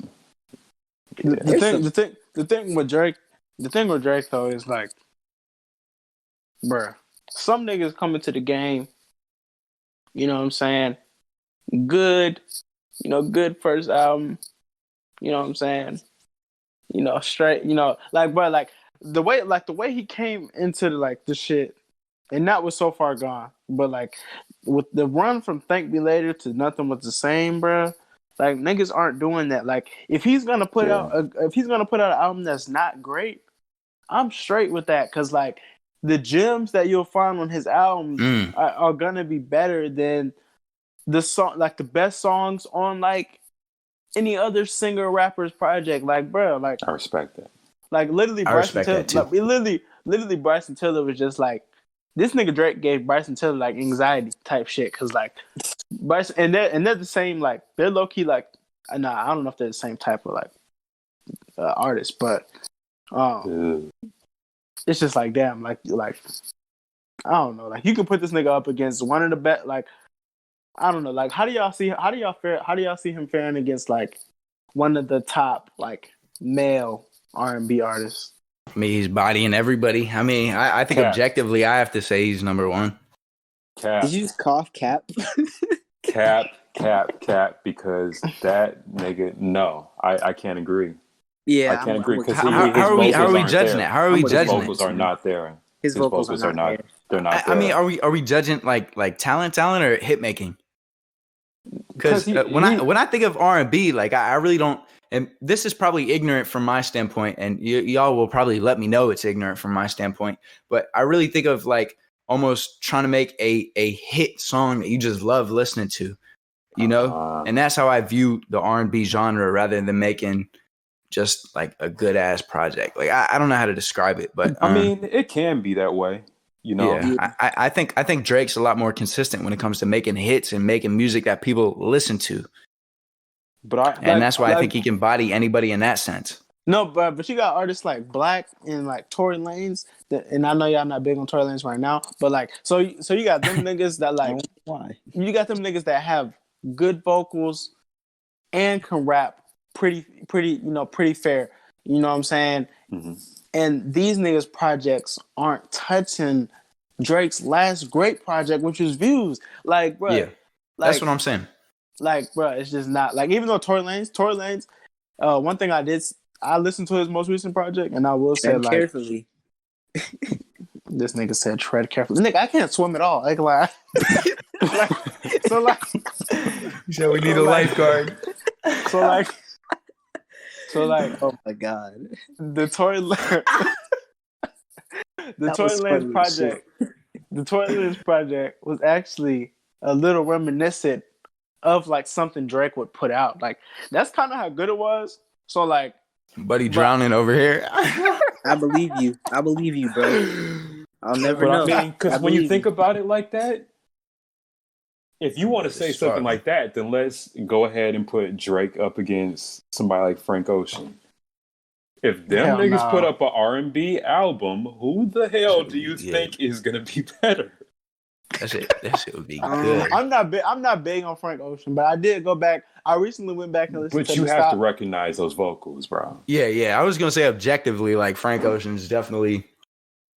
Speaker 4: the thing with Drake though is like, bruh, some niggas come into the game, you know what I'm saying? Good, good first album, you know what I'm saying? Straight, like, bro, like the way he came into the shit, and not was So Far Gone, but like with the run from Thank Me Later to Nothing Was the Same, bro. Like niggas aren't doing that. Like if he's gonna put out an album that's not great, I'm straight with that, because like the gems that you'll find on his albums are gonna be better than the song, like the best songs on like any other singer rapper's project. Like, bro, like
Speaker 2: I respect that.
Speaker 4: Like literally, Bryson Tiller was just like this nigga Drake gave Bryson Tiller like anxiety type shit because like Bryson and they're the same, like they're low key like nah, I don't know if they're the same type of like artist, but it's just like damn, like I don't know, like you can put this nigga up against one of the best, like I don't know, like how do y'all see him faring against like one of the top like male R&B artists?
Speaker 1: I mean, he's bodying everybody. I mean, I think objectively, I have to say he's number one.
Speaker 2: Cap.
Speaker 3: Did you just cough, Cap?
Speaker 2: Cap, because that nigga, no, I can't agree.
Speaker 3: Yeah,
Speaker 2: I can't agree because
Speaker 1: how are we judging it? How are we judging it?
Speaker 2: His vocals are not there.
Speaker 3: His vocals are not there.
Speaker 2: They're not there.
Speaker 1: I mean, are we judging like talent or hit making? Because when I think of R&B, like I really don't. And this is probably ignorant from my standpoint, and y'all will probably let me know it's ignorant from my standpoint. But I really think of like almost trying to make a hit song that you just love listening to, you know. And that's how I view the R&B genre, rather than making just like a good ass project. Like I don't know how to describe it, but
Speaker 2: I mean, it can be that way, you know.
Speaker 1: Yeah, I think Drake's a lot more consistent when it comes to making hits and making music that people listen to.
Speaker 2: But
Speaker 1: that's why I think he can body anybody in that sense.
Speaker 4: No, but you got artists like Black and like Tory Lanez, and I know y'all not big on Tory Lanez right now, but like so you got them niggas that like
Speaker 3: why
Speaker 4: you got them niggas that have good vocals and can rap pretty fair. You know what I'm saying?
Speaker 2: Mm-hmm.
Speaker 4: And these niggas' projects aren't touching Drake's last great project, which was Views. Like, bro,
Speaker 1: yeah, that's what I'm saying.
Speaker 4: Like, bro, it's just not like, even though Tory Lanez, one thing I listened to his most recent project, and I will say, like,
Speaker 3: carefully.
Speaker 4: This nigga said tread carefully. Nigga, I can't swim at all. Like
Speaker 1: so we need a lifeguard.
Speaker 4: So like,
Speaker 3: oh my god,
Speaker 4: the Tory Lanez project was actually a little reminiscent of like something Drake would put out. Like that's kind of how good it was. So like,
Speaker 1: buddy drowning over here.
Speaker 3: I believe you, bro. I'll never know.
Speaker 2: I mean, because when you think about it like that, if you want to say something like that, then let's go ahead and put Drake up against somebody like Frank Ocean. If them niggas put up an R&B album, who the hell do you think is gonna be better?
Speaker 1: That shit would be good.
Speaker 4: I'm not big on Frank Ocean, but I did go back. I recently went back and listened.
Speaker 2: But you have to recognize those vocals, bro.
Speaker 1: Yeah. I was gonna say objectively, like Frank Ocean's definitely.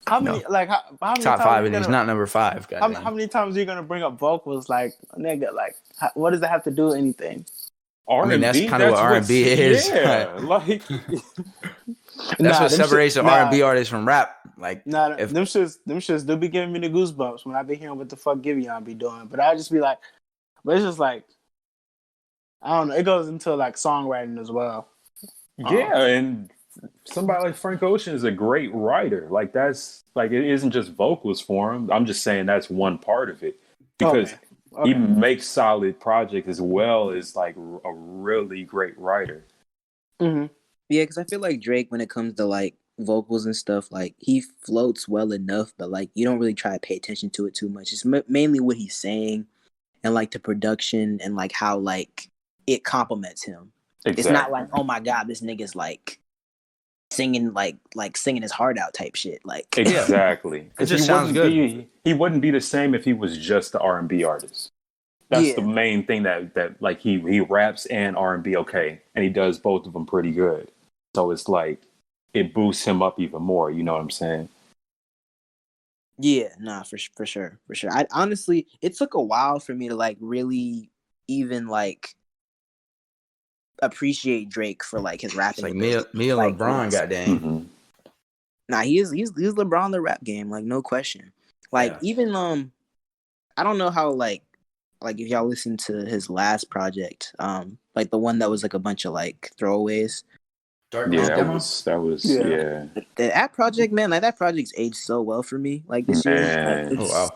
Speaker 4: How many
Speaker 1: top five, and he's not number 5.
Speaker 4: How many times are you gonna bring up vocals, like nigga? Like, what does that have to do with anything?
Speaker 2: R&B,
Speaker 1: I mean, that's kind of what R&B is.
Speaker 2: Yeah, like
Speaker 1: that's what separates an R&B artist from rap. Like,
Speaker 4: them shits do be giving me the goosebumps when I be hearing what the fuck Giveon be doing. But I just be like, but it's just like, I don't know. It goes into like songwriting as well.
Speaker 2: Yeah, and somebody like Frank Ocean is a great writer. Like that's like, it isn't just vocals for him. I'm just saying that's one part of it, because he makes solid projects as well as like a really great writer.
Speaker 3: Mm-hmm. Yeah, because I feel like Drake, when it comes to like vocals and stuff, like he floats well enough, but like you don't really try to pay attention to it too much. It's mainly what he's saying and like the production and like how like it complements him. Exactly. It's not like, oh my god, this nigga's like singing like singing his heart out type shit. Like
Speaker 2: exactly.
Speaker 1: It just sounds good.
Speaker 2: He wouldn't be the same if he was just the R&B artist. That's the main thing that like he raps and R&B okay, and he does both of them pretty good. So it's like it boosts him up even more. You know what I'm saying?
Speaker 3: Yeah, nah, for sure. I honestly, it took a while for me to like really even like appreciate Drake for like his rapping.
Speaker 1: It's like me and
Speaker 3: like,
Speaker 1: LeBron, goddamn.
Speaker 3: Mm-hmm. Nah, he's LeBron in the rap game, like no question. Like even I don't know how like if y'all listen to his last project, like the one that was like a bunch of like throwaways.
Speaker 2: That was
Speaker 3: That project, man, like that project's aged so well for me. Like this year, like,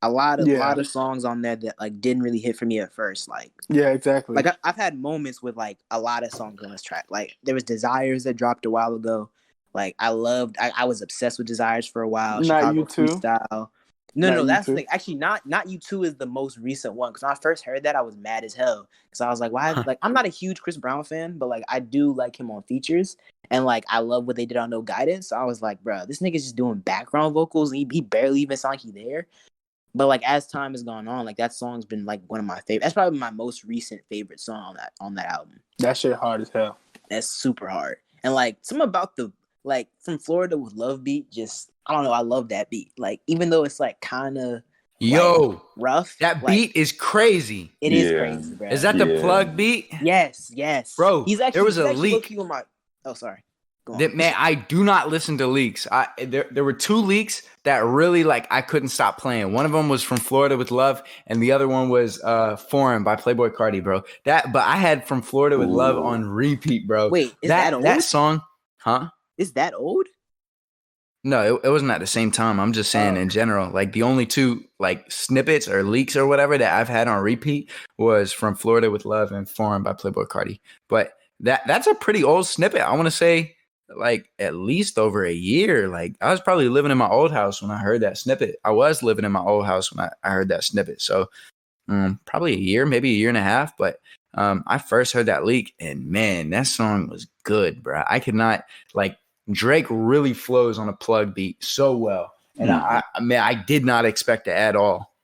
Speaker 3: a lot of songs on there that like didn't really hit for me at first. Like
Speaker 4: exactly.
Speaker 3: Like I've had moments with like a lot of songs on this track. Like there was Desires that dropped a while ago. Like I was obsessed with Desires for a while.
Speaker 4: Not
Speaker 3: Chicago
Speaker 4: you too.
Speaker 3: Freestyle. No,
Speaker 4: Not
Speaker 3: that's the
Speaker 4: U2.
Speaker 3: thing. Actually, not U2 is the most recent one. Because when I first heard that, I was mad as hell. Because I was like, why? Like, I'm not a huge Chris Brown fan, but like, I do like him on features, and like, I love what they did on No Guidance. So I was like, bro, this nigga's just doing background vocals, and he barely even sound like he there. But like, as time has gone on, like that song's been like one of my favorite. That's probably my most recent favorite song on that album.
Speaker 4: That shit hard as hell.
Speaker 3: That's super hard, and like, something about the like From Florida with Love beat, just I don't know. I love that beat. Like, even though it's like kind of like rough,
Speaker 1: that
Speaker 3: like,
Speaker 1: beat is crazy.
Speaker 3: it is crazy, bro.
Speaker 1: Is that the plug beat?
Speaker 3: Yes,
Speaker 1: Bro,
Speaker 3: He's actually,
Speaker 1: there was a
Speaker 3: actually
Speaker 1: leak.
Speaker 3: on my. Oh, sorry. Go on.
Speaker 1: That, man, I do not listen to leaks. There were 2 leaks that really like I couldn't stop playing. One of them was From Florida with Love, and the other one was Foreign by Playboi Carti, bro. But I had From Florida with Love on repeat, bro.
Speaker 3: Wait, is that old?
Speaker 1: That song, huh?
Speaker 3: Is that old?
Speaker 1: No, it wasn't at the same time. I'm just saying in general, like the only 2 like snippets or leaks or whatever that I've had on repeat was From Florida with Love and Foreign by Playboi Carti. But that's a pretty old snippet. I want to say like at least over a year. Like I was probably living in my old house when I heard that snippet. I was living in my old house when I heard that snippet. So probably a year, maybe a year and a half. But I first heard that leak, and man, that song was good, bro. I could not like. Drake really flows on a plug beat so well, and I did not expect it at all.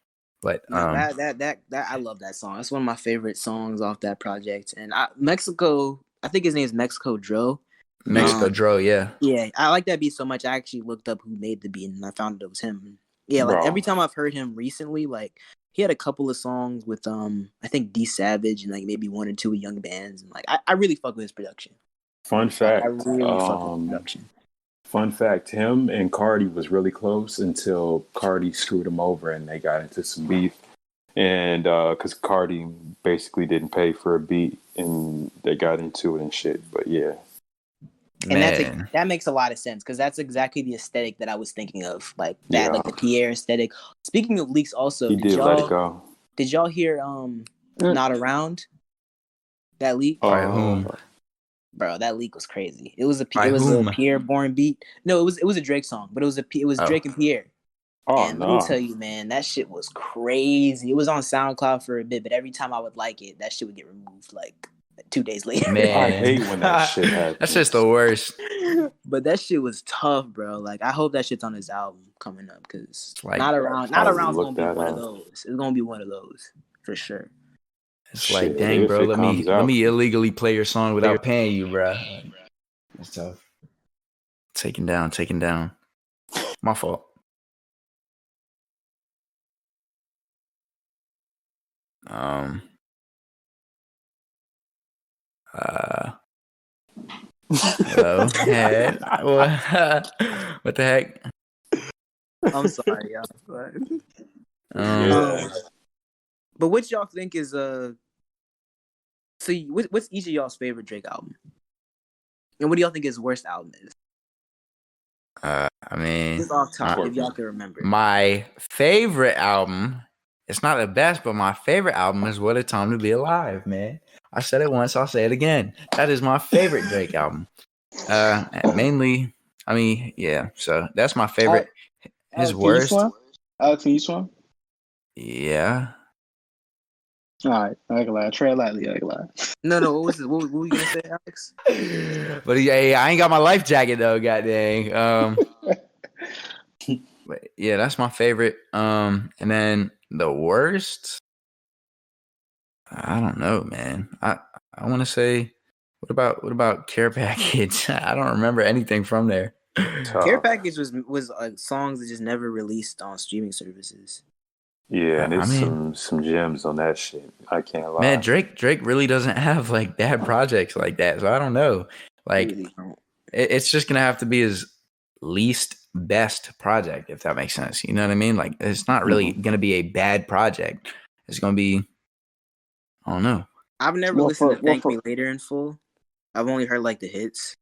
Speaker 1: But
Speaker 3: that I love that song. That's one of my favorite songs off that project. And Mexico, I think his name is Mexico Dro.
Speaker 1: Mexico Dro, yeah.
Speaker 3: Yeah, I like that beat so much. I actually looked up who made the beat, and I found it was him. Yeah, like every time I've heard him recently, like he had a couple of songs with I think D Savage and like maybe 1 or 2 Young Bands, and like I really fuck with his production.
Speaker 2: Fun fact.
Speaker 3: I really fuck with production.
Speaker 2: Fun fact, him and Cardi was really close until Cardi screwed him over and they got into some beef. And because Cardi basically didn't pay for a beat and they got into it and shit. But yeah.
Speaker 3: And that makes a lot of sense because that's exactly the aesthetic that I was thinking of. Like that, like the Pierre aesthetic. Speaking of leaks also,
Speaker 2: he did let it go.
Speaker 3: Did y'all hear Not Around? That leak? Bro, that leak was crazy. It was a Pierre Bourne beat. No, it was a Drake song, but it was Drake and Pierre. And let me tell you, man, that shit was crazy. It was on SoundCloud for a bit, but every time I would like it, that shit would get removed like 2 days later.
Speaker 2: Man, I hate when that shit happens.
Speaker 1: That's just the worst.
Speaker 3: But that shit was tough, bro. Like I hope that shit's on his album coming up because
Speaker 1: like,
Speaker 3: Not Around's gonna be one of those. It's gonna be one of those for sure.
Speaker 1: It's like, dang, bro, let me illegally play your song without paying you, bro. That's tough. Taken down. My fault. Hello. Hey, what the heck?
Speaker 3: I'm sorry, y'all. But what y'all think is so what's each of y'all's favorite Drake album? And what do y'all think his worst album is?
Speaker 1: I mean,
Speaker 3: just off top, if y'all can remember.
Speaker 1: My favorite album, it's not the best, but my favorite album is What a Time to Be Alive, man. I said it once, I'll say it again. That is my favorite Drake album. Mainly, I mean, yeah. So that's my favorite. His worst.
Speaker 4: Alex, can you swim?
Speaker 1: Yeah.
Speaker 4: All right, I ain't gonna lie. Tread lightly, I ain't gonna lie.
Speaker 3: No. What was it? What were you gonna say, Alex?
Speaker 1: But yeah, I ain't got my life jacket though. God dang. But yeah, that's my favorite. And then the worst. I don't know, man. I want to say, what about Care Package? I don't remember anything from there.
Speaker 3: Care Package was songs that just never released on streaming services.
Speaker 2: Yeah, and there's some gems on that shit. I can't lie.
Speaker 1: Man, Drake really doesn't have like bad projects like that. So I don't know. Like really it's just gonna have to be his least best project, if that makes sense. You know what I mean? Like it's not really gonna be a bad project. It's gonna be, I don't know.
Speaker 3: I've never listened to Thank Me Later in full. I've only heard like the hits.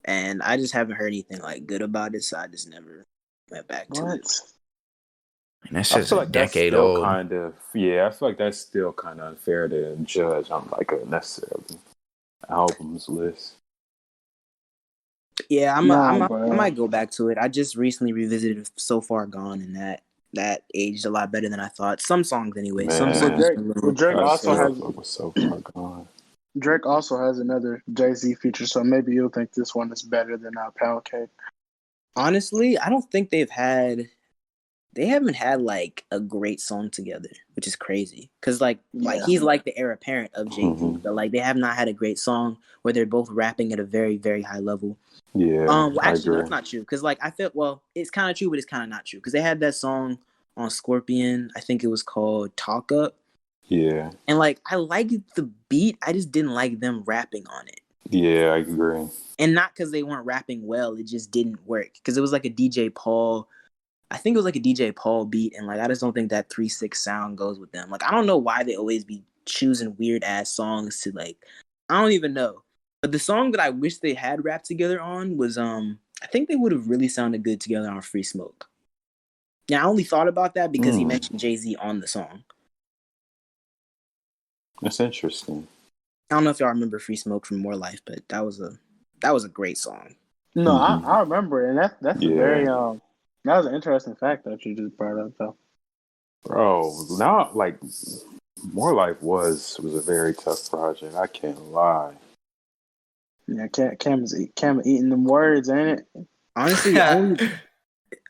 Speaker 3: And I just haven't heard anything like good about it, so I just never went back to it.
Speaker 1: And that's just a decade old.
Speaker 2: I feel like that's still kind of unfair to judge on like a necessarily albums list.
Speaker 3: Yeah, I might go back to it. I just recently revisited So Far Gone and that that aged a lot better than I thought. Some songs anyway.
Speaker 2: Man.
Speaker 3: Some songs
Speaker 4: Drake,
Speaker 3: a
Speaker 4: well,
Speaker 3: little
Speaker 4: Drake
Speaker 2: That
Speaker 4: also
Speaker 2: stuff
Speaker 4: has
Speaker 2: was so far gone.
Speaker 4: Drake also has another Jay-Z feature, so maybe you'll think this one is better than Pound Cake.
Speaker 3: Honestly, I don't think they haven't had like a great song together, which is crazy. Cause like he's like the heir apparent of Jay-Z, but like they have not had a great song where they're both rapping at a very, very high level.
Speaker 2: Yeah,
Speaker 3: Well,
Speaker 2: I
Speaker 3: actually, no,
Speaker 2: agree.
Speaker 3: it's not true. Cause like I feel it's kind of true, but it's kind of not true. Cause they had that song on Scorpion. I think it was called "Talk Up."
Speaker 2: Yeah,
Speaker 3: And like I liked the beat, I just didn't like them rapping on it.
Speaker 2: yeah, I agree.
Speaker 3: And not because they weren't rapping well, it just didn't work. Because it was like a DJ Paul. I think it was like a DJ Paul beat, and like I just don't think that 3/6 sound goes with them. Like I don't know why they always be choosing weird ass songs to like. I don't even know. But the song that I wish they had rapped together on was I think they would have really sounded good together on Free Smoke. Yeah, I only thought about that because he mentioned Jay-Z on the song.
Speaker 2: That's interesting.
Speaker 3: I don't know if y'all remember Free Smoke from More Life, but that was a great song.
Speaker 4: No, I remember it, and that's a very that was an interesting fact that you just brought up, though.
Speaker 2: Bro, now like More Life was a very tough project. I can't lie.
Speaker 4: Yeah, Cam eating them words, ain't it?
Speaker 3: Honestly,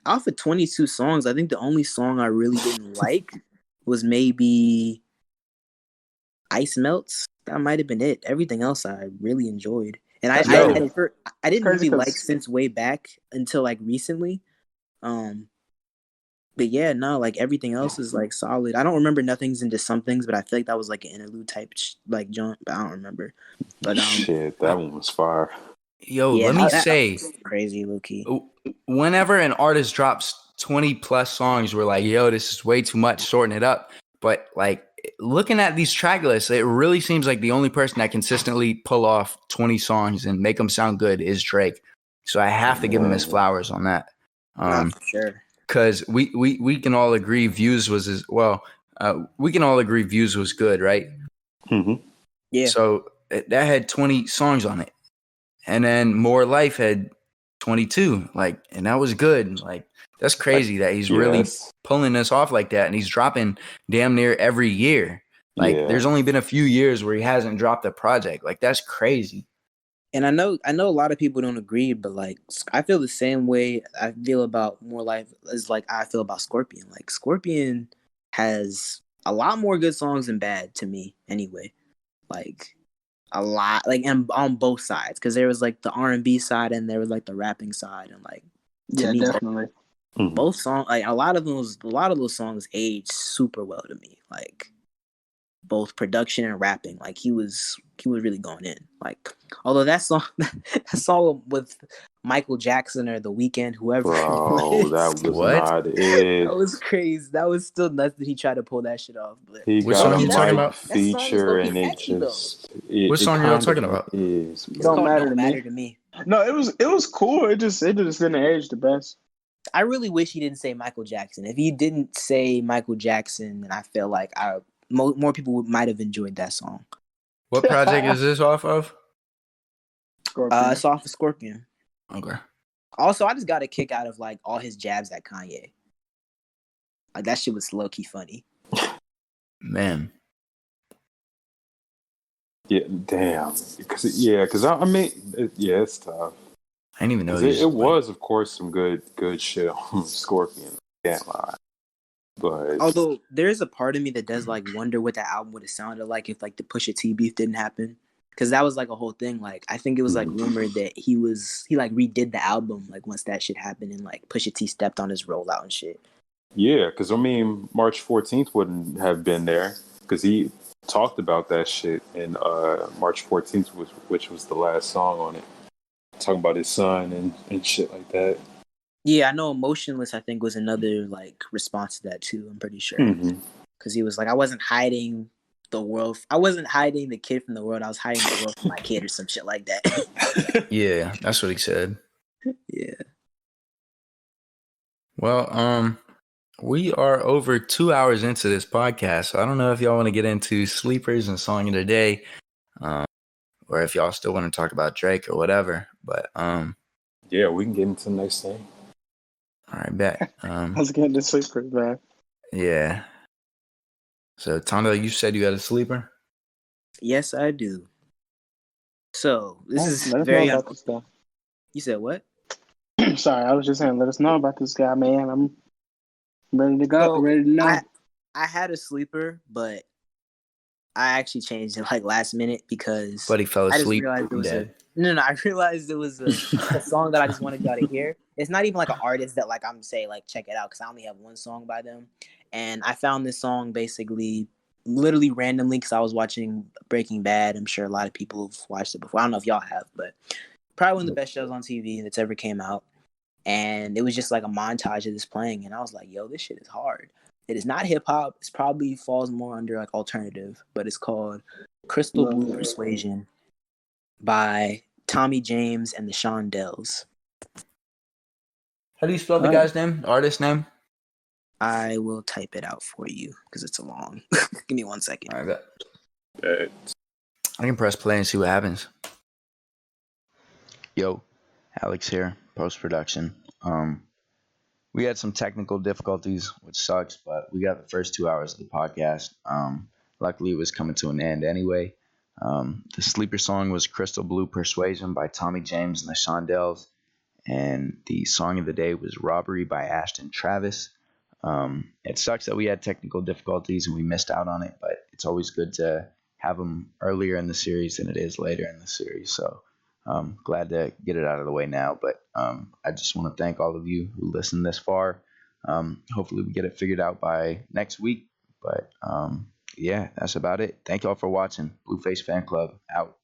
Speaker 3: off of 22 songs, I think the only song I really didn't like was maybe Ice Melts. That might have been it. Everything else I really enjoyed. And I didn't really like since way back until like recently. But yeah, no, like everything else is like solid. I don't remember Nothing's Into Somethings, but I feel like that was like an interlude type like jump. But I don't remember. But
Speaker 2: shit, that one was fire.
Speaker 1: Yo, let me say,
Speaker 3: crazy low key.
Speaker 1: Whenever an artist drops 20 plus songs, we're like, yo, this is way too much, shorten it up. But like looking at these track lists, it really seems like the only person that consistently pull off 20 songs and make them sound good is Drake. So I have to give him his flowers on that.
Speaker 3: Not for sure.
Speaker 1: Because we can all agree Views was as well. We can all agree Views was good, right?
Speaker 2: Mm-hmm.
Speaker 3: Yeah.
Speaker 1: So that had 20 songs on it, and then More Life had 22. Like, and that was good. Like, that's crazy that he's really pulling us off like that, and he's dropping damn near every year. Like, there's only been a few years where he hasn't dropped a project. Like, that's crazy.
Speaker 3: And I know a lot of people don't agree, but like I feel the same way I feel about More Life as like I feel about Scorpion. Like Scorpion has a lot more good songs than bad to me anyway. Like a lot, like and on both sides, because there was like the R&B side and there was like the rapping side, and like to me,
Speaker 4: definitely
Speaker 3: both songs, like a lot of those songs aged super well to me. Like both production and rapping, like he was really going in. Like although that song with Michael Jackson or The Weeknd, whoever,
Speaker 2: bro, that was not it.
Speaker 3: That was crazy. That was still nuts that he tried to pull that shit off. But
Speaker 2: he
Speaker 1: which
Speaker 2: got
Speaker 1: song
Speaker 2: a
Speaker 1: you talking
Speaker 2: mic
Speaker 1: about?
Speaker 2: feature, and it just
Speaker 1: which song are y'all talking about?
Speaker 3: It's don't matter to me.
Speaker 4: No, it was cool. It just didn't age the best.
Speaker 3: I really wish he didn't say Michael Jackson. If he didn't say Michael Jackson, then I feel like more people might have enjoyed that song.
Speaker 1: What project is this off of?
Speaker 4: Scorpion.
Speaker 3: It's off of Scorpion.
Speaker 1: Okay.
Speaker 3: Also, I just got a kick out of like all his jabs at Kanye. Like that shit was low key funny.
Speaker 1: Man.
Speaker 2: Yeah, damn. Because I mean, it's tough.
Speaker 1: I didn't even know
Speaker 2: it was, of course, some good shit on Scorpion. Can't lie. But
Speaker 3: although there's a part of me that does like wonder what that album would have sounded like if like the Pusha T beef didn't happen, because that was like a whole thing. Like I think it was like rumored that he like redid the album like once that shit happened and like Pusha T stepped on his rollout and shit.
Speaker 2: Yeah, because I mean March 14th wouldn't have been there because he talked about that shit in March 14th, which was the last song on it, talking about his son and shit like that.
Speaker 3: Yeah, I know Emotionless, I think, was another like response to that too. I'm pretty sure. Because he was like, I wasn't hiding the world. I wasn't hiding the kid from the world. I was hiding the world from my kid or some shit like that.
Speaker 1: Yeah, that's what he said.
Speaker 3: Yeah.
Speaker 1: Well, we are over 2 hours into this podcast, so I don't know if y'all want to get into sleepers and song of the day, or if y'all still want to talk about Drake or whatever. But
Speaker 2: yeah, we can get into the next thing.
Speaker 1: All right, bet.
Speaker 4: Let's get into sleepers, man.
Speaker 1: Yeah. So Tando, you said you had a sleeper.
Speaker 3: Yes, I do. So this
Speaker 4: Hey,
Speaker 3: is
Speaker 4: let us know
Speaker 3: very.
Speaker 4: about this guy.
Speaker 3: You said what?
Speaker 4: Sorry, I was just saying, let us know about this guy, man. I'm ready to go.
Speaker 3: So
Speaker 4: Ready to know.
Speaker 3: I had a sleeper, but I actually changed it like last minute because
Speaker 1: But he fell
Speaker 3: I just
Speaker 1: asleep.
Speaker 3: realized it was
Speaker 1: Dead.
Speaker 3: I realized it was a song that I just wanted y'all to hear. It's not even like an artist that like I'm saying like check it out because I only have one song by them, and I found this song basically literally randomly because I was watching Breaking Bad. I'm sure a lot of people have watched it before. I don't know if y'all have, but probably one of the best shows on TV that's ever came out. And it was just like a montage of this playing, and I was like, "Yo, this shit is hard." It is not hip hop. It probably falls more under like alternative, but it's called "Crystal Blue Persuasion" by Tommy James and the Shondells.
Speaker 1: How do you spell the guy's name? Artist name?
Speaker 3: I will type it out for you because it's a long. Give me 1 second.
Speaker 1: All right, bet.
Speaker 2: Bet.
Speaker 1: I can press play and see what happens. Yo, Alex here, post production. We had some technical difficulties, which sucks, but we got the first 2 hours of the podcast. Luckily, it was coming to an end anyway. The sleeper song was "Crystal Blue Persuasion" by Tommy James and the Shondells, and the song of the day was "Robbery" by Ashton Travis. It sucks that we had technical difficulties and we missed out on it, but it's always good to have them earlier in the series than it is later in the series. So glad to get it out of the way now. But I just want to thank all of you who listened this far. Hopefully we get it figured out by next week. But yeah, that's about it. Thank y'all for watching. Blueface Fan Club out.